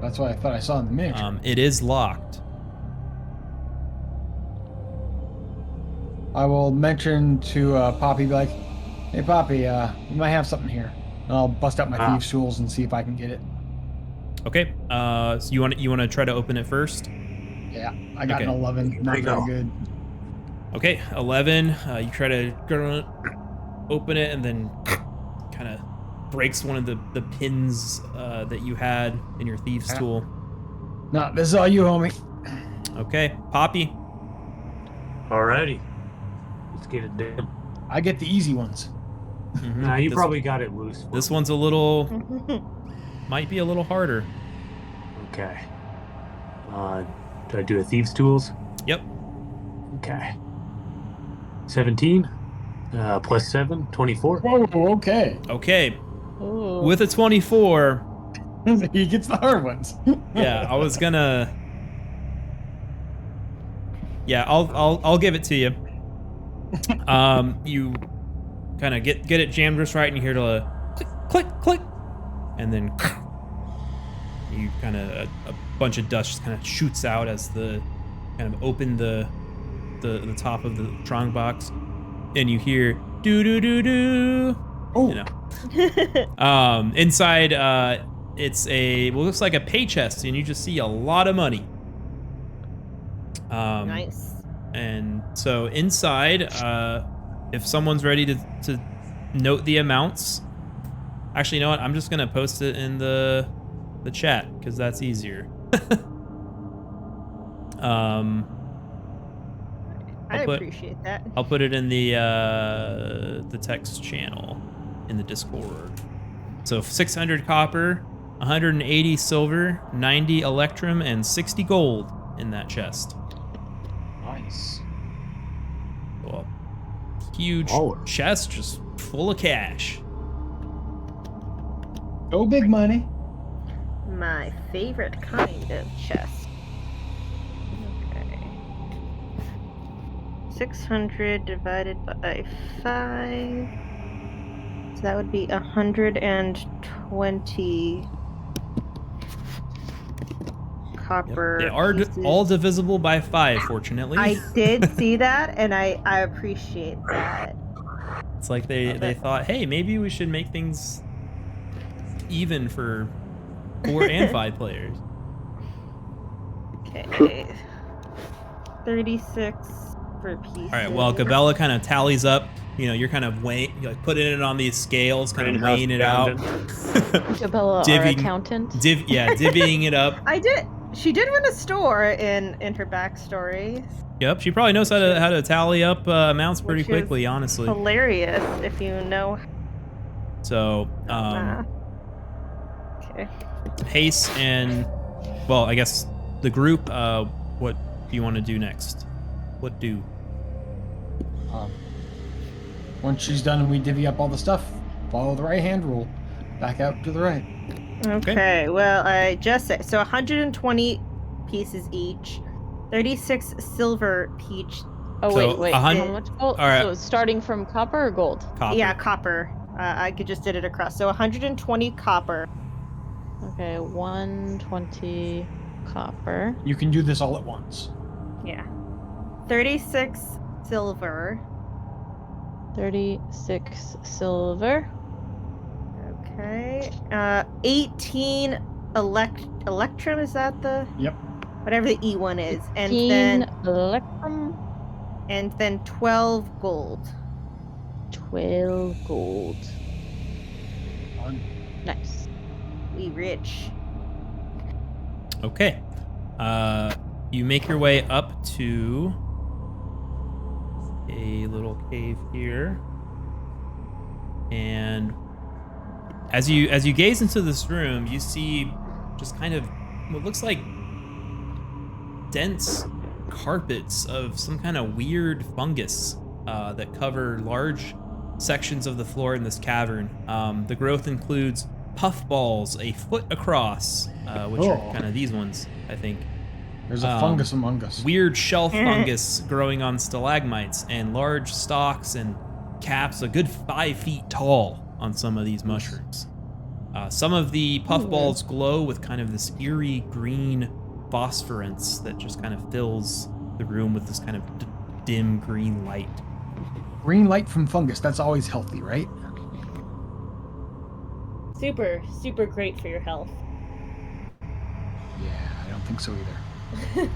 that's what I thought I saw in the miniature. It is locked. I will mention to Poppy, be like, "Hey, Poppy, we might have something here." And I'll bust out my thieves' tools and see if I can get it. Okay. So you want to try to open it first? Yeah, I got Okay. an 11. Not very good. Okay, 11. You try to open it, and then kind of breaks one of the pins that you had in your thieves' tool. No, this is all you, homie. Okay, Poppy. Alrighty. Let's get it done. I get the easy ones. Mhm. Nah, you This- probably got it loose. This one's might be a little harder. Okay. Do I do a thieves' tools? Yep. Okay. 17 plus 7, 24. Whoa, okay. Okay. Ooh. With a 24, He gets the hard ones. Yeah, I was gonna. Yeah, I'll give it to you. You kind of get it jammed just right, and you hear the click, click, click, and then you kind of a bunch of dust just kind of shoots out as the kind of open the top of the strong box, and you hear do do do do. Oh, You know. Inside, it's looks like a pay chest, and you just see a lot of money. Nice. And so inside, if someone's ready to note the amounts, actually, you know what? I'm just gonna post it in the chat because that's easier. I appreciate that. I'll put it in the text channel in the Discord. So 600 copper, 180 silver, 90 electrum, and 60 gold in that chest. Nice. Well, huge Baller. chest just full of cash. go big money. My favorite kind of chest. Okay. 600 divided by 5. So that would be 120 copper. They are pieces. all divisible by 5, fortunately. I did see that, and I appreciate that. It's like they thought, hey, maybe we should make things even for 4 and 5 players. Okay. 36 per piece. All right, well, Gabella kind of tallies up. You know, you're kind of putting it on these scales, kind of weighing it out. Gabella, our Divvying- accountant. Divvying it up. I did. She did run a store in her backstory. Yep, she probably knows how to tally up amounts pretty Which is quickly, honestly. Hilarious if you know. So, math. Okay. Hase and, well, I guess the group. What do you want to do next? What do? Once she's done and we divvy up all the stuff, follow the right hand rule. Back out to the right. Okay. Well, I just said so. 120 pieces each. 36 silver each. Oh, So, wait. a How hun- much gold? All right. So starting from copper or gold? Copper. Yeah, copper. I just did it across. So 120 copper. Okay, 120 copper. You can do this all at once. Yeah. 36 silver. 36 silver. Okay. 18 electrum. Is that the? Yep. Whatever the E one is, and 15 then electrum. 12 gold. 12 gold. Fun. Nice. We rich. Okay. You make your way up to a little cave here, and as you gaze into this room, you see just kind of what looks like dense carpets of some kind of weird fungus that cover large sections of the floor in this cavern. The growth includes puffballs a foot across, which are kind of these ones, I think. There's a fungus among us. Weird shelf fungus growing on stalagmites, and large stalks and caps a good 5 feet tall on some of these mushrooms. Some of the puffballs glow with kind of this eerie green phosphorescence that just kind of fills the room with this kind of dim green light. Green light from fungus, that's always healthy, right? Super, super great for your health. Yeah, I don't think so either.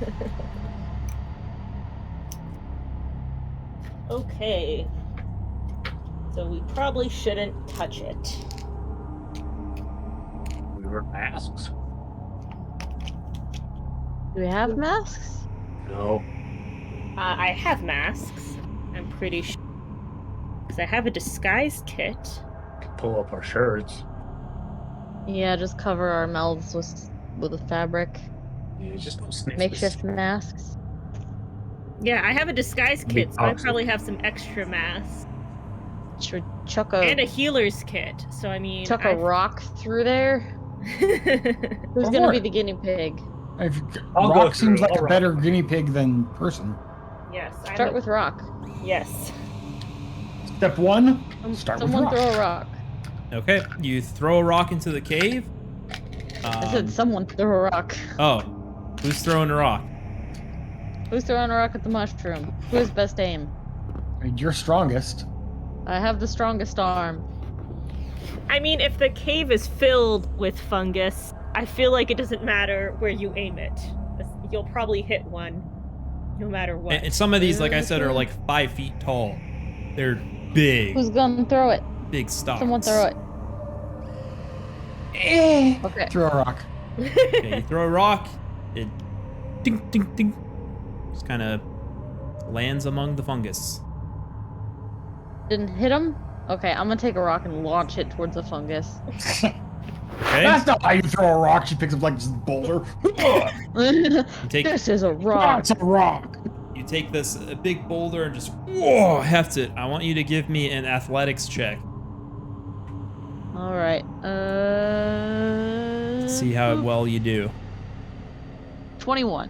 Okay. So we probably shouldn't touch it. We wear masks. Do we have masks? No. I have masks. I'm pretty sure. Because I have a disguise kit. We can pull up our shirts. Yeah, just cover our mouths with a fabric. Yeah, just don't sniff Makeshift masks. Yeah, I have a disguise Be kit, so I toxic. probably have some extra masks. Should chuck And a a healer's kit. So I mean, chuck a rock through there. Who's Go gonna for be it. the guinea pig? If, I'll go rock seems through. like I'll a better rock. guinea pig than person. Yes. Start with rock. Yes. Step one, start with Someone rock. throw a rock. Okay, you throw a rock into the cave. I said someone throw a rock. Oh, who's throwing a rock? Who's throwing a rock at the mushroom? Who has best aim? I mean, you're strongest. I have the strongest arm. I mean, if the cave is filled with fungus, I feel like it doesn't matter where you aim it. You'll probably hit one, no matter what. And some of these, like I said, are like 5 feet tall. They're big, Who's gonna throw it? big stalks. Someone throw it. Okay. Throw a rock. Okay, you throw a rock, it ding, ding, ding, just kind of lands among the fungus. Didn't hit him? Okay, I'm gonna take a rock and launch it towards the fungus. Okay, That's not how you throw a rock. She picks up like this boulder. you take This is a rock. That's a rock. you take this big boulder and just whoa, heft it. I want you to give me an athletics check. All right. See how well you do. 21.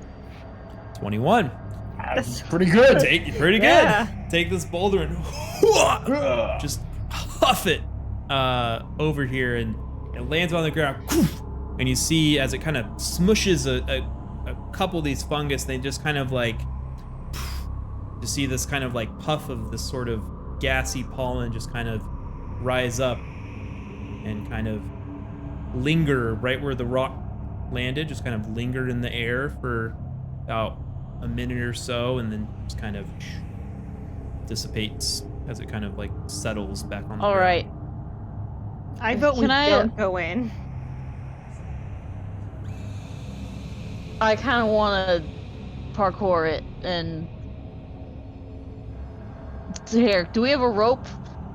21. That's pretty good. Pretty good. Yeah. Take this boulder and just huff it over here, and it lands on the ground. And you see as it kind of smushes a couple of these fungus, they just kind of like, you see this kind of like puff of this sort of gassy pollen just kind of rise up and kind of linger right where the rock landed, just kind of lingered in the air for about a minute or so, and then just kind of dissipates as it kind of like settles back on the All ground. right. I vote we Can I, don't go in. I kind of want to parkour it and. So here, do we have a rope?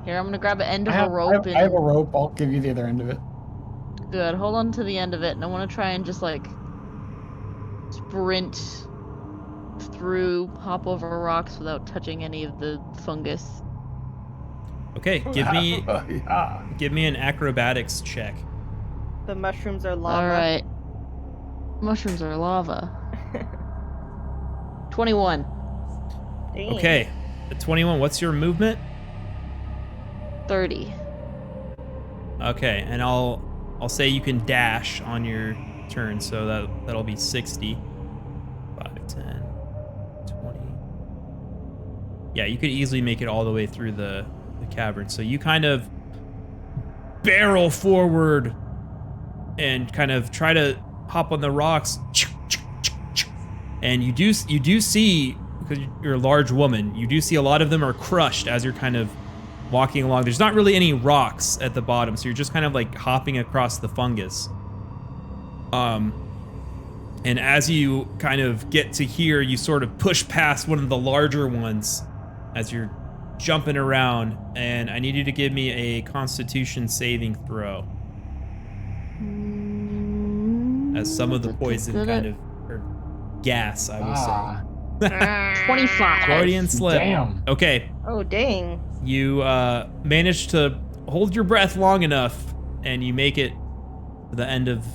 Here, I'm gonna grab an end of a rope. I have a rope. I'll give you the other end of it. Good. Hold on to the end of it, and I want to try and just like sprint through, hop over rocks without touching any of the fungus. Okay, give me Yeah. give me an acrobatics check. The mushrooms are lava. All right. Mushrooms are lava. 21. Dang. Okay, at 21. What's your movement? 30. Okay, and I'll say you can dash on your turn, so that'll be 60. 5, 10, 20. Yeah, you could easily make it all the way through the cavern. So you kind of barrel forward and kind of try to hop on the rocks. And you do see, because you're a large woman, you do see a lot of them are crushed as you're kind of walking along. There's not really any rocks at the bottom, so you're just kind of like hopping across the fungus. And as you kind of get to here, you sort of push past one of the larger ones as you're jumping around, and I need you to give me a Constitution saving throw. As some of the poison kind of, or gas, I will say. 25. Freudian slip. Damn. Okay, Oh, dang. you manage to hold your breath long enough, and you make it to the end of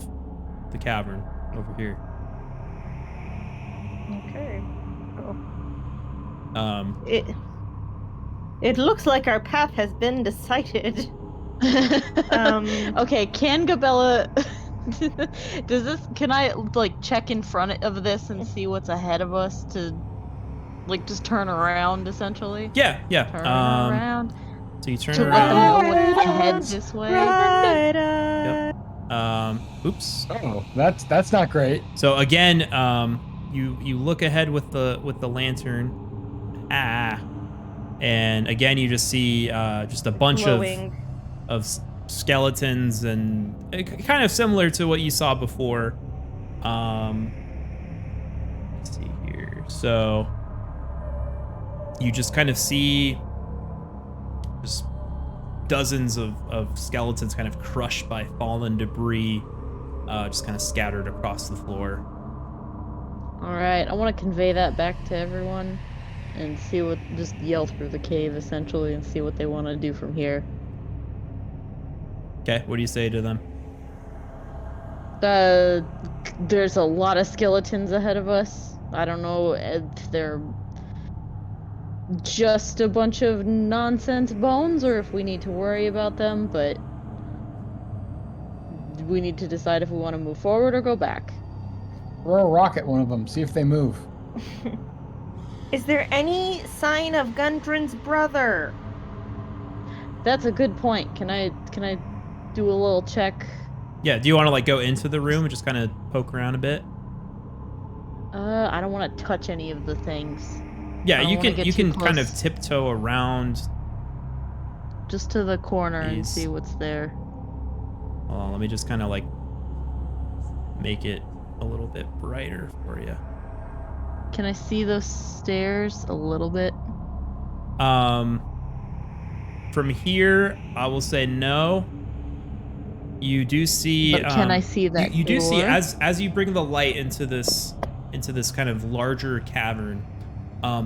the cavern over here. Okay. Um, It looks like our path has been decided. Okay, can Gabella can I like check in front of this and see what's ahead of us to like just turn around essentially? yeah. Turn around. So you turn To let them around. know what's ahead this way. Oops. Oh, that's not great. So again, you look ahead with the lantern. And again, you just see just a bunch Glowing. of skeletons, and kind of similar to what you saw before. Let's see here. So you just kind of see just dozens of skeletons kind of crushed by fallen debris, just kind of scattered across the floor. All right, I want to convey that back to everyone and see what, just yell through the cave essentially and see what they want to do from here. Okay, what do you say to them? There's a lot of skeletons ahead of us. I don't know if they're just a bunch of nonsense bones or if we need to worry about them, but we need to decide if we want to move forward or go back. Throw a rock at one of them. See if they move. Is there any sign of Gundren's brother? That's a good point. Can I do a little check? Yeah, do you want to like go into the room and just kind of poke around a bit? I don't want to touch any of the things. Yeah, I don't you wanna can get you too can kind of close. tiptoe around. Just to the corner and These. see what's there. Hold on, let me just kind of like make it a little bit brighter for you. Can I see those stairs a little bit? From here, I will say no. You do see. But can I see that You do see door? as you bring the light into this kind of larger cavern.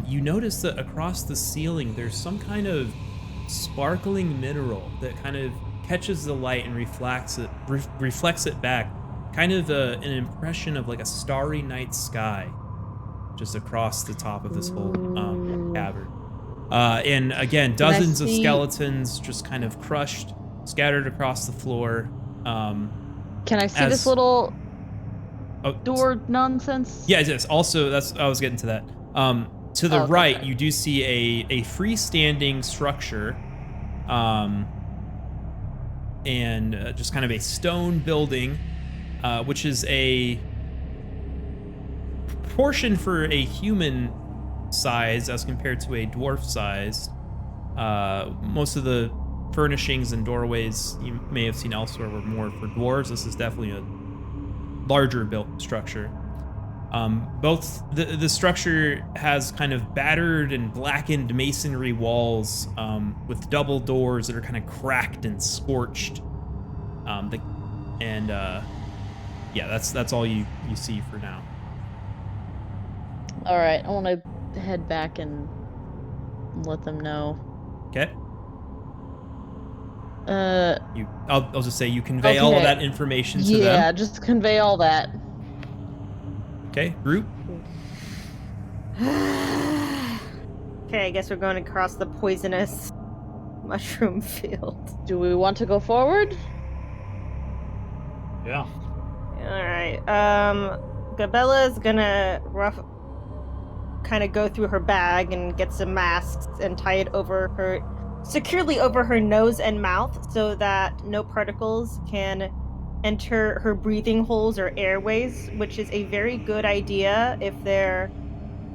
You notice that across the ceiling there's some kind of sparkling mineral that kind of catches the light and reflects it back. Kind of an impression of like a starry night sky, just across the top of this whole cavern. And again, Can I dozens of see- skeletons just kind of crushed, scattered across the floor. Can I see as- this little Oh, door nonsense? Yes. Also, I was getting to that. To the Okay, right, sorry. you do see a freestanding structure, and just kind of a stone building, which is a proportion for a human size as compared to a dwarf size. Most of the furnishings and doorways you may have seen elsewhere were more for dwarves. This is definitely a larger built structure. Both the structure has kind of battered and blackened masonry walls, with double doors that are kind of cracked and scorched. Yeah, that's all you see for now. All right, I want to head back and let them know. Okay. I'll just say you convey all of Okay. that information to Yeah, them. just convey all that. Okay, group. Okay, I guess we're going across the poisonous mushroom field. Do we want to go forward? Yeah. Alright, Gabella's gonna kind of go through her bag and get some masks and tie it securely over her nose and mouth so that no particles can enter her breathing holes or airways, which is a very good idea if there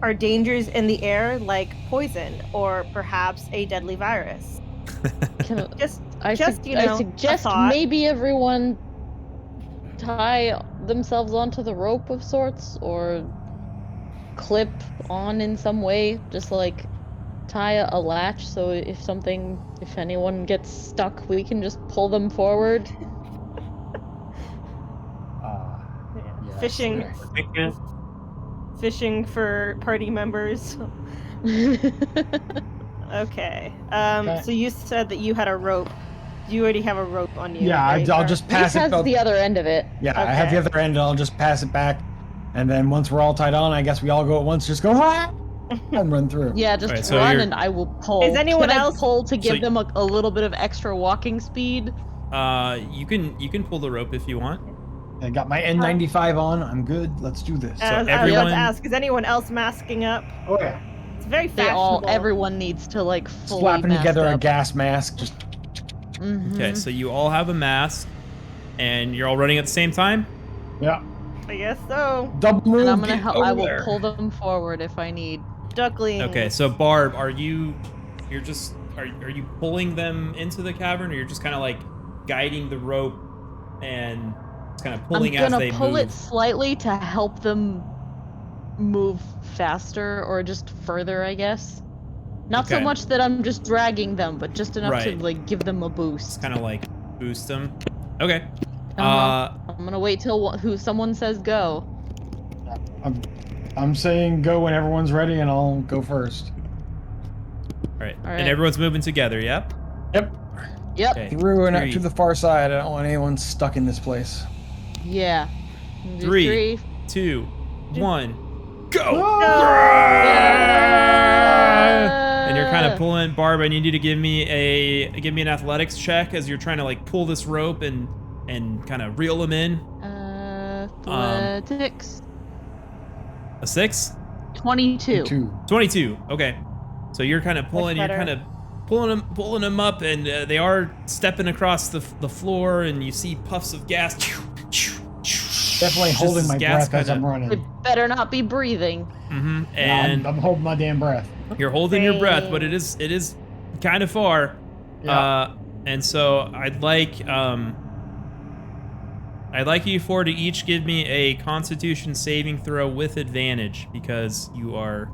are dangers in the air like poison or perhaps a deadly virus. I a suggest thought. maybe everyone tie themselves onto the rope of sorts or clip on in some way, just like tie a latch so if anyone gets stuck, we can just pull them forward. Fishing for party members. Okay. So you said that you had a rope. You already have a rope on you. Yeah, right? I'll just pass Reese it. has the other end of it. Yeah, I have the Okay. other end, and I'll just pass it back. And then once we're all tied on, I guess we all go at once. Just go and run through. Yeah, just Alright, so run you're- and I will pull. Is anyone Can I else- pull to give So- them a little bit of extra walking speed? You can pull the rope if you want. I got my N95 on. I'm good. Let's do this. I was about everyone- to ask, is anyone else masking up? Oh yeah. It's very fashionable. Everyone needs to like fully Slapping mask together a up. gas mask. Just Mhm. Okay, so you all have a mask, and you're all running at the same time. yeah. I guess so. Double move. And I'm gonna get help. I over will there. pull them forward if I need. Duckling. Okay, so Barb, are you pulling them into the cavern, or you're just kind of like guiding the rope and kind of pulling I'm as gonna they pull move? it slightly to help them move faster or just further, I guess. Not so Okay. much that I'm just dragging them, but just enough to Right. like give them a Just boost. kind of like boost them. Okay. I'm gonna wait till someone says go. I'm saying go when everyone's ready, and I'll go first. All right. All right. And everyone's moving together. Yep. Yep. Yep. Okay. Through and out Three. to the far side. I don't want anyone stuck in this place. Yeah. Do 3, 2, 1, go! And you're kind of pulling. Barb, I need you to give me an athletics check as you're trying to like pull this rope and kind of reel him in. Athletics. A 6? 22. 22. Okay. So you're kind of pulling. You're kind of pulling them up, and they are stepping across the floor, and you see puffs of gas. Definitely Just holding as my gas breath as I'm kinda- running. They better not be breathing. Mm-hmm. Yeah, And I'm holding my damn breath. you're holding your breath, but it is kind of far. Yeah. And so I'd like you four to each give me a Constitution saving throw with advantage because you are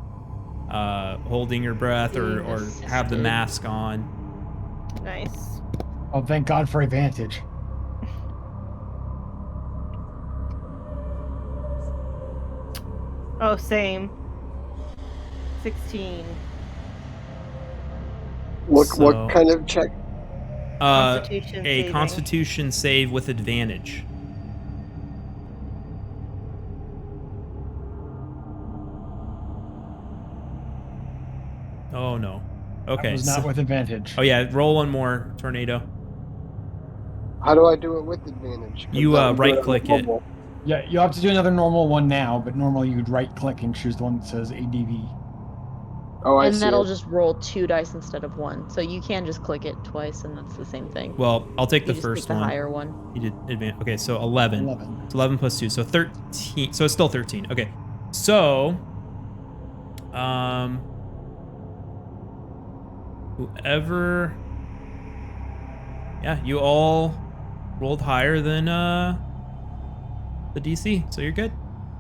holding your breath or have the mask on. Nice. Oh, thank God for advantage. Oh, same. 16. What So- kind of check? Constitution A saving. Constitution save with advantage. Oh no. Okay. That was not with advantage. Oh yeah, roll one more, Tornado. How do I do it with advantage? 'Cause You I'm doing right-click with it. mobile. Yeah, you have to do another normal one now, but normally you'd right click and choose the one that says ADV. Oh, I And see. that'll it. just roll 2 dice instead of 1. So you can just click it twice, and that's the same thing. Well, I'll take You the just first take the one. higher one. You did advance. Okay, so 11. 11. It's 11 plus 2, so 13. So it's still 13. Okay. So, whoever, yeah, you all rolled higher than the DC, so you're good.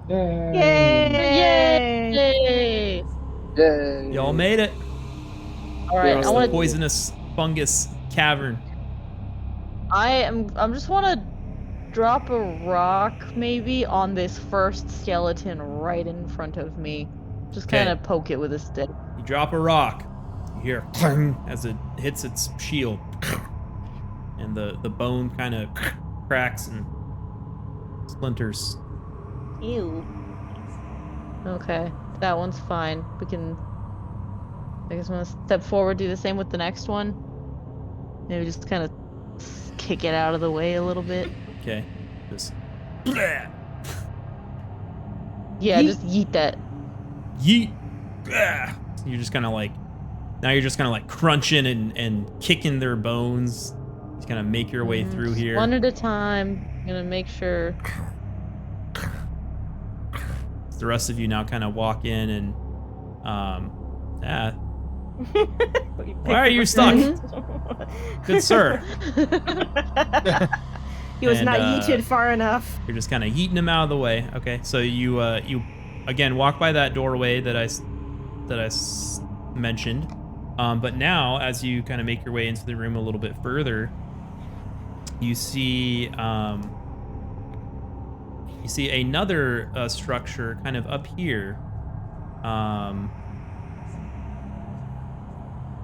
Yay! Yay! Yay! Yay. Y'all made it All right, across I the want to. poisonous fungus cavern. I'm just want to drop a rock maybe on this first skeleton right in front of me. Just Okay. kind of poke it with a stick. You drop a rock. You hear clang as it hits its shield, and the bone kind of cracks and splinters. Ew. Okay, that one's fine. We can. I guess I'm gonna step forward, do the same with the next one. Maybe just kind of kick it out of the way a little bit. Okay, just Yeah, Yeet. just yeet that. yeet. Ah. You're just kind of like, now you're just kind of like crunching and kicking their bones. Just kind of make your way through Just here. one at a time. I'm gonna make sure. The rest of you now kind of walk in and, yeah. Why are you stuck? Good sir. He was And, not yeeted far enough. You're just kind of yeeting him out of the way. Okay, so you again walk by that doorway that I mentioned, but now as you kind of make your way into the room a little bit further, you see another structure kind of up here,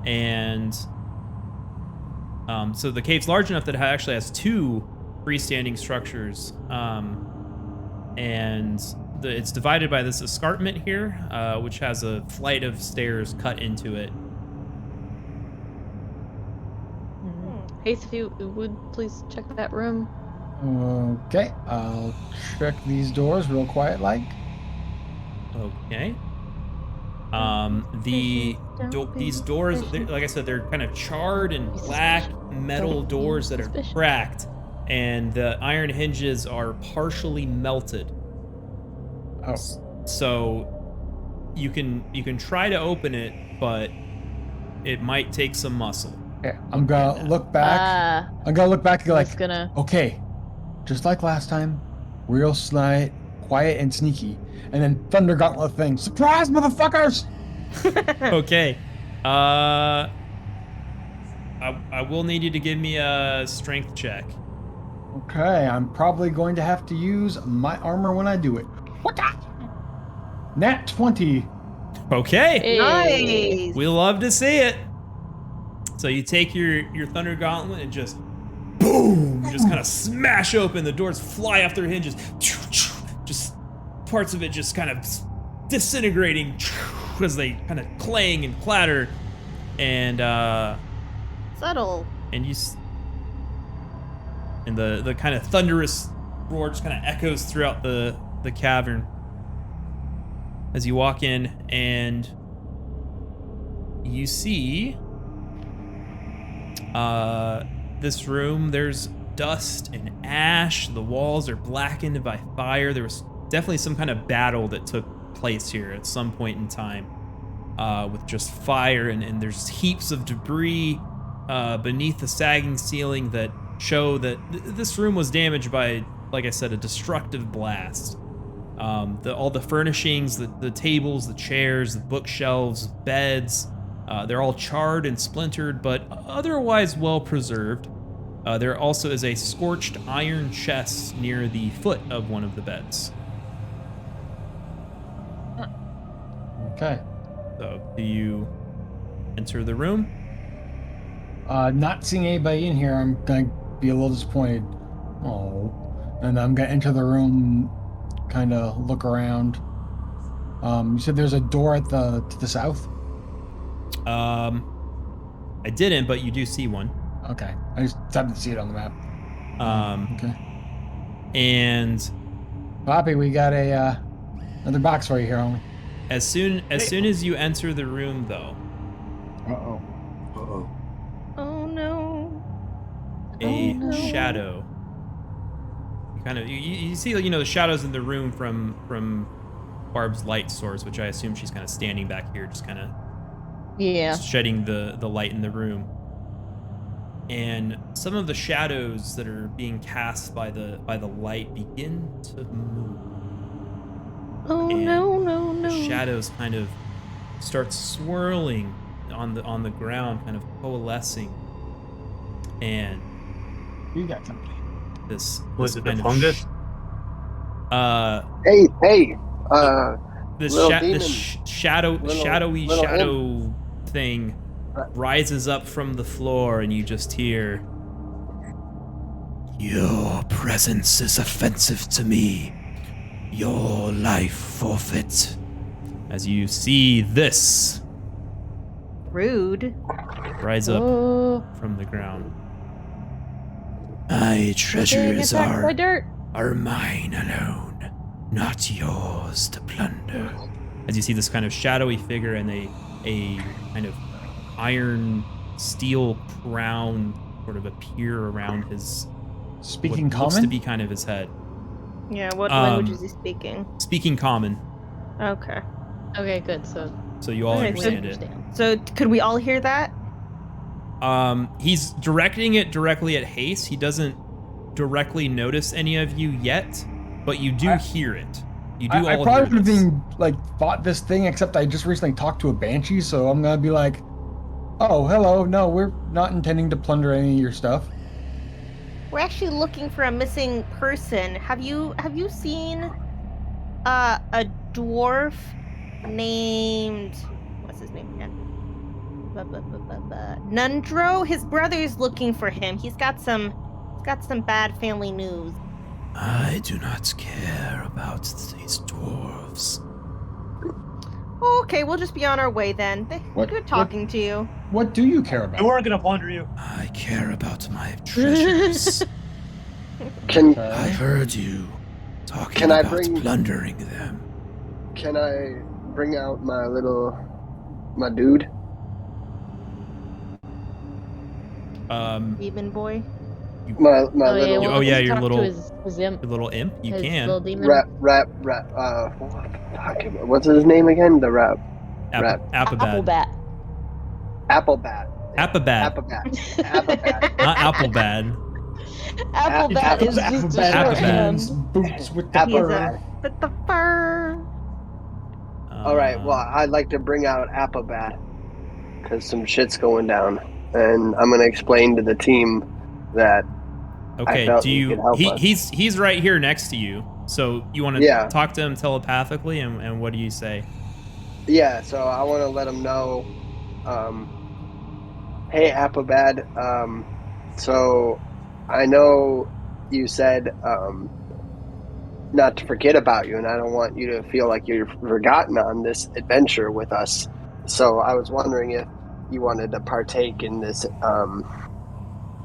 and so the cave's large enough that it actually has 2 freestanding structures, and it's divided by this escarpment here, which has a flight of stairs cut into it. Hase, if you would please check that room. Okay, I'll check these doors real quiet like. Okay. These doors, like I said, they're kind of charred and black metal doors that are cracked, and the iron hinges are partially melted. Oh, So you can try to open it, but it might take some muscle. okay. I'm gonna look back. I'm gonna look back and go I like, was gonna. okay, just like last time, real slight, quiet and sneaky, and then Thunder Gauntlet thing. Surprise, motherfuckers! Okay. I will need you to give me a strength check. Okay, I'm probably going to have to use my armor when I do it. What? Nat 20. Okay. Hey. Nice. We love to see it. So you take your Thunder Gauntlet and just boom, you just kind of smash open. The doors fly off their hinges. Just parts of it just kind of disintegrating as they kind of clang and clatter. And Subtle. and the kind of thunderous roar just kind of echoes throughout the cavern as you walk in, and you see this room. There's dust and ash. The walls are blackened by fire. There was definitely some kind of battle that took place here at some point in time, with just fire, and there's heaps of debris beneath the sagging ceiling that show that this room was damaged by, like I said, a destructive blast. All the furnishings, the tables, the chairs, the bookshelves, beds, they're all charred and splintered, but otherwise well preserved. There also is a scorched iron chest near the foot of one of the beds. Okay. So, do you enter the room? Not seeing anybody in here, I'm gonna be a little disappointed. Oh. And I'm gonna enter the room, kind of look around. You said there's a door at to the south? I didn't, but you do see one. Okay. I just happened to see it on the map. Okay. And Poppy, we got another box for you here, homie. as soon as you enter the room, though, Uh-oh. Uh-oh. Oh no. a no. shadow. You see, the shadows in the room from Barb's light source, which I assume she's kind of standing back here, just kind of Yeah. shedding the light in the room. And some of the shadows that are being cast by the light begin to move. Oh And no. The shadows kind of start swirling on the ground, kind of coalescing. And You got company. this Was it the kind of fungus? Hey. This Little demon. shadowy little shadow thing rises up from the floor, and you just hear, "Your presence is offensive to me. Your life forfeit." As you see this Rude. rise up Oh. from the ground. My Getting treasures attacked by dirt. are mine alone, not yours to plunder. As you see this kind of shadowy figure and a kind of iron steel crown sort of appear around his Speaking what looks common? to be kind of his head. Yeah, what language is he speaking? Speaking common, Okay. Okay, good. So so you all Okay, we understand it. understand. So could we all hear that? He's directing it directly at Hase. He doesn't directly notice any of you yet, but you do hear it. You do I all probably hear would have this. been fought this thing, except I just recently talked to a banshee, so I'm gonna be like, "Oh, hello. No, we're not intending to plunder any of your stuff." We're actually looking for a missing person. Have you seen a dwarf named, what's his name again? Nundro? His brother's looking for him. He's got some bad family news. I do not care about these dwarves. Okay, we'll just be on our way then. Good talking to you. What do you care We about? weren't gonna plunder you. I care about my treasures. Can I heard you talking Can I about bring- plundering them. can I bring out my dude? Demon boy. My Oh yeah, little well, Oh, yeah, let's your talk little- to his imp. Your little imp, you His can. little demon. rap. What's his name again? The rap. Applebat. Applebat. Applebat. Applebat. Not Applebad. Applebat is just a Applebat. shorthand. Boots with the Apple He's fur. a with the fur. All right. Well, I'd like to bring out Applebat because some shit's going down, and I'm gonna explain to the team that. Okay, I felt do he you? could help us. He's right here next to you. So you want to Yeah. talk to him telepathically, and what do you say? Yeah. So I want to let him know. Hey, Applebat. So I know you said not to forget about you, and I don't want you to feel like you're forgotten on this adventure with us. So I was wondering if you wanted to partake in this.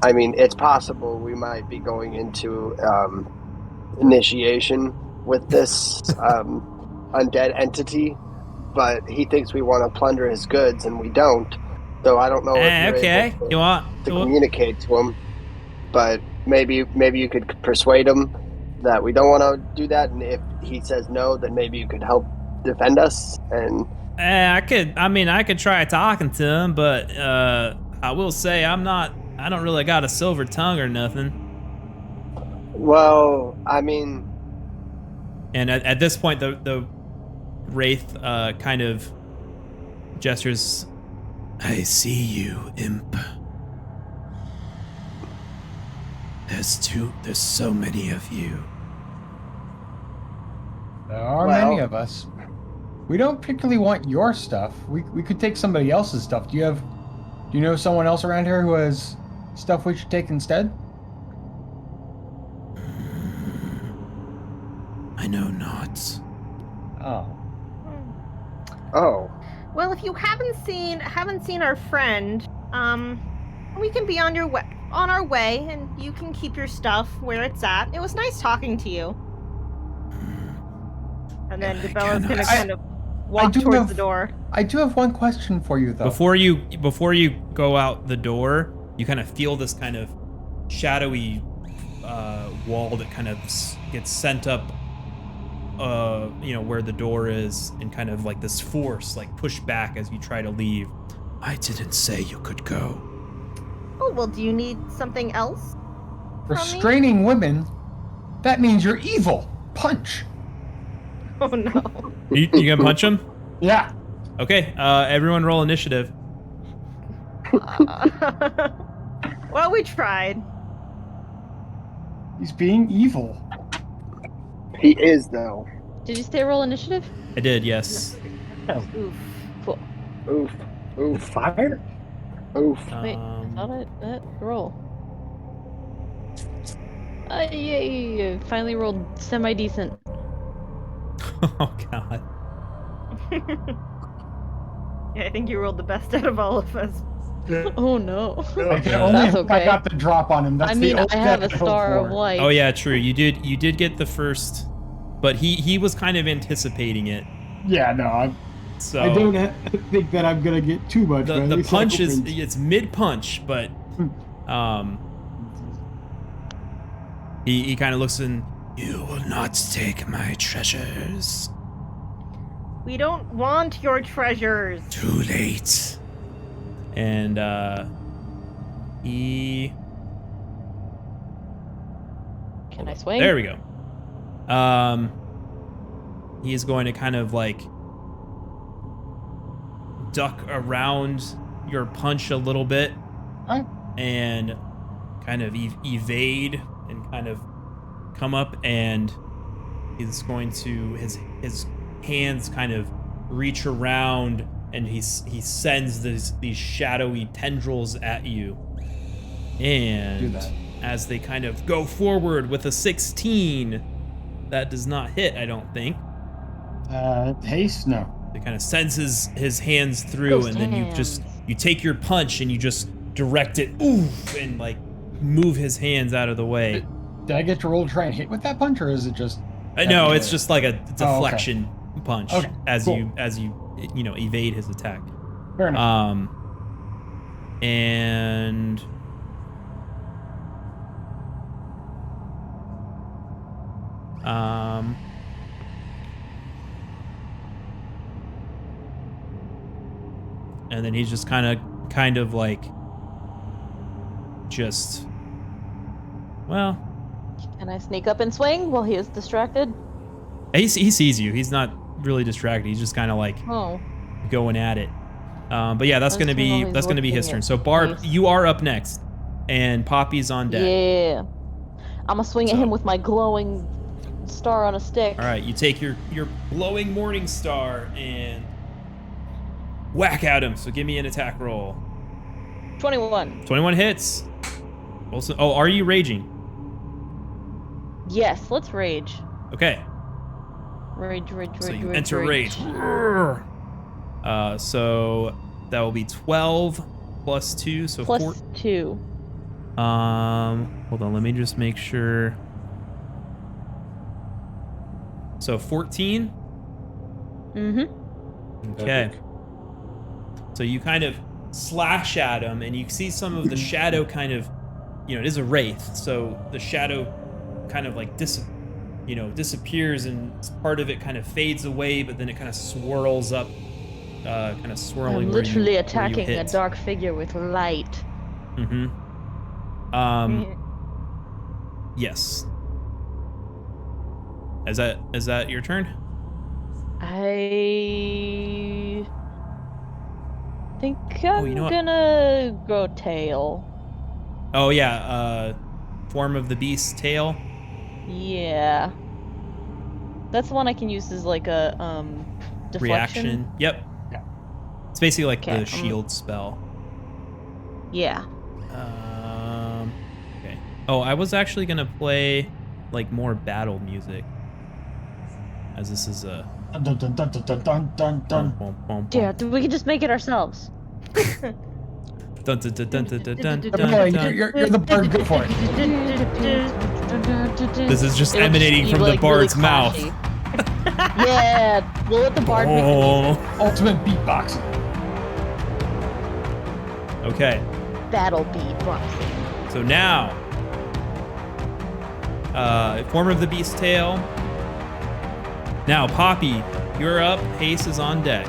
I mean, it's possible we might be going into initiation with this undead entity, but he thinks we want to plunder his goods, and we don't. So I don't know if you're Okay. able You want to communicate to him, but maybe you could persuade him that we don't want to do that, and if he says no, then maybe you could help defend us. And I could try talking to him, but I will say I don't really got a silver tongue or nothing. well, I mean, And at this point, the wraith kind of gestures. I see you, imp. There's so many of you. There are many of us. We don't particularly want your stuff. We could take somebody else's stuff. Do you know someone else around here who has stuff we should take instead? I know not. oh, Well, if you haven't seen our friend, we can be on our way, and you can keep your stuff where it's at. It was nice talking to you. And then Gabella's gonna kind of walk towards the door. I do have one question for you, though. Before you go out the door, you kind of feel this kind of shadowy wall that kind of gets sent up, where the door is, and kind of like this force, like push back as you try to leave. I didn't say you could go. Oh, well, do you need something else? Restraining women? That means you're evil. Punch. Oh, no. You gonna punch him? Yeah. Okay, everyone roll initiative. Well, we tried. He's being evil. he is though. Did you say roll initiative? I did, yes. Oof. Cool. Oof. Oof. Fire? Oof. Wait, I thought roll. Yay! Finally rolled semi-decent. Oh god. Yeah, I think you rolled the best out of all of us. Oh no. Only That's if I okay. got the drop on him. That's I mean, the I have a only hope star for of it. light. Oh yeah, true. You did get the first, but he was kind of anticipating it. Yeah, no, So I don't think that I'm gonna get too much. but at the least I punch hope is it's- it's mid punch, but he kind of looks in. You will not take my treasures. We don't want your treasures. Too late. And he. Can I swing? There we go. He is going to kind of like duck around your punch a little bit, and kind of evade and kind of come up, and he's going to his hands kind of reach around, and he sends these shadowy tendrils at you, and Do that. as they kind of go forward with a 16, that does not hit, I don't think. Hase? No. It kind of sends his hands through, Ghost and then hands. you take your punch and you just direct it, oof, and like move his hands out of the way. Did I get to roll to try and hit with that punch, or is it just? No, it's just like a deflection okay. punch Okay, as cool. you evade his attack. Fair enough. And and then he's just kind of like just, well, Can I sneak up and swing while he is distracted? he sees you. He's not really distracted. He's just kind of like Oh. going at it. But yeah, that's I gonna just know be he's his looking turn. at So Barb, Hase. you are up next, and Poppy's on deck. Yeah. I'm gonna swing at So- him with my glowing star on a stick. All right, you take your glowing morning star and whack at him. So give me an attack roll. 21. 21 hits. Also, oh, are you raging? Yes, let's rage. Okay. Rage. So you enter rage. So that will be 12 plus 2, so Plus 2. Hold on, let me just make sure. So 14. Mm-hmm. Okay. So you kind of slash at him, and you see some of the shadow kind of, it is a wraith, so the shadow kind of like disappears, and part of it kind of fades away, but then it kind of swirls up, kind of swirling. I'm literally attacking a dark figure with light. Mm-hmm. Yes. Is that your turn? I think I'm you know what? gonna go tail. Oh yeah, form of the beast tail. Yeah. That's the one I can use as like a deflection. Reaction. Yep. Yeah. It's basically like Okay, the shield spell. Yeah. Okay. Oh, I was actually gonna play like more battle music, as this is a. Dun, dun, dun, dun, dun, dun, dun, dun. Yeah, we can just make it ourselves. Dun, dun, dun, dun, dun, dun, dun, Gabella, dun. you're the bird. Go for it. This is just It'll emanating be, from like, the bard's really mouth. clashy. Yeah, we'll let the bard make the music. Ultimate beatboxing. Okay. Battle beatboxing. So now, form of the beast tail. Now, Poppy, you're up. Hase is on deck.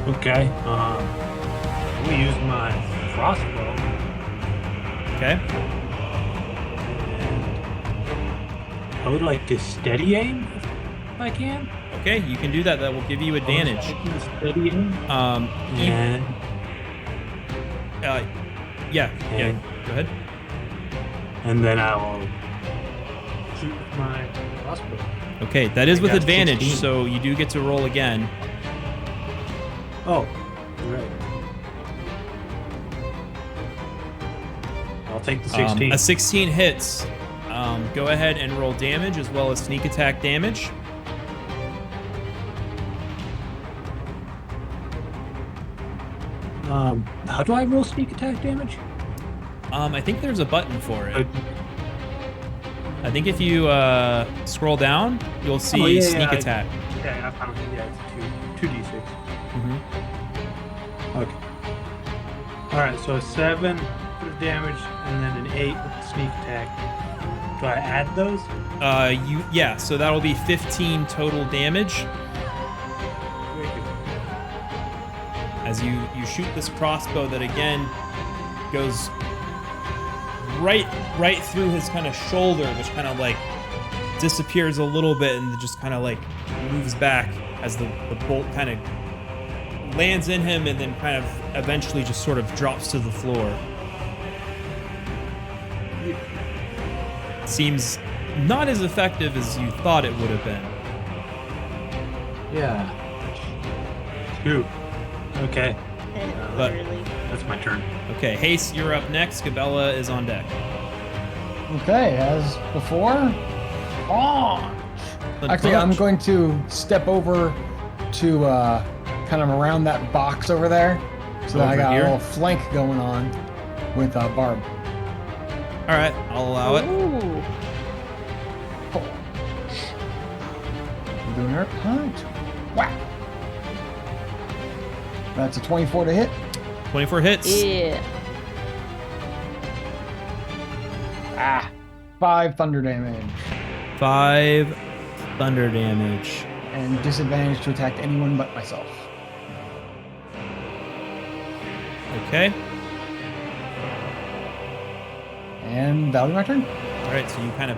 Okay. I'm gonna use my crossbow. Okay. I would like to steady aim if I can. Okay, you can do that. That will give you advantage. Steady aim. And Yeah. And- Go ahead. and then I will shoot with my crossbow. Okay, that is I with got advantage, 16. so you do get to roll again. Oh, right. I'll take the 16. A 16 hits. Go ahead and roll damage as well as sneak attack damage. How do I roll sneak attack damage? I think there's a button for it. I think if you scroll down, you'll see sneak attack. Yeah, I found it. Yeah, it's 2d6. Mm-hmm. Okay. All right, so a 7 for the damage, and then an 8 with the sneak attack. Do I add those? So that'll be 15 total damage as you shoot this crossbow that again goes right through his kind of shoulder, which kind of like disappears a little bit and just kind of like moves back as the bolt kind of lands in him and then kind of eventually just sort of drops to the floor. Seems not as effective as you thought it would have been. Yeah. 2. Okay, But- Literally. that's my turn. Okay, Hase, you're up next. Gabella is on deck. Okay, as before. On. The Actually, I'm punch. going to step over to kind of around that box over there, so that I Over got here? a little flank going on with Barb. All right, I'll allow it. Ooh. I'm doing her punch. Whack. That's a 24 to hit. 24 hits. Yeah. 5 thunder damage. 5 thunder damage. And disadvantage to attack anyone but myself. Okay. And that'll be my turn. All right, so you kind of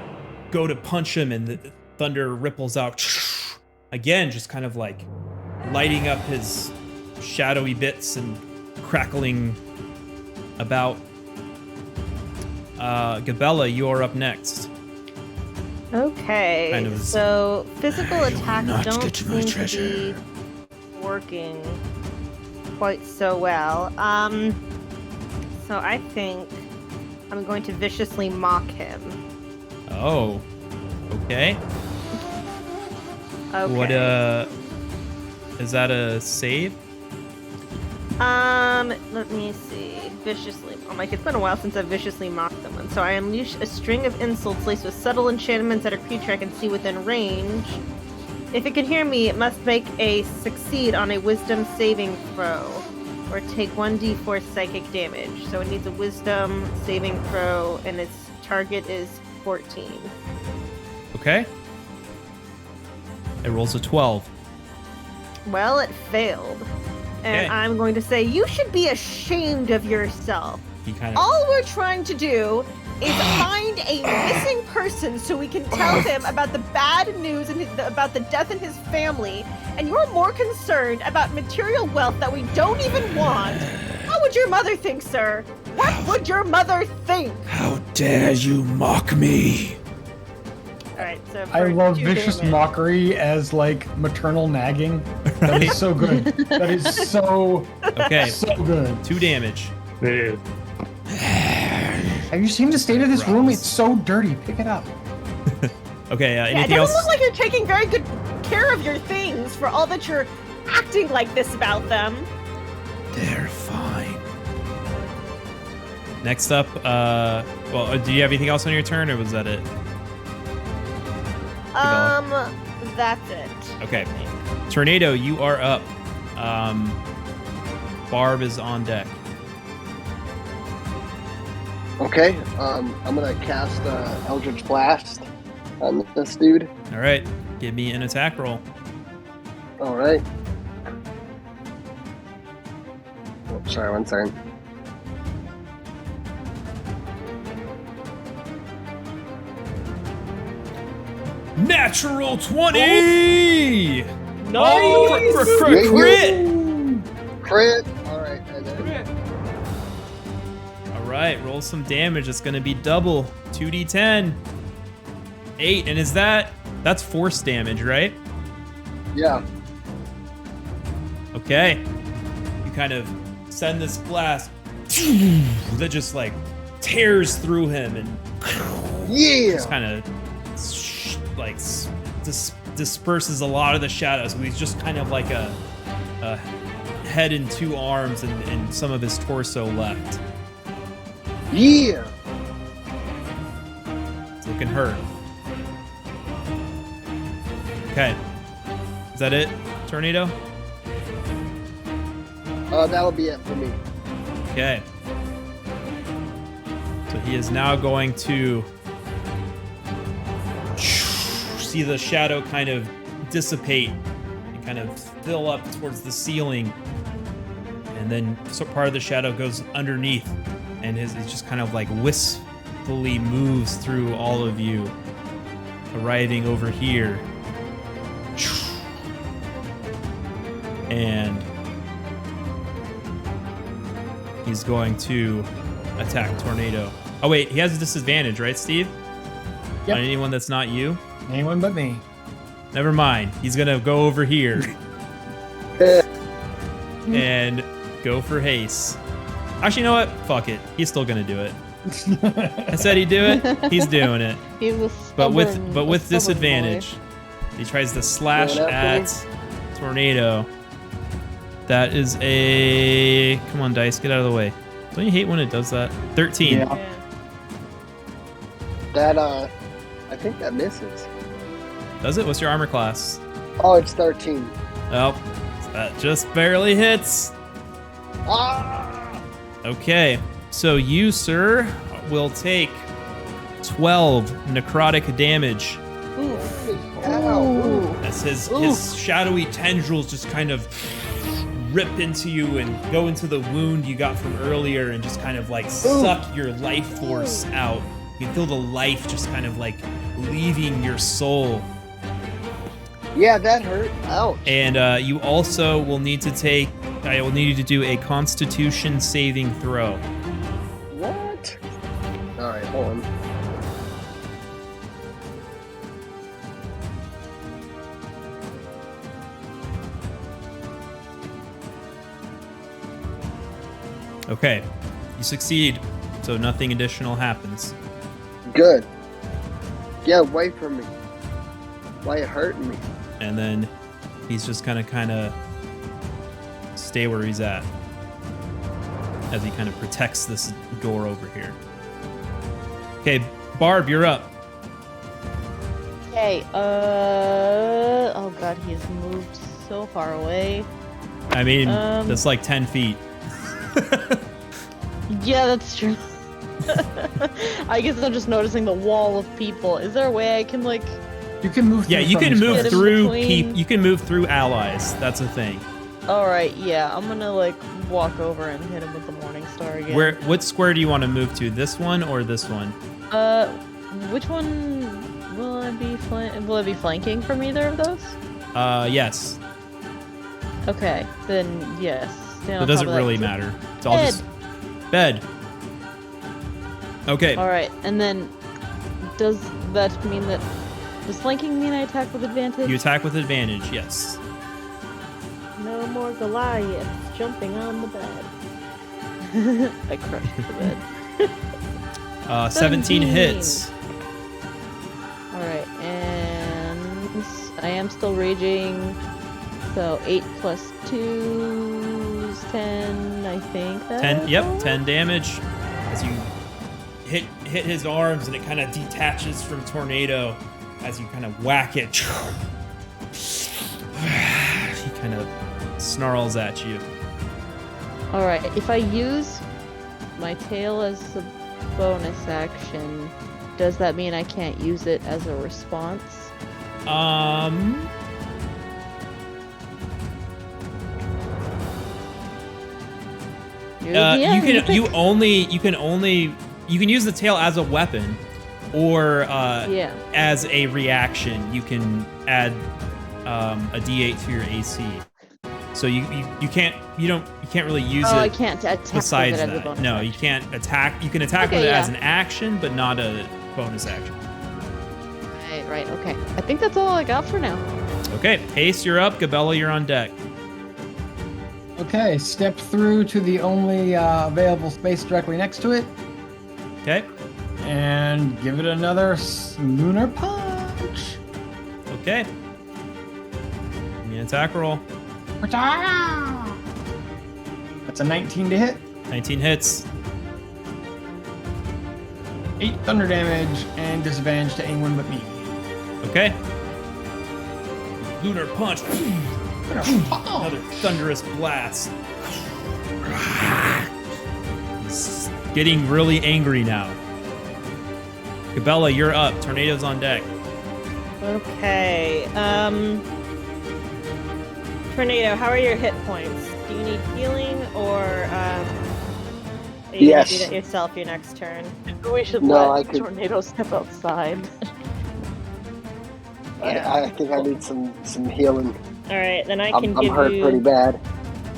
go to punch him, and the thunder ripples out. Again, just kind of like lighting up his shadowy bits and crackling about. Gabella, you're up next. Okay, Kind of is- so physical attacks not don't get my seem to treasure. be working quite so well. So I think I'm going to viciously mock him. Oh. Okay. Okay. What is that a save? Let me see. Viciously. I'm like, it's been a while since I've viciously mocked someone. So I unleash a string of insults laced with subtle enchantments at a creature I can see within range. If it can hear me, it must make a succeed on a wisdom saving throw, or take 1d4 psychic damage. So it needs a wisdom saving throw, and its target is 14. Okay. It rolls a 12. Well, it failed. And Okay. I'm going to say, you should be ashamed of yourself. He kind of. All we're trying to do is find a missing person so we can tell him about the bad news and about the death in his family. And you're more concerned about material wealth that we don't even want. How would your mother think, sir? What would your mother think? How dare you mock me? All right, so I for love 2 vicious damage. mockery as like maternal nagging. That is so good. That is so Okay. so good. 2 damage. Ugh. Have you seen the state of this room? It's so dirty. Pick it up. Okay. Yeah, it Anything doesn't else? look like you're taking very good care of your things for all that you're acting like this about them. They're fine. Next up. Well, do you have anything else on your turn, or was that it? That's it. Okay. Tornado, you are up. Barb is on deck. Okay, I'm gonna cast Eldritch Blast on this dude. All right. Give me an attack roll. All right. Oh, sorry, one second. Natural 20! Nice! Crit! Crit. All right, and then All right, roll some damage. It's going to be double. 2d10. 8. And that's force damage, right? yeah. Okay. You kind of send this blast that just like tears through him and Yeah. just kind of like disperses a lot of the shadows. So he's just kind of like a head and 2 arms and some of his torso left. Yeah. It's looking hurt. Okay. Is that it, Tornado? That'll be it for me. Okay. So he is now going to see the shadow kind of dissipate and kind of fill up towards the ceiling. And then part of the shadow goes underneath and it just kind of like wistfully moves through all of you, arriving over here. And he's going to attack Tornado. Oh wait, he has a disadvantage, right, Steve? Yep. On anyone that's not you? Anyone but me. Never mind. He's gonna go over here and go for Hase. Actually, you know what? Fuck it. He's still gonna do it. I said he'd do it. He's doing it. He's a But with stubborn disadvantage. He tries to slash Going at after Tornado. That is a... Come on, dice. Get out of the way. Don't you hate when it does that? 13. Yeah. Yeah. That I think that misses. Does it? What's your armor class? Oh, it's 13. Oh, that just barely hits. Ah! Okay. So you, sir, will take 12 necrotic damage Ow. as his shadowy tendrils just kind of rip into you and go into the wound you got from earlier and just kind of like suck your life force out. You can feel the life just kind of like leaving your soul. Yeah, that hurt. Ouch. And you also will need to take, I will need you to do a Constitution saving throw. What? All right, hold on. Okay. You succeed, so nothing additional happens. Good. Get away from me. Why you hurting me? And then he's just gonna kind of stay where he's at as he kind of protects this door over here. Okay, Barb, you're up. Okay, oh god, he's moved so far away. I mean, that's like 10 feet. Yeah, that's true. I guess I'm just noticing the wall of people. Is there a way I can, like... You can move. Yeah, through you from can this move place. through between- you can move through allies. That's a thing. Alright, yeah, I'm gonna, like, walk over and hit him with the Morning Star again. What square do you want to move to? This one or this one? Which one will I be will it be flanking from either of those? Yes. Okay, then yes. It doesn't really matter. It's all just bed. Okay. Alright, and then does that mean that... Does flanking mean I attack with advantage? You attack with advantage, yes. No more Goliaths jumping on the bed. I crushed the bed. 17 hits. Alright, and I am still raging. So 8 plus 2 is 10, I think. 10, yep, 10 damage. As you hit his arms and it kind of detaches from Tornado as you kind of whack it. He kind of snarls at you. Alright, if I use my tail as a bonus action, does that mean I can't use it as a response? You can use the tail as a weapon, or as a reaction. You can add a D8 to your AC. So you can't really use it. Oh, I can't attack besides with it as a that. bonus No, action. you can't attack. You can attack with it as an action, but not a bonus action. Right, okay. I think that's all I got for now. Okay, Hase, you're up. Gabella, you're on deck. Okay, step through to the only available space directly next to it. Okay. And give it another lunar punch. Okay. Give me an attack roll. That's a 19 to hit. 19 hits. 8 thunder damage and disadvantage to anyone but me. Okay. Lunar punch. Another thunderous blast. He's getting really angry now. Gabella, you're up. Tornado's on deck. Okay. Tornado, how are your hit points? Do you need healing, or are you Yes. gonna do that yourself your next turn? We should No, I let could- Tornado step outside. I think I need some healing. All right, then I I'm can give hurt you. pretty bad.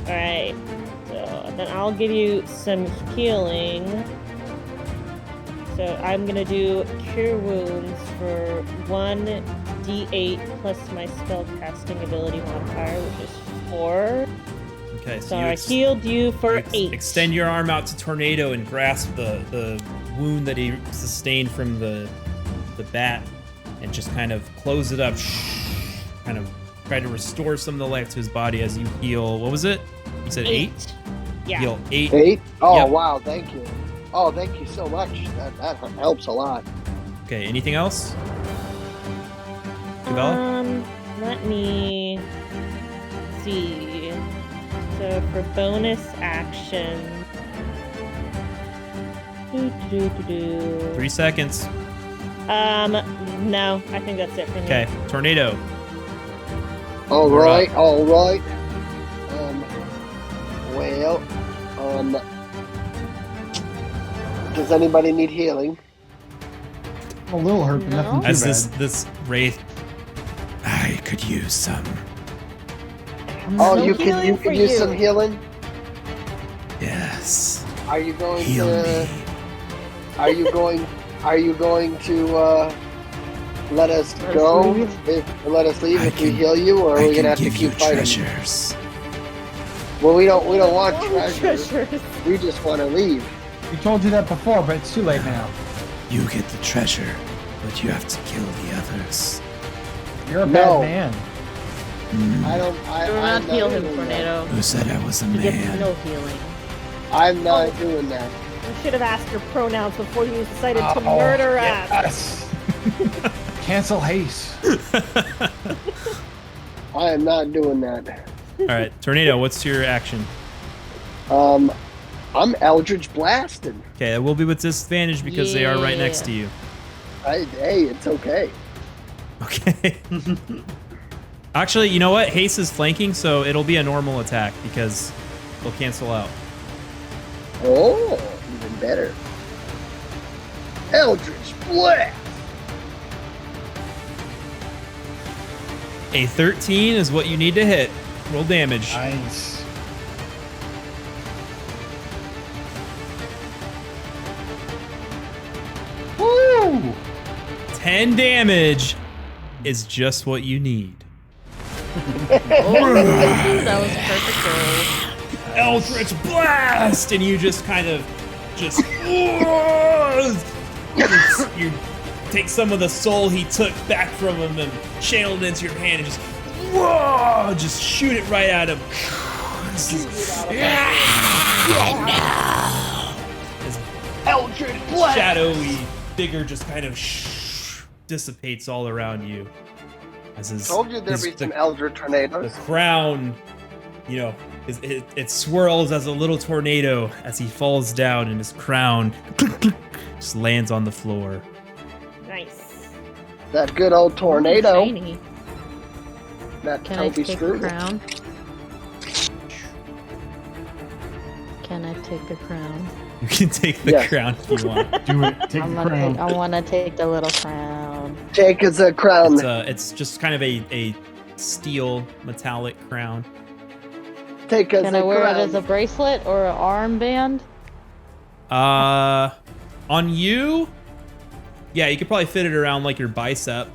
All right, so then I'll give you some healing. So I'm gonna do Cure Wounds for 1d8 plus my spellcasting ability modifier, which is 4. Okay, So you I healed you for 8. extend your arm out to Tornado and grasp the wound that he sustained from the bat and just kind of close it up. Kind of try to restore some of the life to his body as you heal. What was it? You said 8? Yeah. Heal 8. 8? Oh, Yep. wow, thank you. Oh, thank you so much. That helps a lot. Okay, anything else? Gabella? Let me see. So for bonus action. 3 seconds. No, I think that's it for me. Okay, Tornado. All You're right. up. Well, does anybody need healing? A little hurt, but No. nothing too As bad. this wraith. I could use some. Oh, No you can healing for use you. some healing. Yes. Are you going Heal to? me. Are you going? Are you going to let us Let us go? leave? Let us leave I if we can- heal you, or are I we can gonna have to give you keep fighting? treasures. Well, we don't want Oh, treasure. treasures. We just want to leave. We told you that before, but it's too late now. You get the treasure, but you have to kill the others. You're a No. bad man. I don't. Do I'm not heal him, doing that. Tornado. Who said I was a He gets man? no healing. I'm not doing that. You should have asked her pronouns before you decided to Oh, murder us. Yes. Cancel Hase. I am not doing that. All right, Tornado, what's your action? I'm Eldritch blasted. Okay, it will be with disadvantage because they are right next to you. Hey, it's okay. Okay. Actually, you know what? Hase is flanking, so it'll be a normal attack because it'll cancel out. Oh, even better. Eldritch blast. A 13 is what you need to hit. Roll damage. Nice. Woo! 10 damage is just what you need. That was perfect roll. Eldritch blast, and you just kind of you take some of the soul he took back from him and channel it into your hand and just shoot it right at him. His Eldritch blast. shadowy figure just kind of dissipates all around you. As his, Told you there'd be some Eldritch the tornadoes. crown, you know, it swirls as a little tornado as he falls down, and his crown just lands on the floor. Nice. That good old tornado. Shiny. That Can I Toby take screwed the it. crown? Can I take the crown? You can take the Yes. crown if you want. Do it. Take the crown. I want to take the little crown. Take us a crown. It's just kind of a steel metallic crown. Take us Can a I wear crown. it as a bracelet or an armband? On you, yeah, you could probably fit it around like your bicep.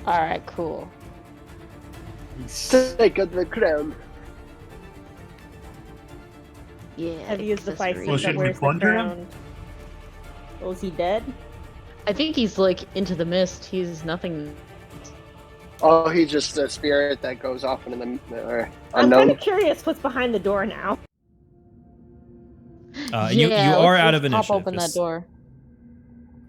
All right, cool. Take us the crown. Yeah. Have you used the accessory. bicep Well, that shouldn't we wears the plunder him? crown? Oh, is he dead? I think he's like into the mist. He's nothing. Oh, he's just a spirit that goes off into the I'm kind unknown. of curious what's behind the door now. You are out of let's initiative. Pop open that just- door.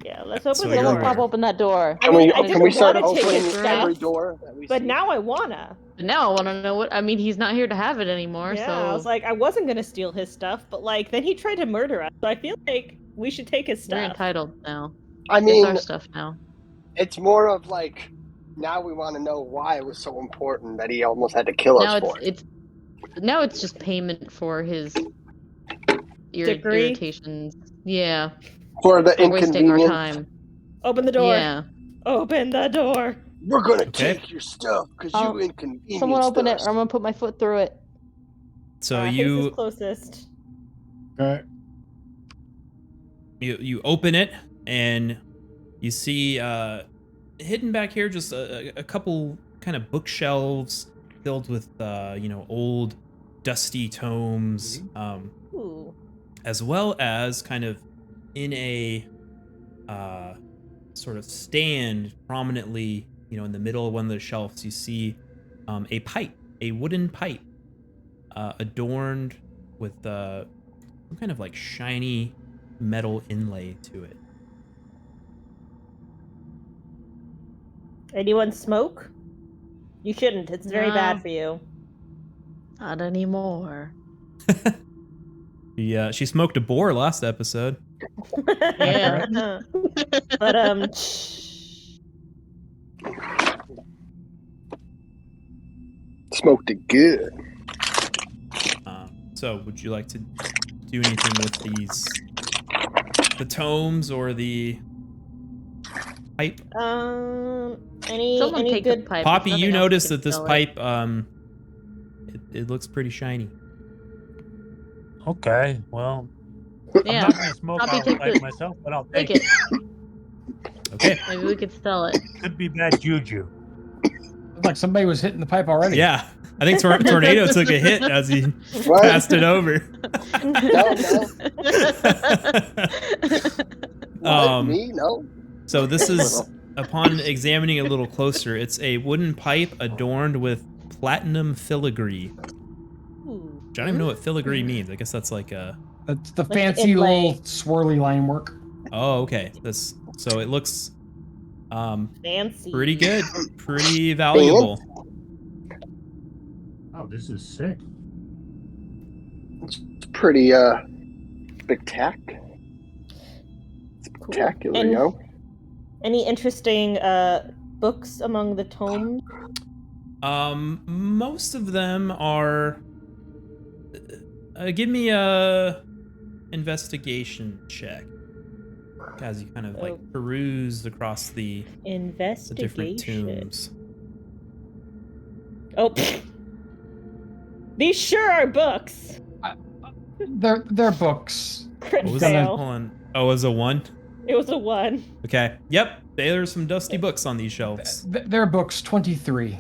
Yeah, let's open So the you're Someone door. pop open that door. I Can mean, we, I can didn't we start wanna take opening his every stuff, door that we but see? now I wanna. But now I want to know what. I mean, he's not here to have it anymore. Yeah, so I was like, I wasn't gonna steal his stuff, but like, then he tried to murder us. So I feel like we should take his we're stuff. entitled now. I It's mean, our stuff now. it's more of like, now we want to know why it was so important that he almost had to kill Now us for it. now it's just payment for his Dickery? irritations. Yeah, For the for wasting our inconvenience. time. Open the door. Yeah. Open the door. We're gonna Okay. take your stuff because Oh, you inconvenienced Someone open it, us. or I'm gonna put my foot through it. So Hase is you closest. Okay. you open it and you see hidden back here just a couple kind of bookshelves filled with old dusty tomes, Ooh. as well as kind of in a sort of stand prominently, in the middle of one of the shelves, you see a pipe, a wooden pipe, adorned with some kind of like shiny metal inlay to it. Anyone smoke? You shouldn't. It's very No. bad for you. Not anymore. Yeah, she smoked a boar last episode. Yeah. But Smoked it good. So, would you like to do anything with the tomes or the pipe? any take the good pipe. If Poppy, nothing you else, notice can that this sell it. pipe, it looks pretty shiny. Okay, well, Yeah. I'm not gonna smoke Poppy, out take like the- myself, but I'll Take take it. Okay. Maybe we could sell it. Could be bad juju. Looks like somebody was hitting the pipe already. Yeah. I think Tornado took a hit as he What? passed it over. What? Me? No. So this is, upon examining it a little closer, it's a wooden pipe adorned with platinum filigree. Ooh. I don't even know what filigree means. I guess that's like a... That's the Like fancy inlay. little swirly line work. Oh, okay. So it looks Fancy. pretty good. Pretty valuable. Oh, this is sick. It's pretty spectacular. Cool. Spectacular, And yo. any interesting books among the tomes? Most of them are... give me a investigation check. As you kind of like peruse across the different Investigation. tombs. Oh, pfft. These sure are books. They're books. Crit What was that? fail. Hold on. Oh, it was a 1? It was a 1. Okay. Yep. There's some dusty books on these shelves. They're books 23.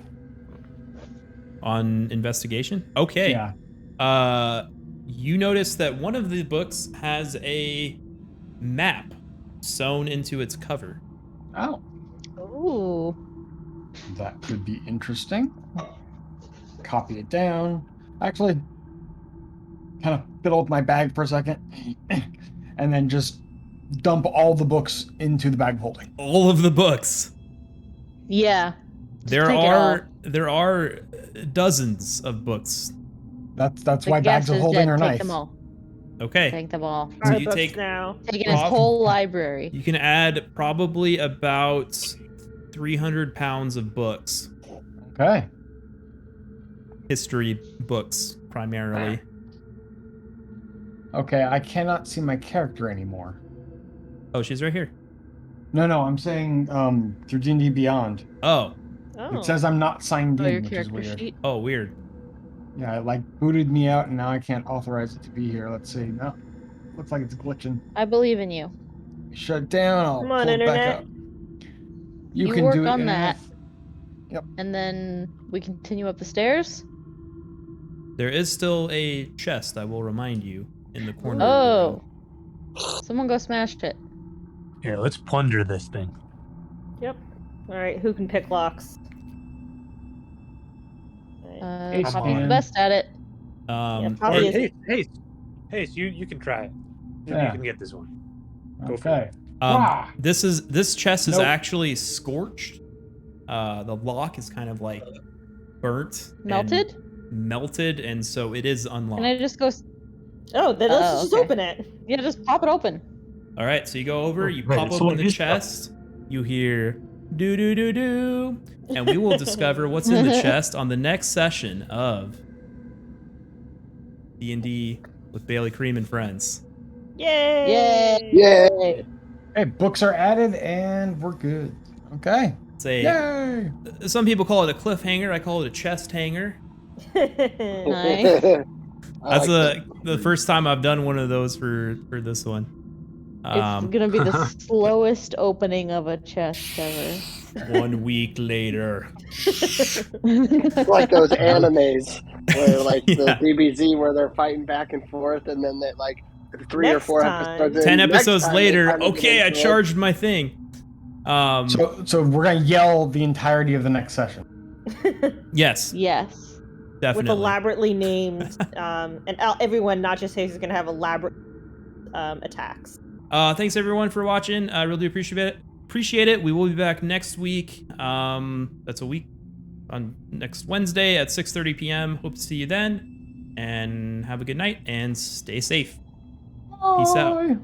On investigation? Okay. Yeah. You notice that one of the books has a map sewn into its cover. Oh, Ooh. that could be interesting. Copy it down. Actually, kind of fiddle with my bag for a second, and then just dump all the books into the bag of holding. All of the books. Yeah. There take it are dozens of books. That's The why bags guess of is holding dead. are Take nice. them all. Okay. Take them all. So Our you books take- now. Taking his whole library. You can add probably about 300 pounds of books. Okay. History books, primarily. Okay, I cannot see my character anymore. Oh, she's right here. No, I'm saying through D&D Beyond. Oh. Oh. It says I'm not signed Oh, your in, which is character weird. sheet. Oh, weird. Yeah, it like booted me out, and now I can't authorize it to be here. Let's see. No, looks like it's glitching. I believe in you. Shut down. I'll Come on, pull it back internet. up. You can work do it. on Internet. that. Yep. And then we continue up the stairs. There is still a chest, I will remind you, in the corner. Oh. Someone go smash it. Here, let's plunder this thing. Yep. All right. Who can pick locks? Poppy's the on. best at it. Um, Poppy or- is- Hey, you can try it. Yeah. You can get this one. Go for Okay. um, this chest is Nope. actually scorched. The lock is kind of like burnt. and Melted? Melted, and so it is unlocked. Can I just go? Oh, then let's Oh, just okay. open it. Yeah, just pop it open. All right, so you go over, you Right, pop it's open one the of his chest, you hear do do do do, and we will discover what's in the chest on the next session of D&D with Bailey Cream and friends. Yay! Yay! Yay! Hey, books are added, and we're good. Okay. It's a, Yay! some people call it a cliffhanger. I call it a chest hanger. Nice. I That's like the first time I've done one of those for this one. It's gonna be the slowest opening of a chest ever. 1 week later. It's like those animes where like Yeah. the DBZ where they're fighting back and forth, and then they like 3 or Next 4 time. episodes. in, 10 next episodes time they later, finally get okay, I into it. charged my thing. So we're gonna yell the entirety of the next session. Yes, Yes. definitely. With elaborately named, and everyone, not just Hase, is gonna have elaborate attacks. Thanks everyone for watching. I really appreciate it. We will be back next week. That's a week on next Wednesday at 6:30 p.m. Hope to see you then. And have a good night and stay safe. Peace out. Bye.